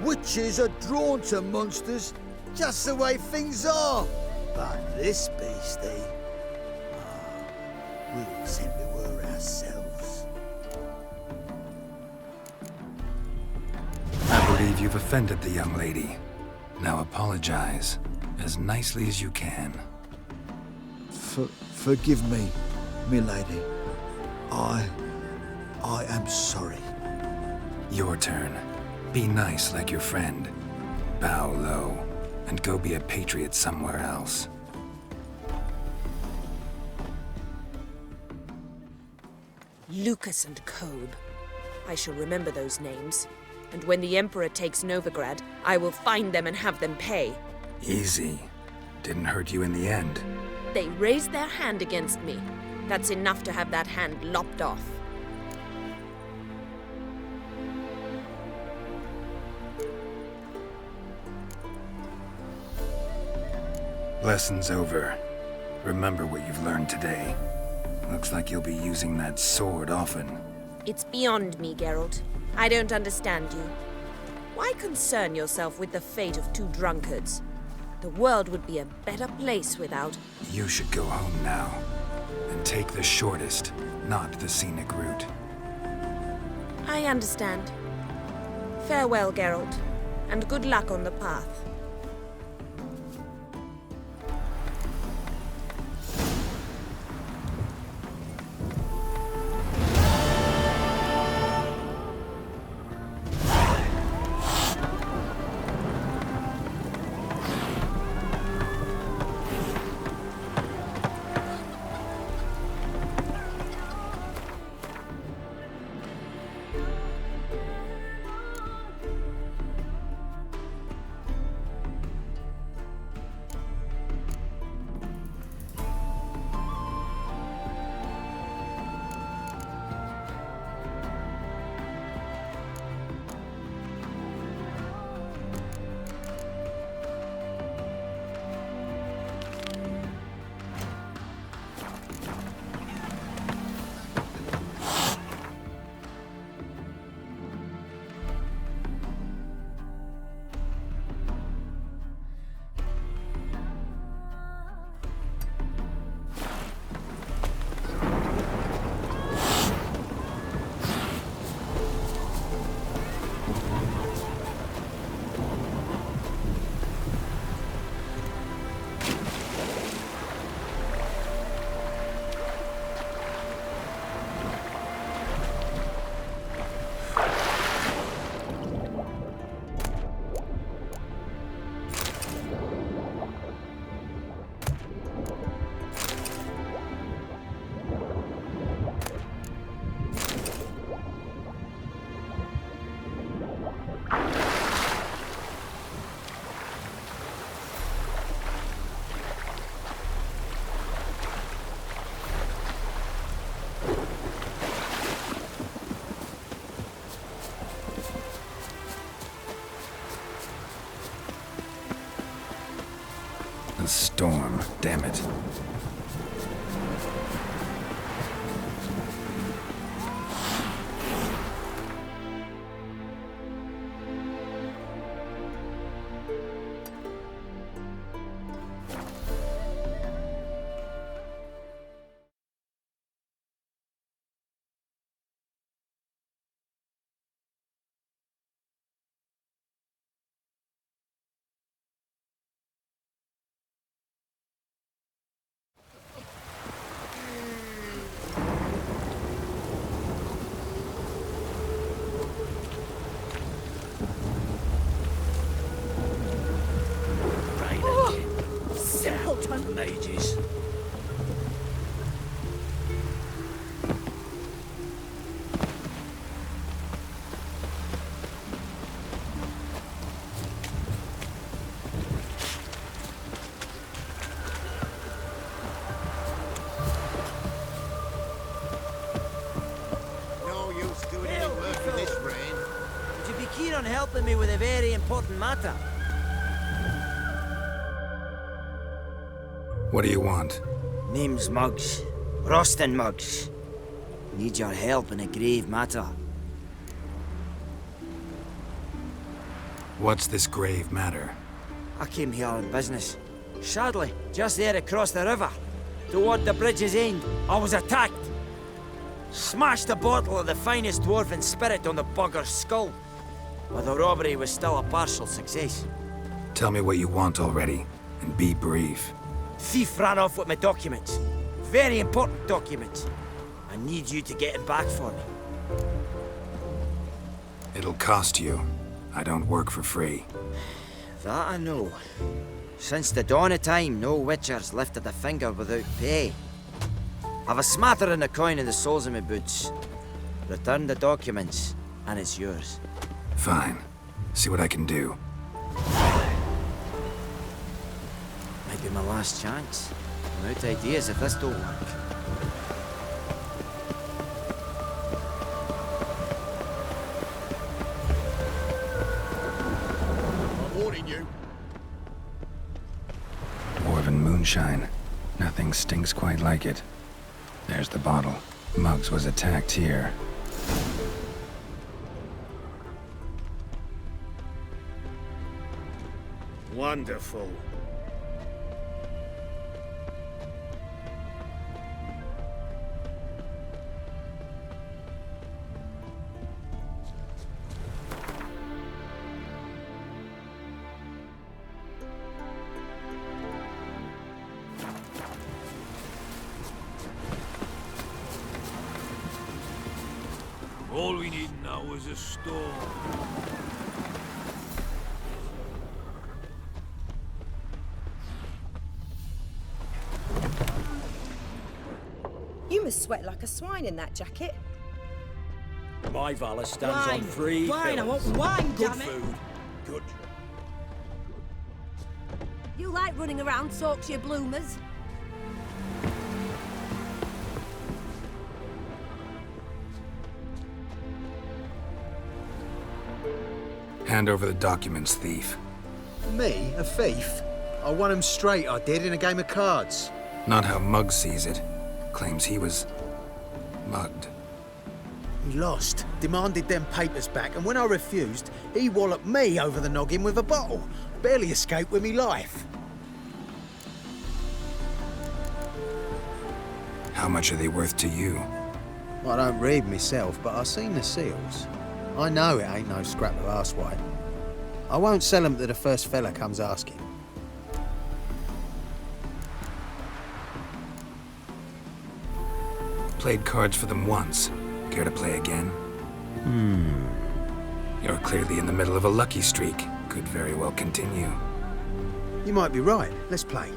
Witches are drawn to monsters, just the way things are. But this beastie, we sent to her ourselves. I believe you've offended the young lady. Now apologize, as nicely as you can. Forgive me, milady. I am sorry. Your turn. Be nice like your friend. Bow low, and go be a patriot somewhere else. Lucas and Cobe. I shall remember those names. And when the Emperor takes Novigrad, I will find them and have them pay. Easy. Didn't hurt you in the end. They raised their hand against me. That's enough to have that hand lopped off. Lesson's over. Remember what you've learned today. Looks like you'll be using that sword often. It's beyond me, Geralt. I don't understand you. Why concern yourself with the fate of two drunkards? The world would be a better place without... You should go home now. And take the shortest, not the scenic route. I understand. Farewell, Geralt. And good luck on the path. A storm, damn it. Mages. No use doing any work in this rain. Would you be keen on helping me with a very important matter? What do you want? Name's Muggs. Rostin Muggs. Need your help in a grave matter. What's this grave matter? I came here on business. Sadly, just there across the river, toward the bridge's end, I was attacked. Smashed a bottle of the finest dwarven spirit on the bugger's skull. But the robbery was still a partial success. Tell me what you want already, and be brief. Thief ran off with my documents. Very important documents. I need you to get it back for me. It'll cost you. I don't work for free. That I know. Since the dawn of time, no witcher's lifted a finger without pay. I've a smattering of coin in the soles of my boots. Return the documents, and it's yours. Fine. See what I can do. Might be my last chance. I'm out of ideas if this don't work. I'm warning you. Dwarven moonshine. Nothing stinks quite like it. There's the bottle. Muggs was attacked here. Wonderful. All we need now is a storm. You must sweat like a swine in that jacket. My valor stands Wine. on 3 Wine, I want pillars. wine, Good damn it. food, good. You like running around, talk to your bloomers. Hand over the documents, thief. Me? A thief? I won him straight, I did, in a game of cards. Not how Muggs sees it. Claims he was mugged. He lost, demanded them papers back, and when I refused, he walloped me over the noggin with a bottle. Barely escaped with me life. How much are they worth to you? I don't read myself, but I've seen the seals. I know it ain't no scrap of arsewhite. I won't sell them to the first fella comes asking. Played cards for them once. Care to play again? You're clearly in the middle of a lucky streak. Could very well continue. You might be right. Let's play.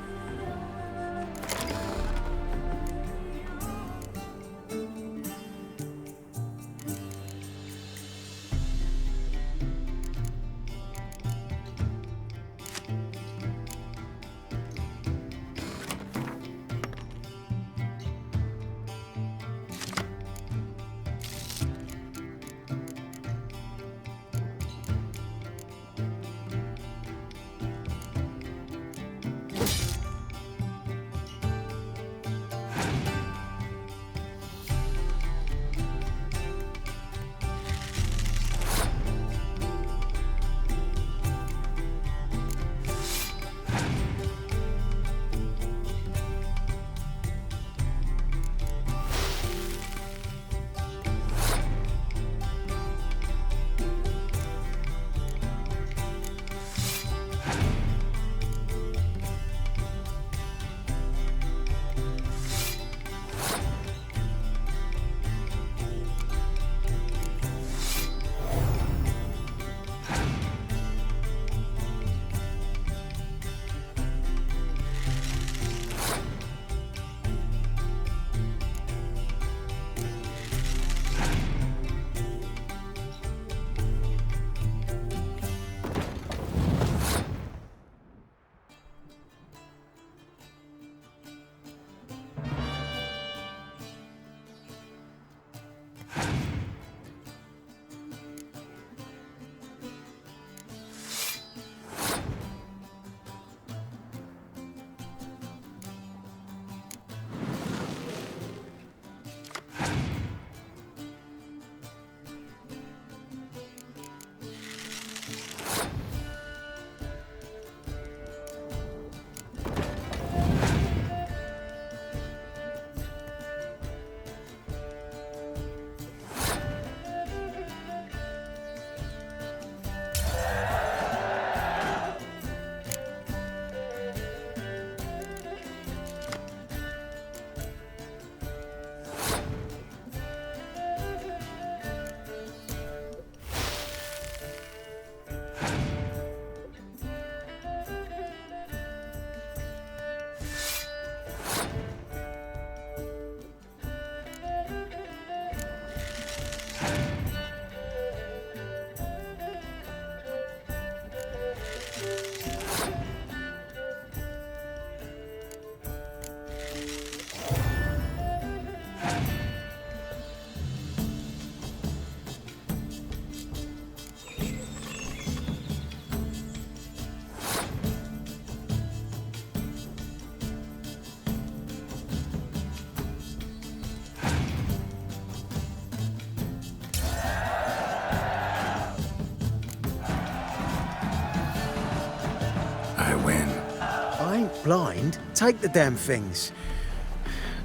win. I ain't blind. Take the damn things.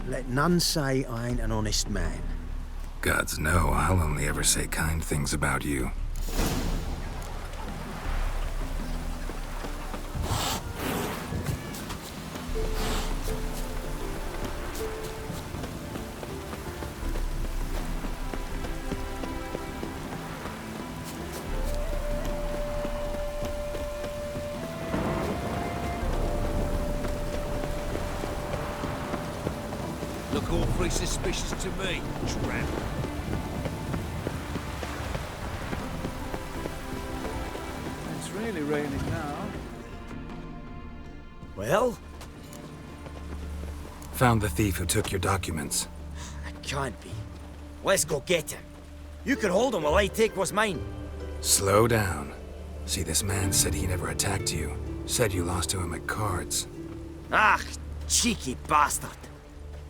Let none say I ain't an honest man. Gods know I'll only ever say kind things about you. Look awfully suspicious to me, tramp. It's really raining now. Well? Found the thief who took your documents. It can't be. Let's go get him. You can hold him while I take what's mine. Slow down. See, this man said he never attacked you. Said you lost to him at cards. Ah, cheeky bastard.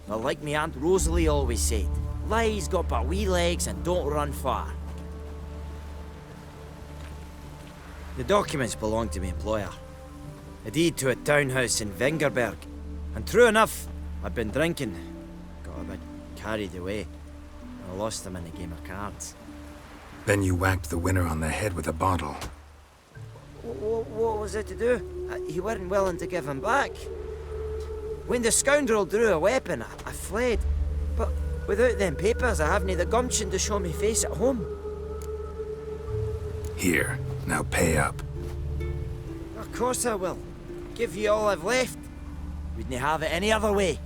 Well, like me Aunt Rosalie always said, lies got but wee legs and don't run far. The documents belong to my employer. A deed to a townhouse in Vengerberg. And true enough, I'd been drinking. Got a bit carried away. I lost them in a game of cards. Then you whacked the winner on the head with a bottle. What was it to do? You weren't willing to give him back. When the scoundrel drew a weapon, I fled. But without them papers, I haven't the gumption to show me face at home. Here, now pay up. Of course I will. Give you all I've left. Wouldn't have it any other way.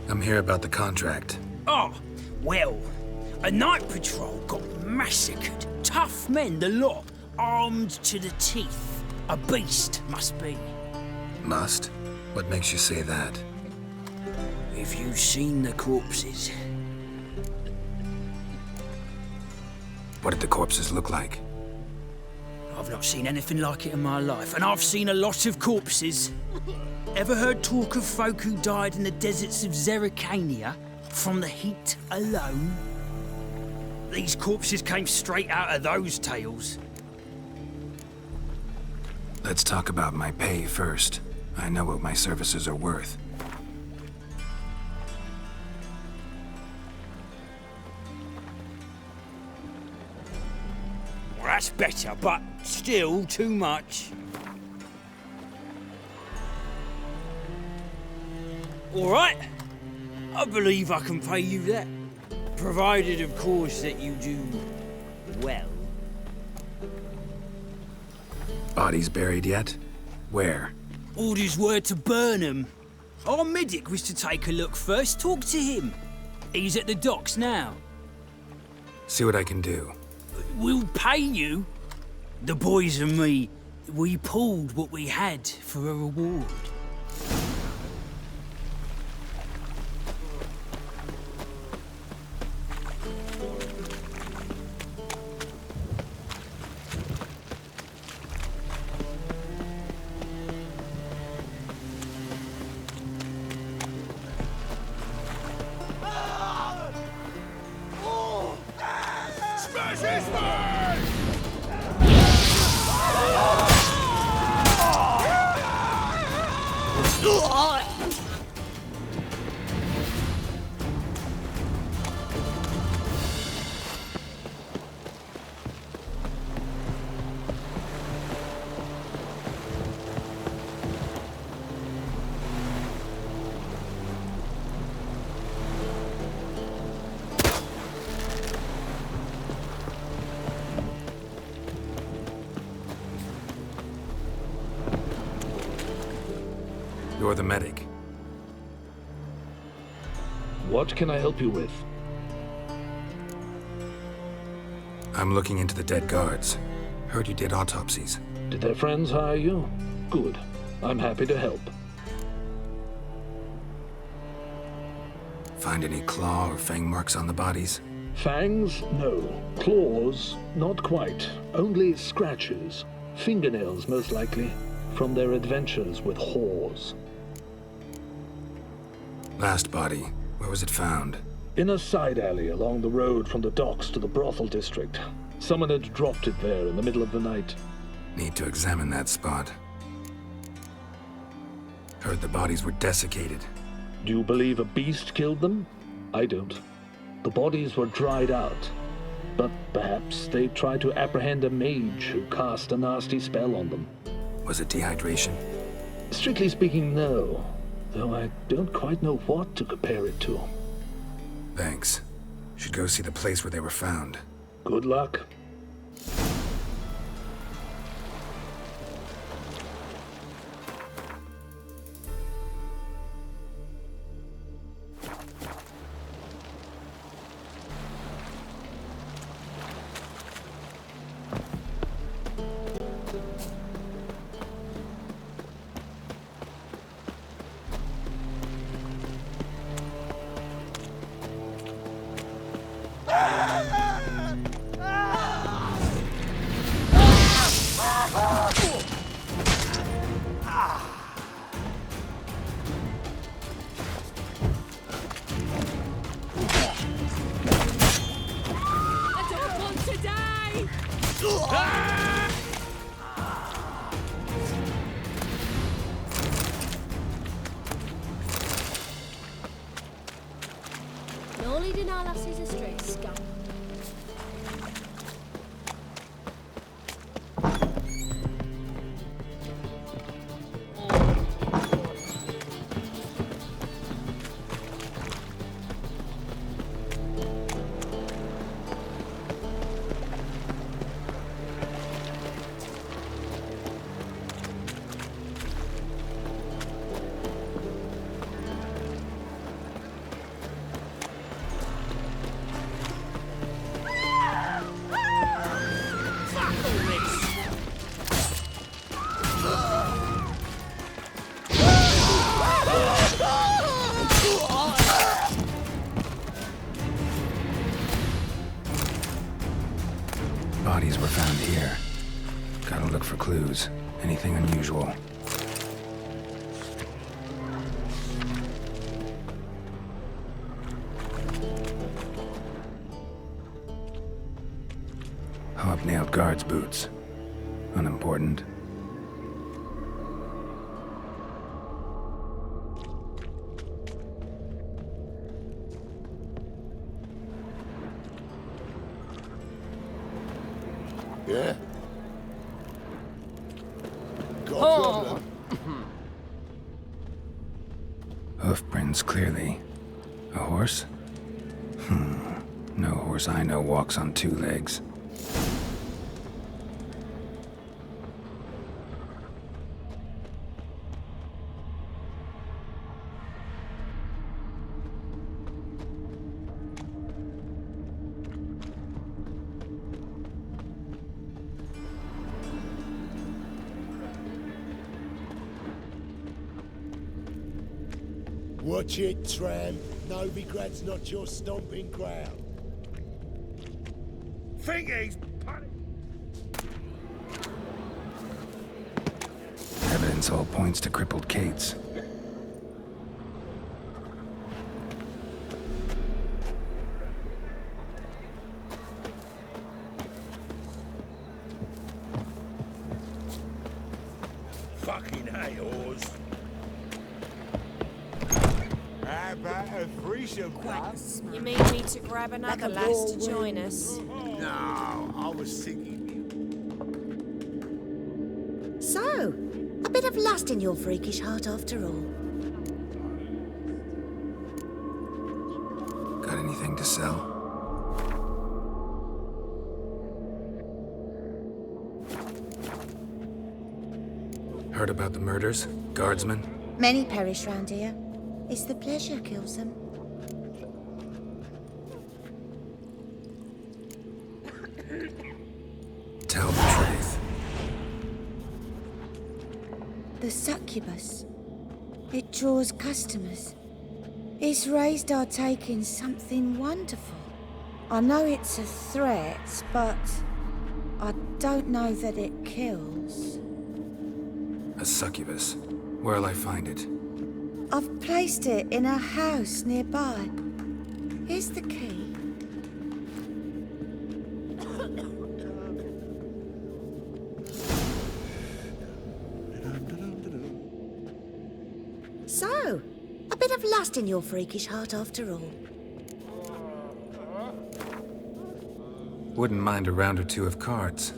I'm here about the contract. Oh, well, a night patrol got massacred. Tough men, the lot, armed to the teeth. A beast, must be. Must? What makes you say that? If you've seen the corpses. What did the corpses look like? I've not seen anything like it in my life, and I've seen a lot of corpses. Ever heard talk of folk who died in the deserts of Zerrikania from the heat alone? These corpses came straight out of those tales. Let's talk about my pay first. I know what my services are worth. Well, that's better, but still too much. All right. I believe I can pay you that. Provided, of course, that you do well. Bodies buried yet? Where? Orders were to burn them. Our medic was to take a look first, talk to him. He's at the docks now. See what I can do. We'll pay you. The boys and me, we pulled what we had for a reward. You're the medic. What can I help you with? I'm looking into the dead guards. Heard you did autopsies. Did their friends hire you? Good. I'm happy to help. Find any claw or fang marks on the bodies? Fangs? No. Claws? Not quite. Only scratches. Fingernails, most likely. From their adventures with whores. Last body, where was it found? In a side alley along the road from the docks to the brothel district. Someone had dropped it there in the middle of the night. Need to examine that spot. Heard the bodies were desiccated. Do you believe a beast killed them? I don't. The bodies were dried out. But perhaps they tried to apprehend a mage who cast a nasty spell on them. Was it dehydration? Strictly speaking, no. Though I don't quite know what to compare it to. Thanks. Should go see the place where they were found. Good luck. Nolly deny lassies a straight scum. Bodies were found here. Gotta look for clues. Anything unusual. Hobnailed guards' boots. Unimportant. Yeah? Got Oh. Hoof prints, clearly. A horse? No horse I know walks on 2 legs. Watch it, tramp. Novigrad's not your stomping ground. Think he's Evidence all points to crippled Kate's. fucking hay-horse. How about a threesome, Bob? You mean me to grab another lass to join us? No, I was thinking. So, a bit of lust in your freakish heart after all. Got anything to sell? Heard about the murders? Guardsmen? Many perish round here. It's the pleasure kills them. Tell the truth. The succubus. It draws customers. It's raised our take in something wonderful. I know it's a threat, but I don't know that it kills. A succubus. Where'll I find it? I've placed it in a house nearby. Here's the key. So, a bit of lust in your freakish heart after all. Wouldn't mind a round or two of cards.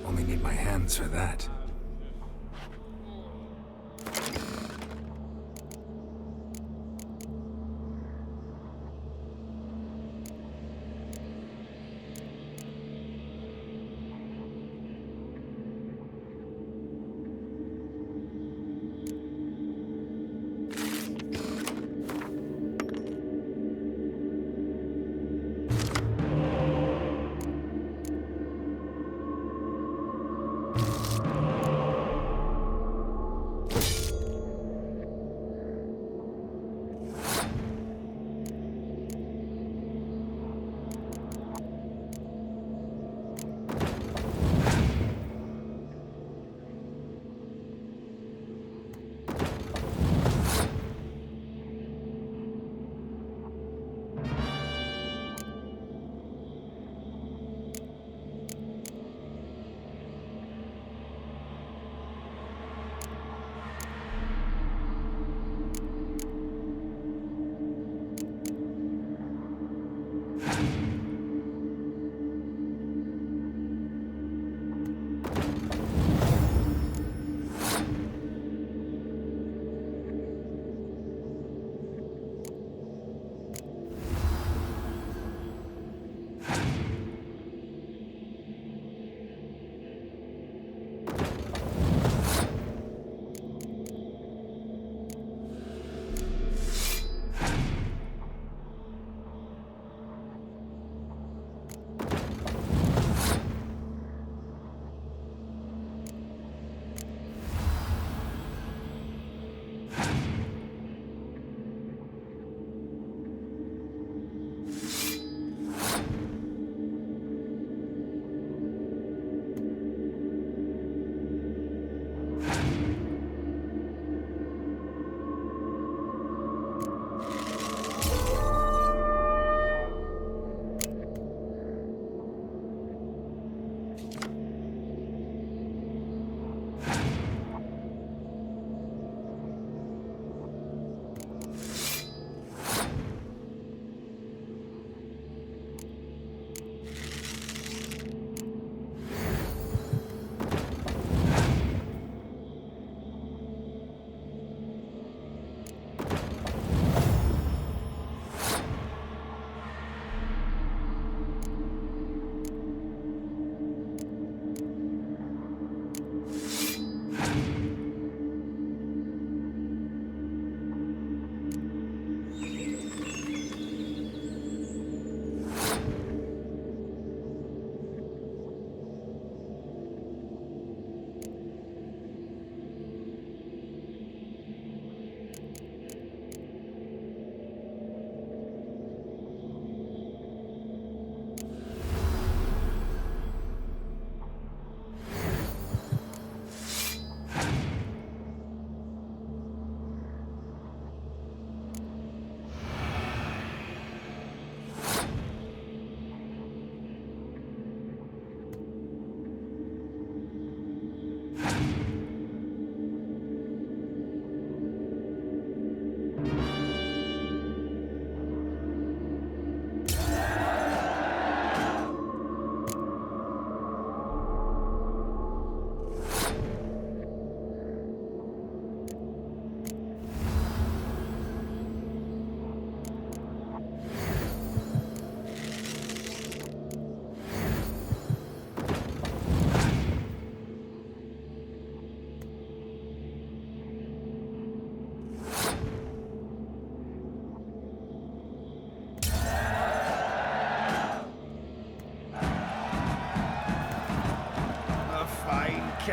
Only need my hands for that.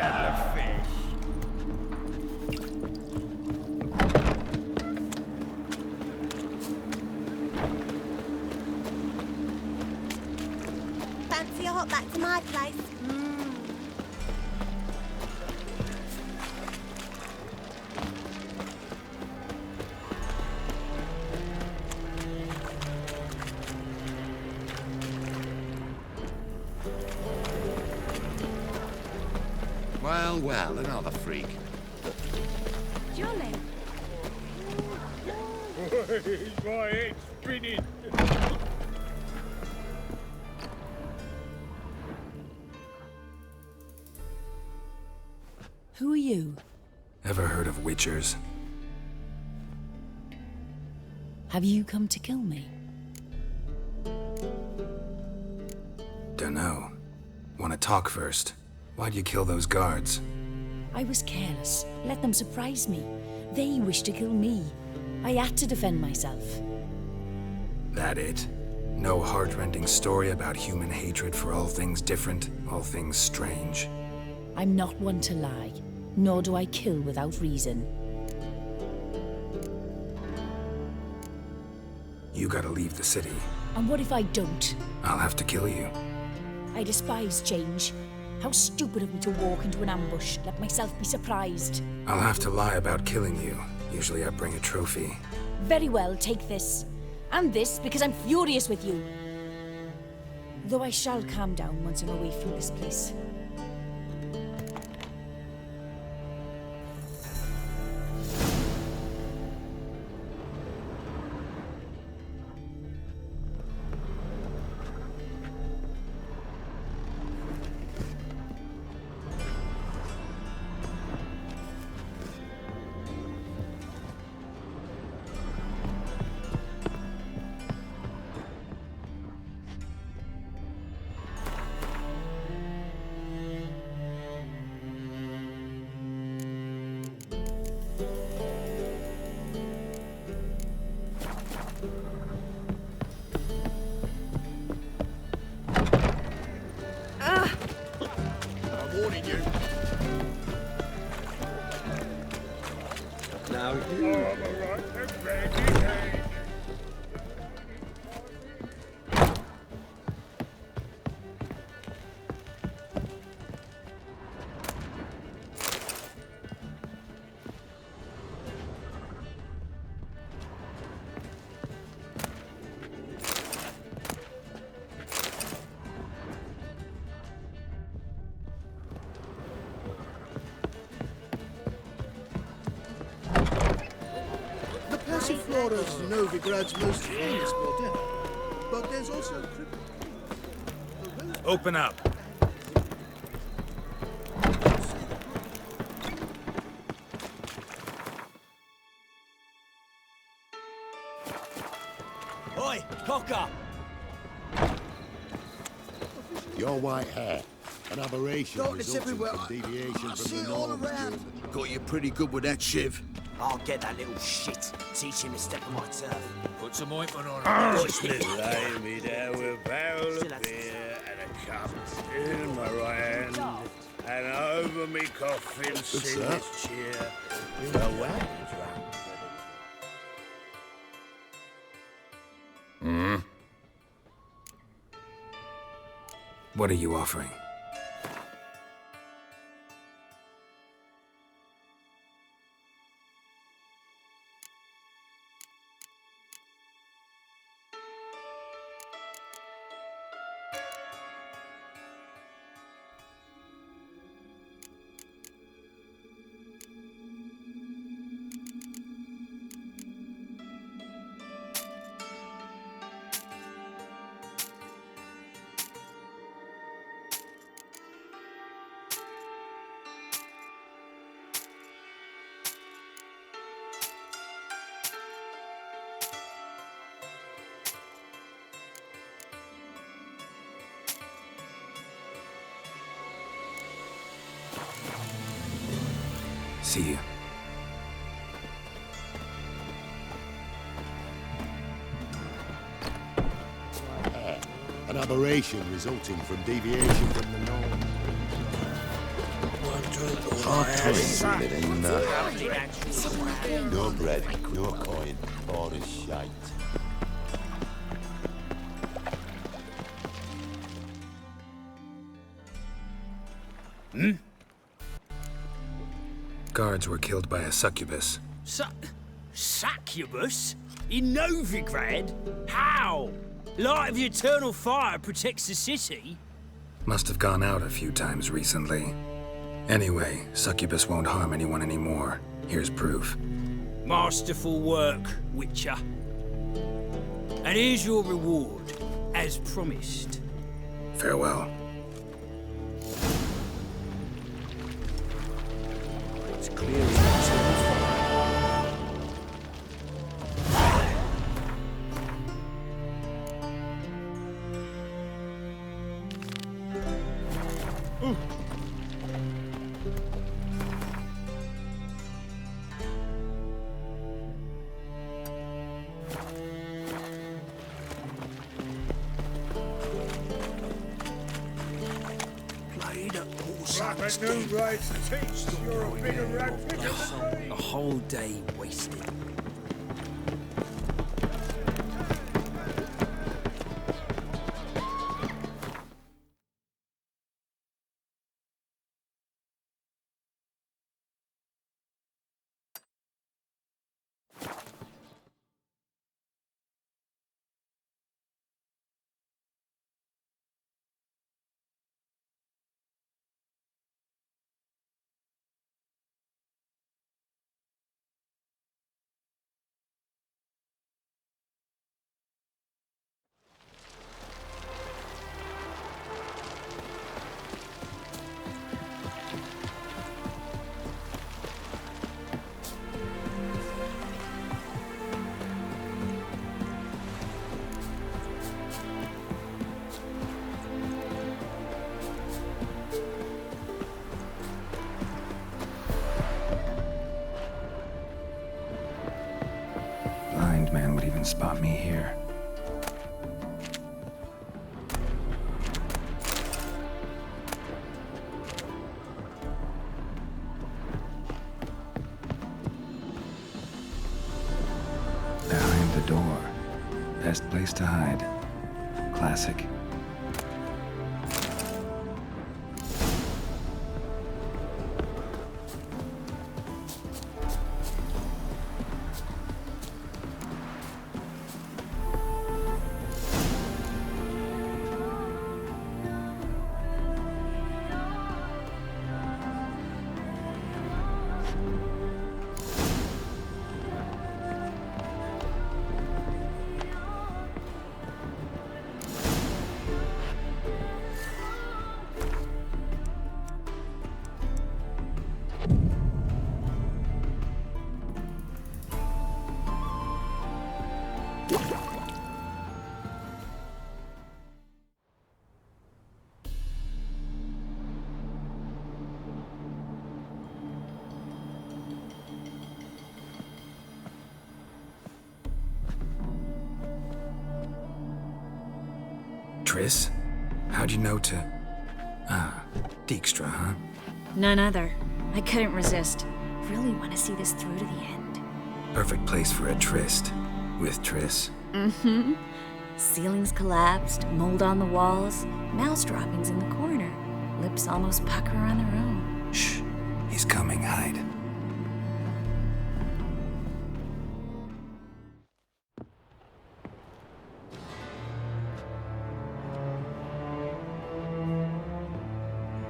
cuttlefish. Fancy a hop back to my place? Well, well, another freak. Jolly. Is my head spinning? Who are you? Ever heard of witchers? Have you come to kill me? Dunno. Wanna talk first? Why'd you kill those guards? I was careless. Let them surprise me. They wished to kill me. I had to defend myself. That it? No heart-rending story about human hatred for all things different, all things strange? I'm not one to lie, nor do I kill without reason. You gotta leave the city. And what if I don't? I'll have to kill you. I despise change. How stupid of me to walk into an ambush, let myself be surprised. I'll have to lie about killing you. Usually I bring a trophy. Very well, take this. And this, because I'm furious with you. Though I shall calm down once I'm away from this place. Flora's Novigrad's most famous bordello, but there's also a crypt. Open up. Oi, cocker! Your white hair, an aberration Darkness resulting everywhere. from deviation I from see the it all norms around. during the... Got you pretty good with that shiv. I'll get that little shit. Teach him to step on my turf. Put some ointment on Just lay me down with a barrel of beer and a cup in my right hand, and over me coffin sit that? this chair with a wagon's round. What are you offering? See you. An aberration resulting from deviation from the norms. One Hard times living. No bread, no coin, all is shite. Hmm? Guards were killed by a succubus. Succubus? In Novigrad? How? Light of the eternal fire protects the city? Must have gone out a few times recently. Anyway, succubus won't harm anyone anymore. Here's proof. Masterful work, Witcher. And here's your reward, as promised. Farewell. It's clear as the eternal fire. A whole day wasted. Blind man would even spot me here. Behind the door. Best place to hide. Classic. Triss? How'd you know to... Ah, Dijkstra, huh? None other. I couldn't resist. Really want to see this through to the end. Perfect place for a tryst. With Triss. Mm-hmm. Ceilings collapsed, mold on the walls, mouse droppings in the corner. Lips almost pucker on their own. Shh. He's coming, hide.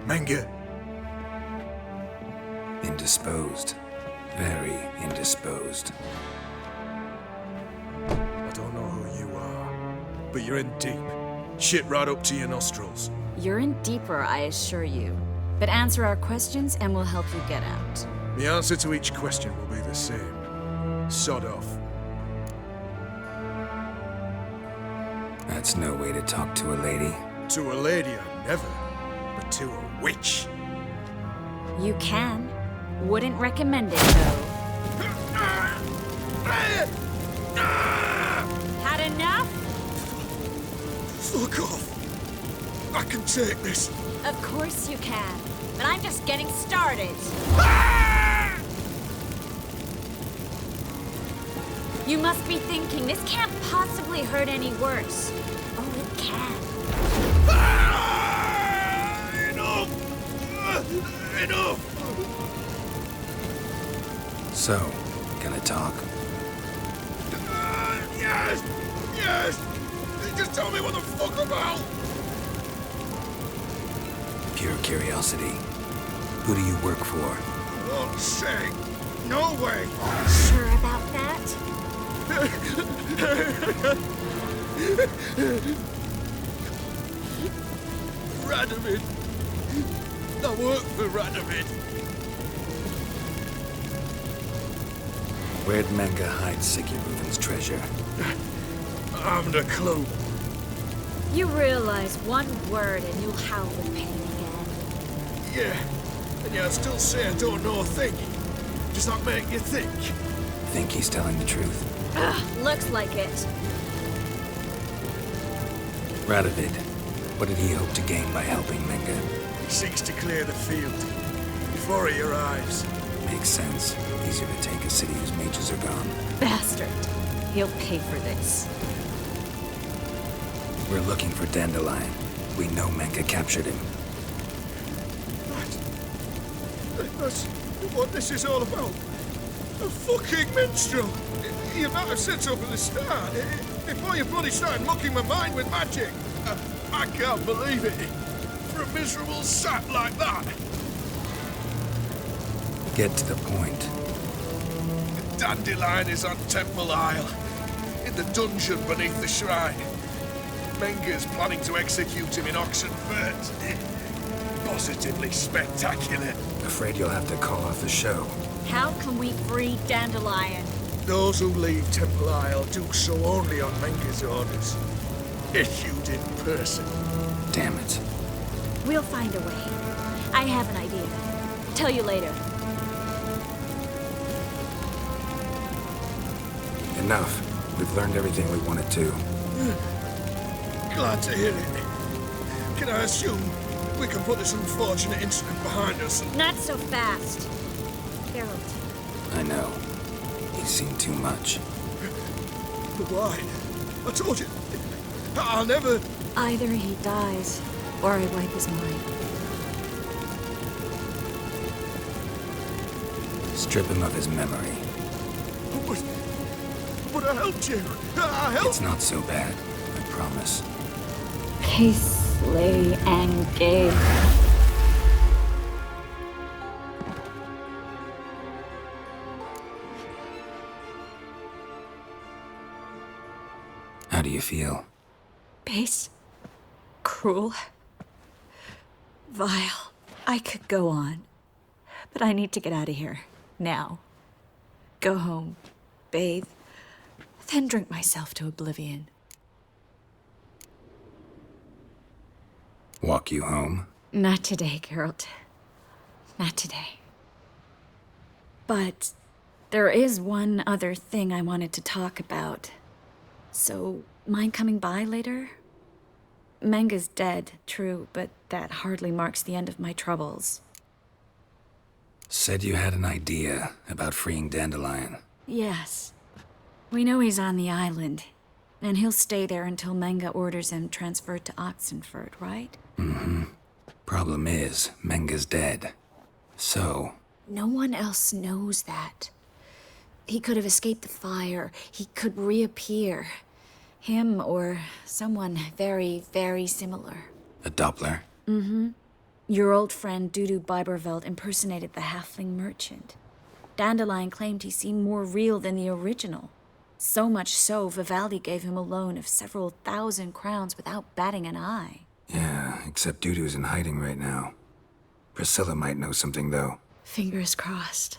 Menge. Indisposed. Very indisposed. I don't know who you are, but you're in deep. Shit right up to your nostrils. You're in deeper, I assure you. But answer our questions and we'll help you get out. The answer to each question will be the same. Sod off. That's no way to talk to a lady. To a lady, I never. But to a witch. You can. Wouldn't recommend it, though. Had enough? Fuck off. I can take this. Of course you can. but I'm just getting started. You must be thinking, this can't possibly hurt any worse. Oh, it can. Enough! So, gonna talk? Yes! Yes! Just tell me what the fuck about! Pure curiosity. Who do you work for? Won't say. No way! Sure about that? Radovid. I work for Radovid. Where'd Manga hide Reuven's treasure? I haven't a clue. You realize one word and you'll howl with pain again. Yeah, and yet I still say I don't know a thing. Does that make you think? Think he's telling the truth? Ugh, looks like it. Radovid, what did he hope to gain by helping Manga? He seeks to clear the field before he arrives. Makes sense. Easier to take a city whose mages are gone. Bastard. He'll pay for this. We're looking for Dandelion. We know Manga captured him. That's what this is all about. A fucking minstrel! You might have said so from the start. Before you bloody started mucking my mind with magic. I can't believe it. For a miserable sap like that. Get to the point. The Dandelion is on Temple Isle, in the dungeon beneath the shrine. Menga's planning to execute him in Oxenfurt. Positively spectacular. Afraid you'll have to call off the show. How can we free Dandelion? Those who leave Temple Isle do so only on Menga's orders. Issued in person. Damn it. We'll find a way. I have an idea. Tell you later. Enough. We've learned everything we wanted to. Glad to hear it. Can I assume we can put this unfortunate incident behind us? Not so fast. Geralt. I know. He's seen too much. But why? I told you. I'll never... Either he dies, or I wipe his mind. Strip him of his memory. But I helped you. I helped... It's not so bad. I promise. Peacely and gay. How do you feel? Base. Cruel. Vile. I could go on. But I need to get out of here. Now. Go home. Bathe. Then drink myself to oblivion. Walk you home? Not today, Geralt. Not today. But there is one other thing I wanted to talk about. So, mind coming by later? Manga's dead, true, but that hardly marks the end of my troubles. Said you had an idea about freeing Dandelion. Yes. We know he's on the island, and he'll stay there until Manga orders him transferred to Oxenfurt, right? Mm-hmm. Problem is, Manga's dead. So... No one else knows that. He could have escaped the fire. He could reappear. Him or someone very, very similar. A Doppler? Mm-hmm. Your old friend Dudu Biberveld impersonated the halfling merchant. Dandelion claimed he seemed more real than the original. So much so, Vivaldi gave him a loan of several thousand crowns without batting an eye. Yeah, except Dudu's in hiding right now. Priscilla might know something, though. Fingers crossed.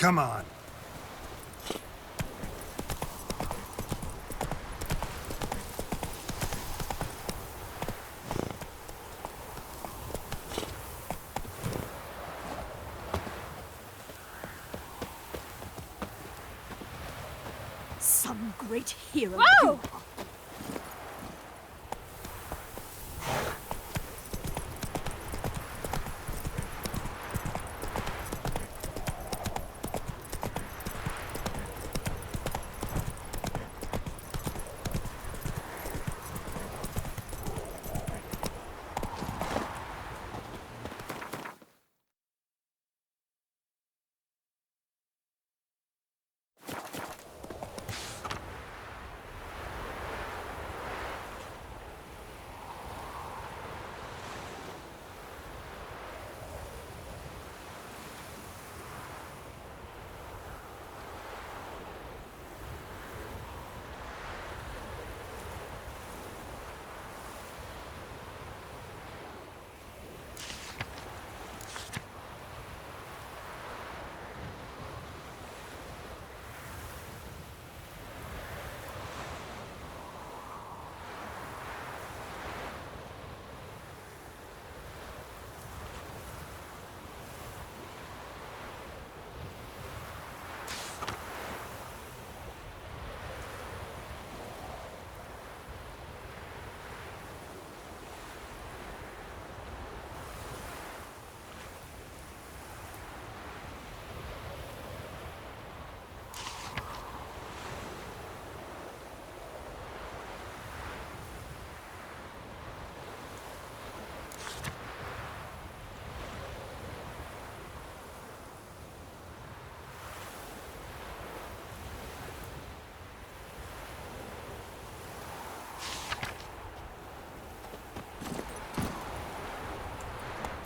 Come on. Some great hero. Whoa!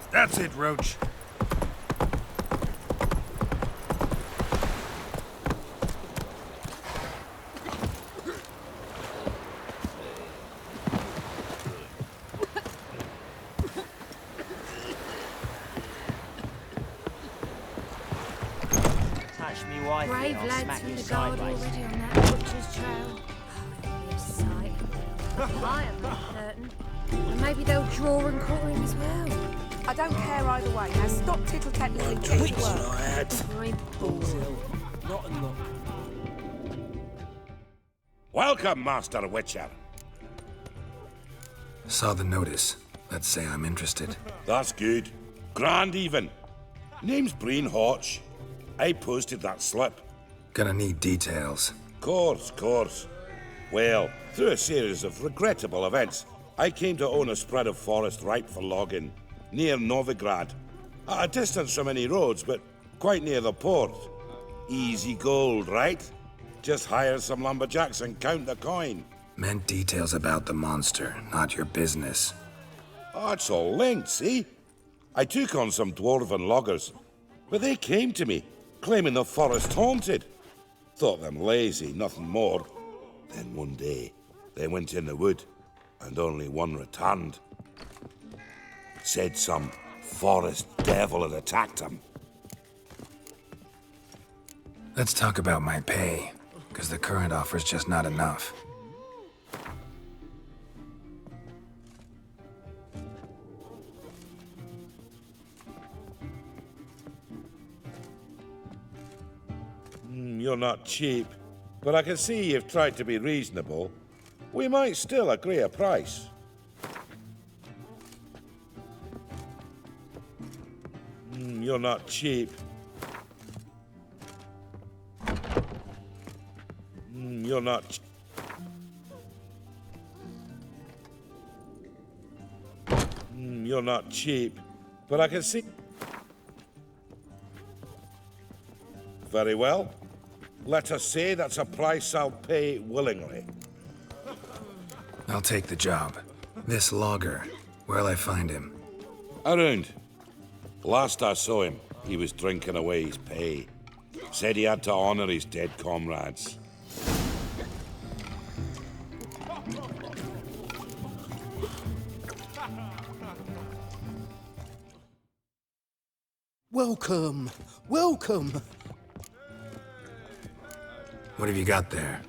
That's it, Roach. Touch me wife, Brave I'll lads smack from you the guard sideways. already on that butcher's trail. Oh, it'll be a sight. I am not certain. And maybe they'll draw and quarter him as well. I don't care either way. Now stop tittle-tattling and get to work. My balls. Not a lot. Welcome, Master Witcher. Saw the notice. Let's say I'm interested. That's good. Grand even. Name's Breen Hotch. I posted that slip. Gonna need details. Course. Well, through a series of regrettable events, I came to own a spread of forest ripe for logging, near Novigrad. At a distance from any roads, but quite near the port. Easy gold, right? Just hire some lumberjacks and count the coin. Meant details about the monster, not your business. Oh, it's all linked, see? I took on some dwarven loggers, but they came to me, claiming the forest haunted. Thought them lazy, nothing more. Then one day, they went in the wood, and only one returned. Said some forest devil had attacked him. Let's talk about my pay, because the current offer's just not enough. You're not cheap, but I can see you've tried to be reasonable. We might still agree a price. You're not cheap. You're not. You're not cheap, but I can see. Very well. Let us say that's a price I'll pay willingly. I'll take the job. This logger, where'll I find him? Around. Last I saw him, he was drinking away his pay. Said he had to honor his dead comrades. Welcome, welcome. What have you got there?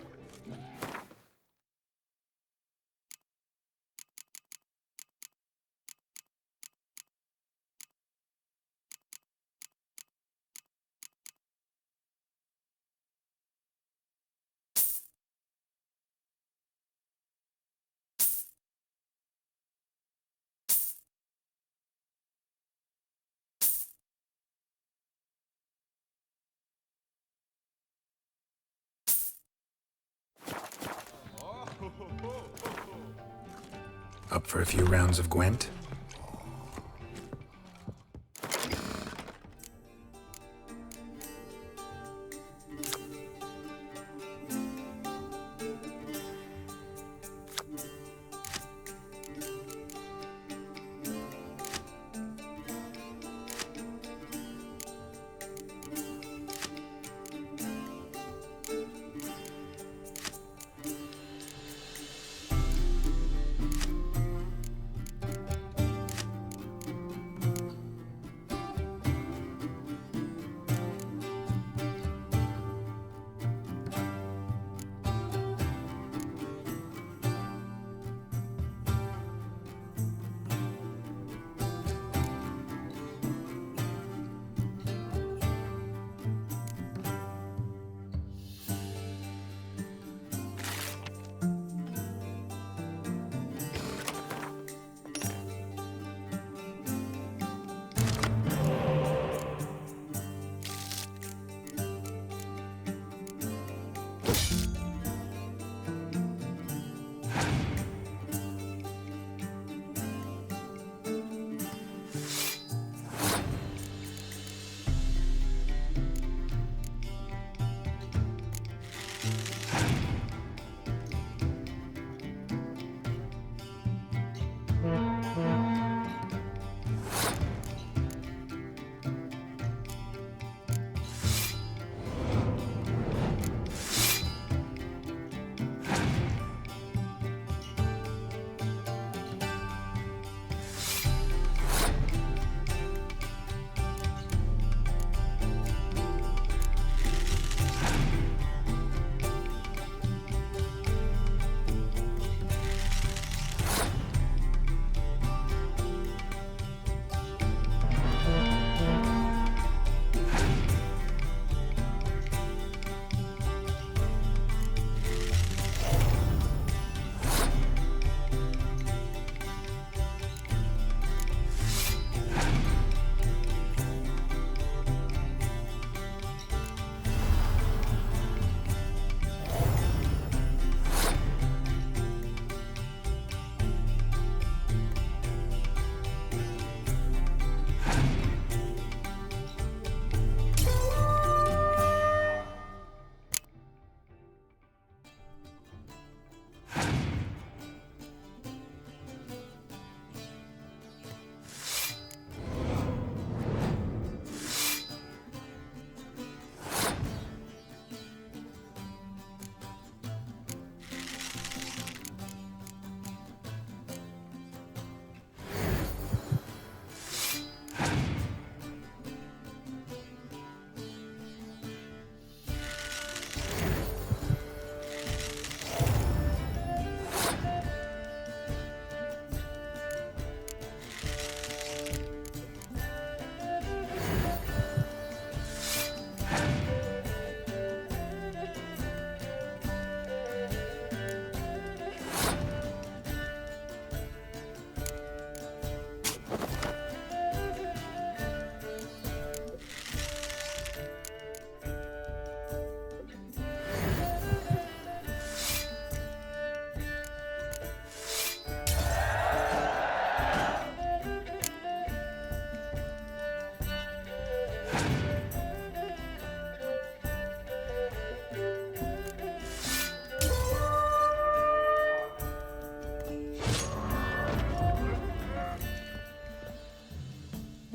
Up for a few rounds of Gwent?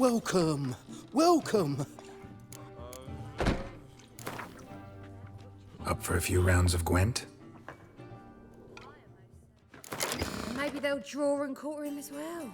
Welcome, welcome. Up for a few rounds of Gwent? Maybe they'll draw and quarter him as well.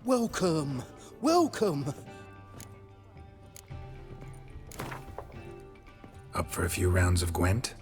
Welcome, welcome. Up for a few rounds of Gwent?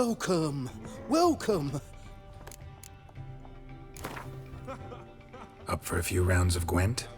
Welcome. Welcome. Up for a few rounds of Gwent?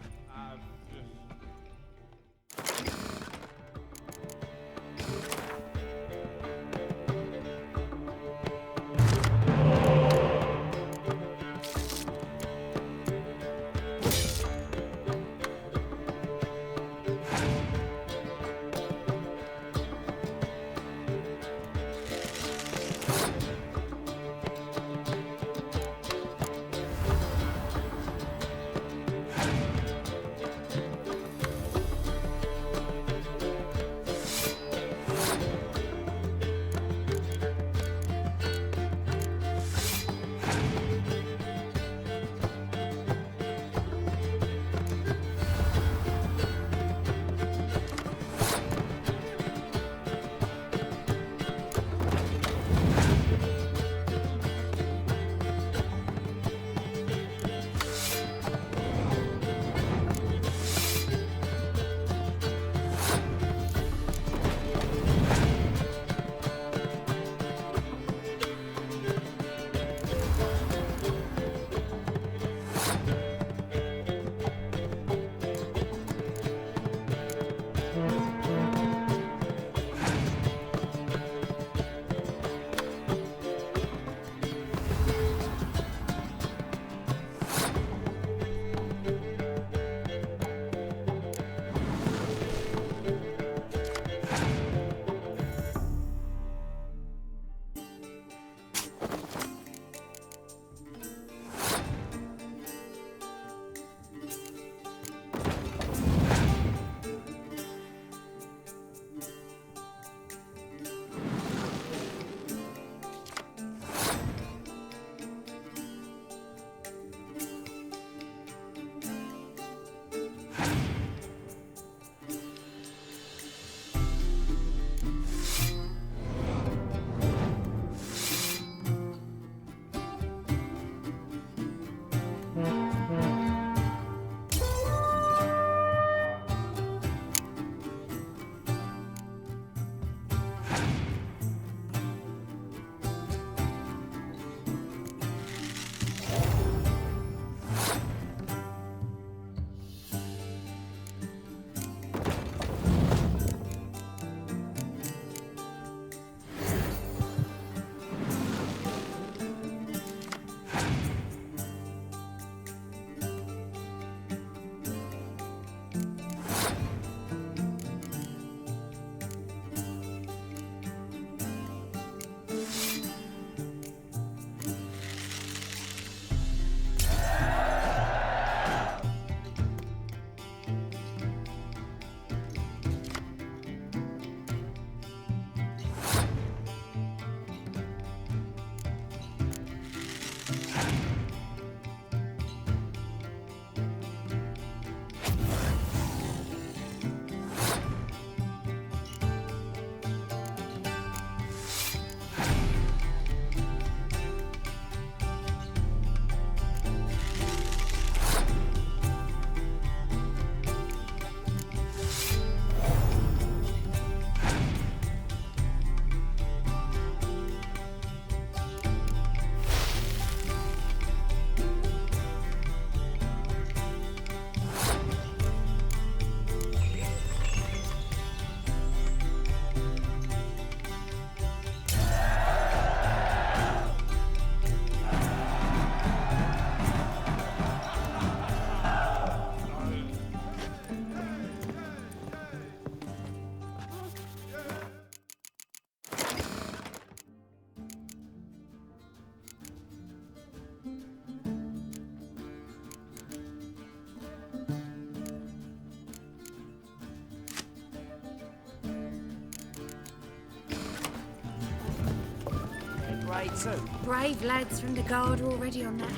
Brave lads from the guard are already on that.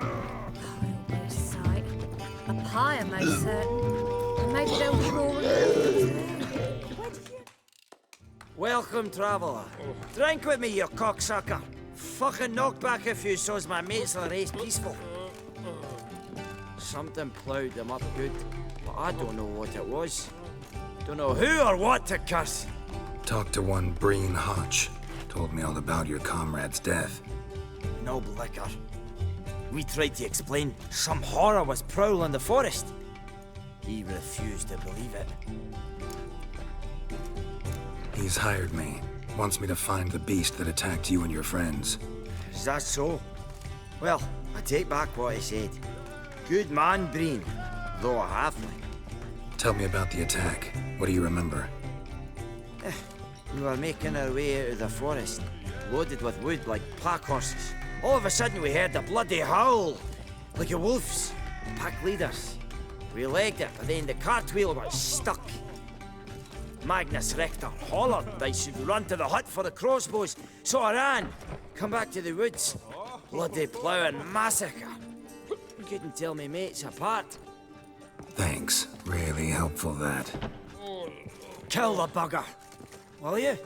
Oh, it'll be a sight. A pyre, most certain. And maybe they'll be more. Welcome, traveller. Drink with me, you cocksucker. Fucking knock back a few so's my mates will race peaceful. Something ploughed them up good, but I don't know what it was. Don't know who or what to curse. Talked to one Breen Hodge. told me all about your comrade's death. No blicker. We tried to explain some horror was prowling the forest. He refused to believe it. He's hired me. Wants me to find the beast that attacked you and your friends. Is that so? Well, I take back what I said. Good man, Breen, though a halfling. Tell me about the attack. What do you remember? We were making our way out of the forest, loaded with wood like pack horses. All of a sudden we heard a bloody howl, like a wolf's. Pack leaders. We legged it, but then the cartwheel got stuck. Magnus Rector hollered I should run to the hut for the crossbows, so I ran. Come back to the woods. Bloody ploughing massacre. Couldn't tell me mates apart. Thanks. Really helpful, that. Kill the bugger, will you?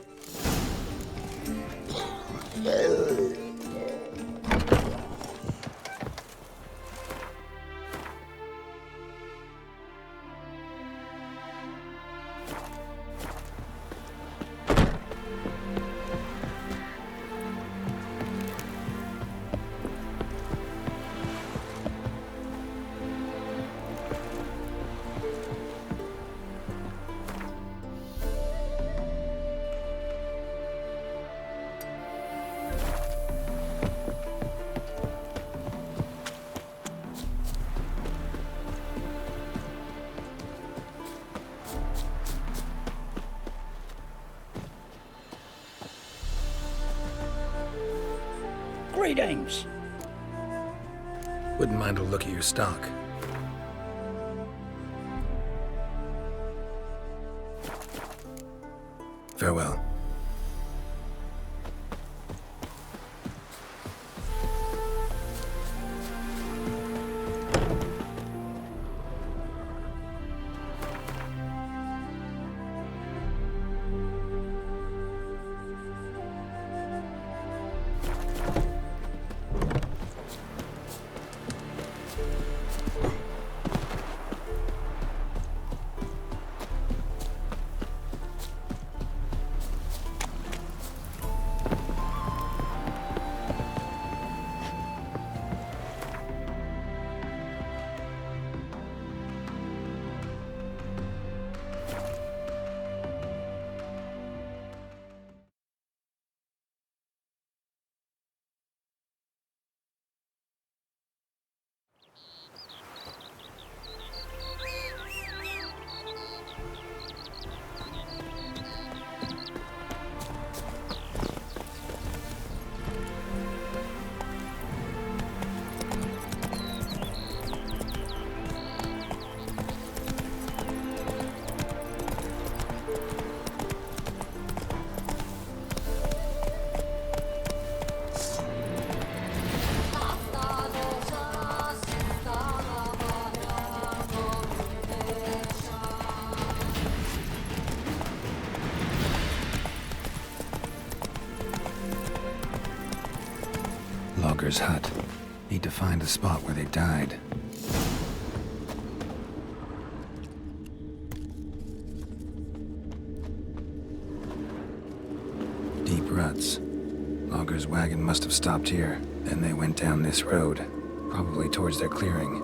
Greetings. Wouldn't mind a look at your stock. Farewell. Logger's hut. Need to find the spot where they died. Deep ruts. Logger's wagon must have stopped here. Then they went down this road, probably towards their clearing.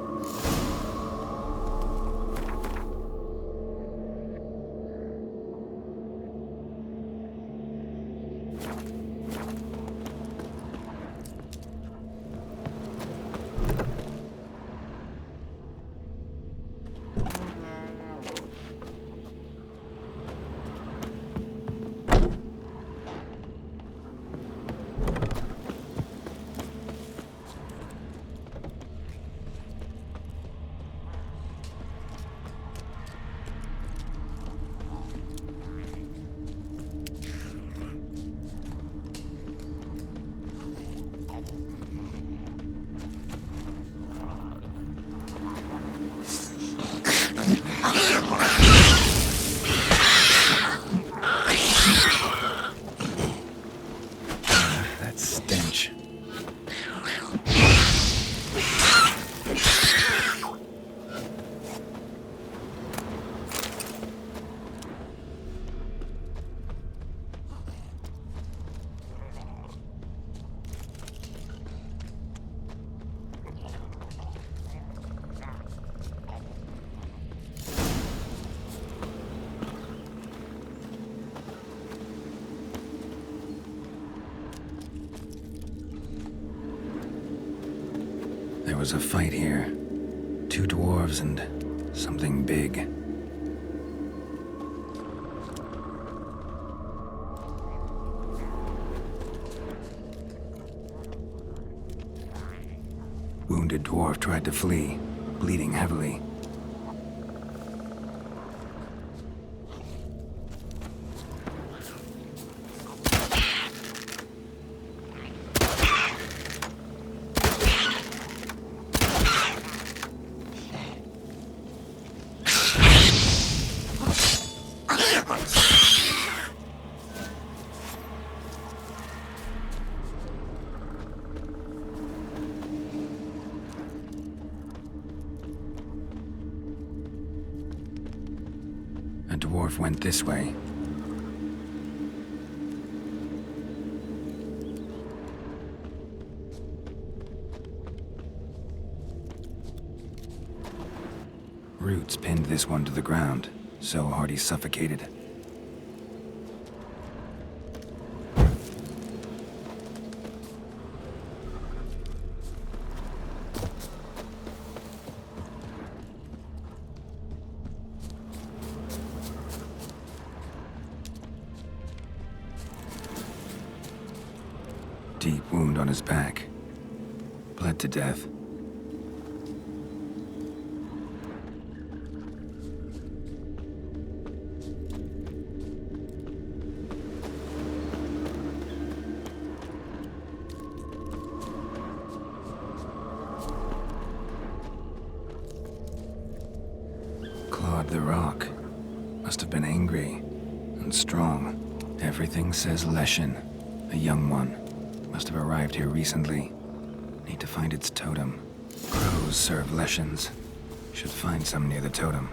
was a fight here. 2 dwarves and something big. Wounded dwarf tried to flee, bleeding heavily. A dwarf went this way. Roots pinned this one to the ground, so hard he suffocated. Deep wound on his back. Bled to death. Clawed the rock. Must have been angry and strong. Everything says Leshen, a young one. Must have arrived here recently. Need to find its totem. Crows serve Leshens. Should find some near the totem.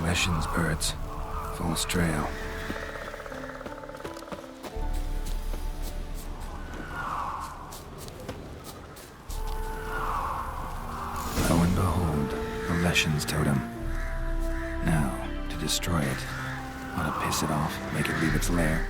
Leshen's birds. False trail. And behold, the Leshen's totem. Now, to destroy it. Ought to piss it off, make it leave its lair.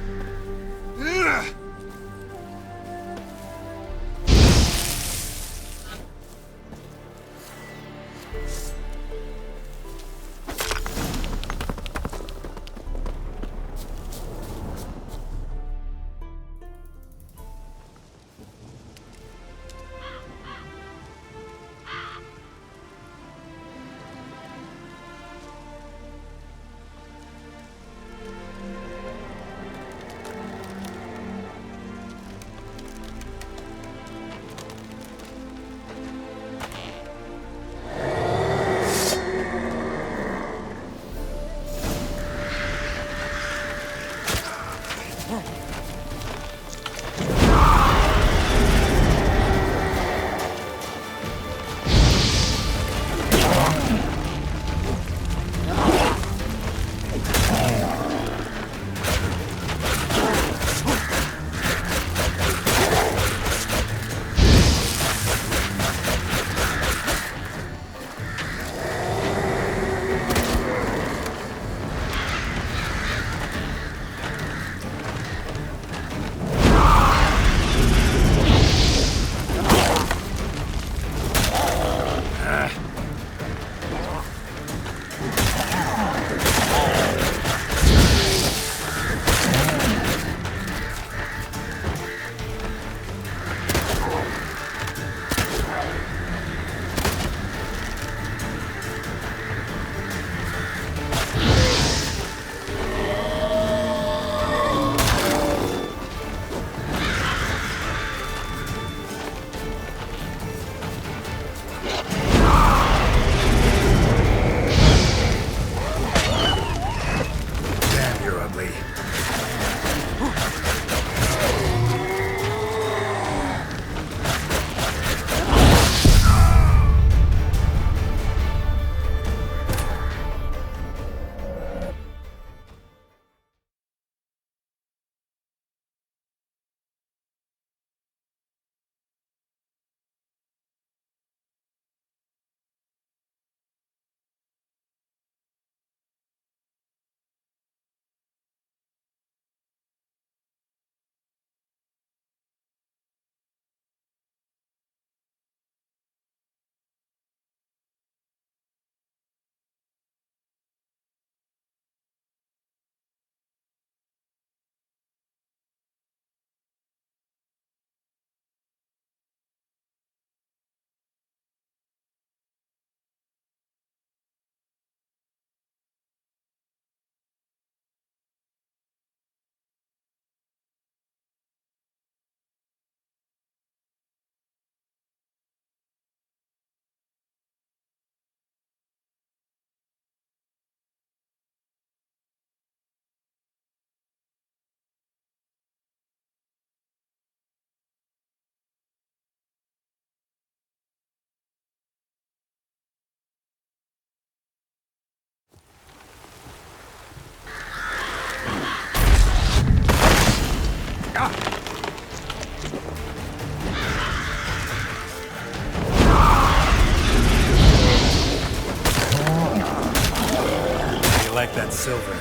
Like that silver.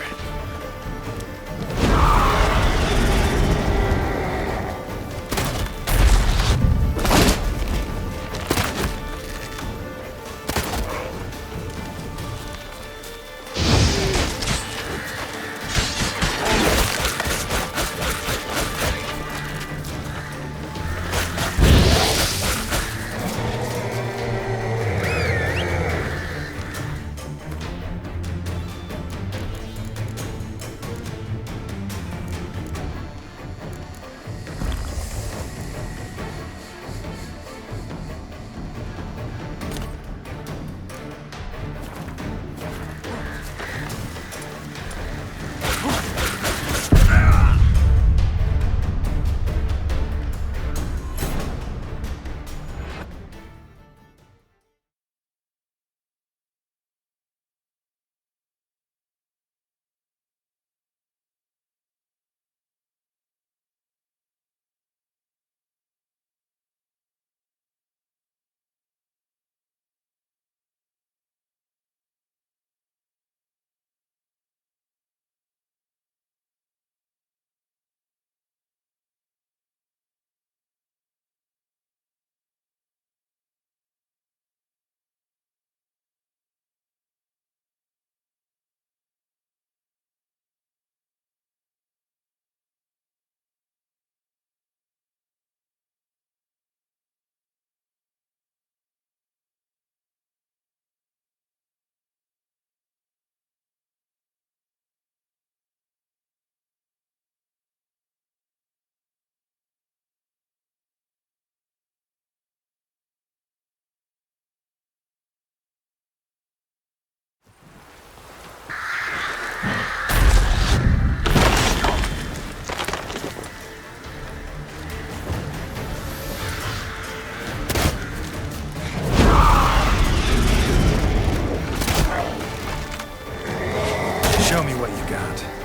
Show me what you got.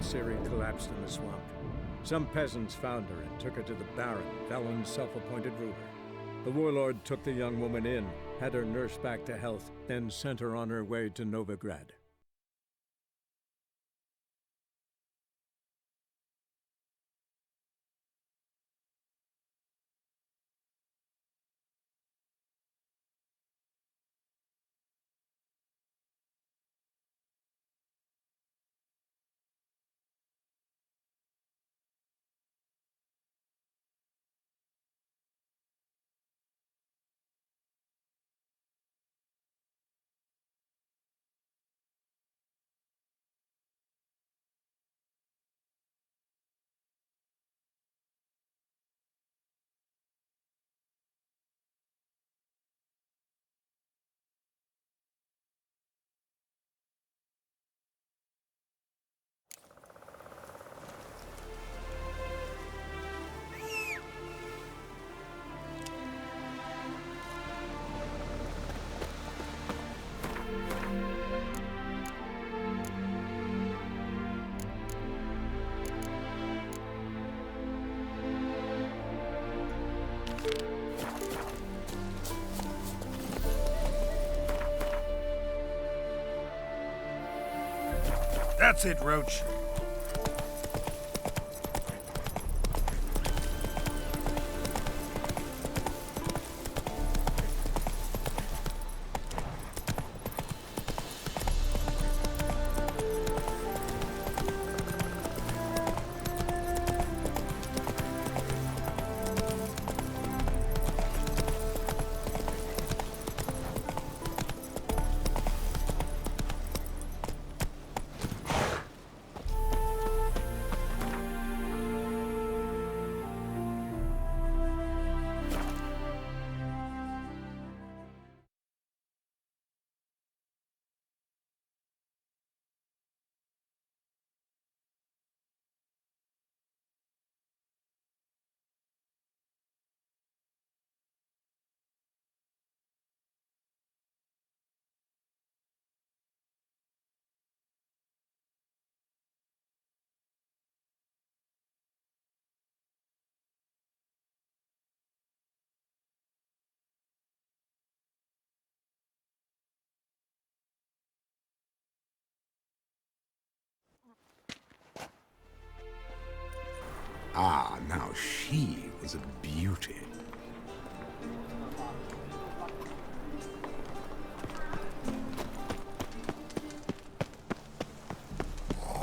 Ciri collapsed in the swamp. Some peasants found her and took her to the Baron, Valen's self-appointed ruler. The warlord took the young woman in, had her nursed back to health, then sent her on her way to Novigrad. That's it, Roach. Ah, now she was a beauty.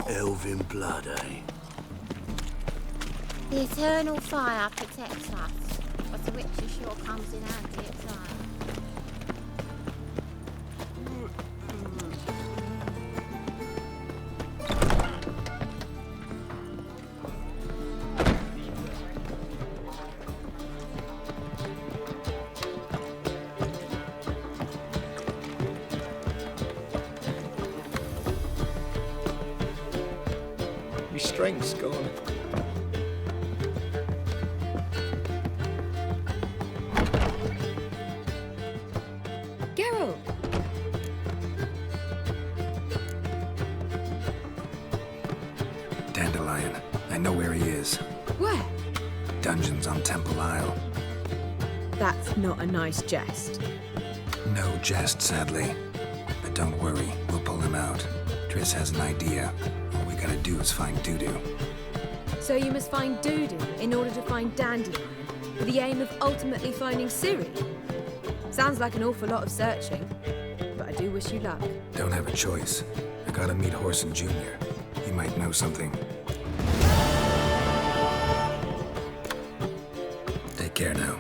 Elven blood, eh? The eternal fire protects us, but the witcher sure comes in handy at times. My strength's gone. Geralt! Dandelion. I know where he is. Where? Dungeons on Temple Isle. That's not a nice jest. No jest, sadly. But don't worry, we'll pull him out. Triss has an idea. All we gotta do is find Dudu. So you must find Dudu in order to find Dandelion, with the aim of ultimately finding Ciri. Sounds like an awful lot of searching, but I do wish you luck. Don't have a choice. I gotta meet Horson Jr. He might know something. Take care now.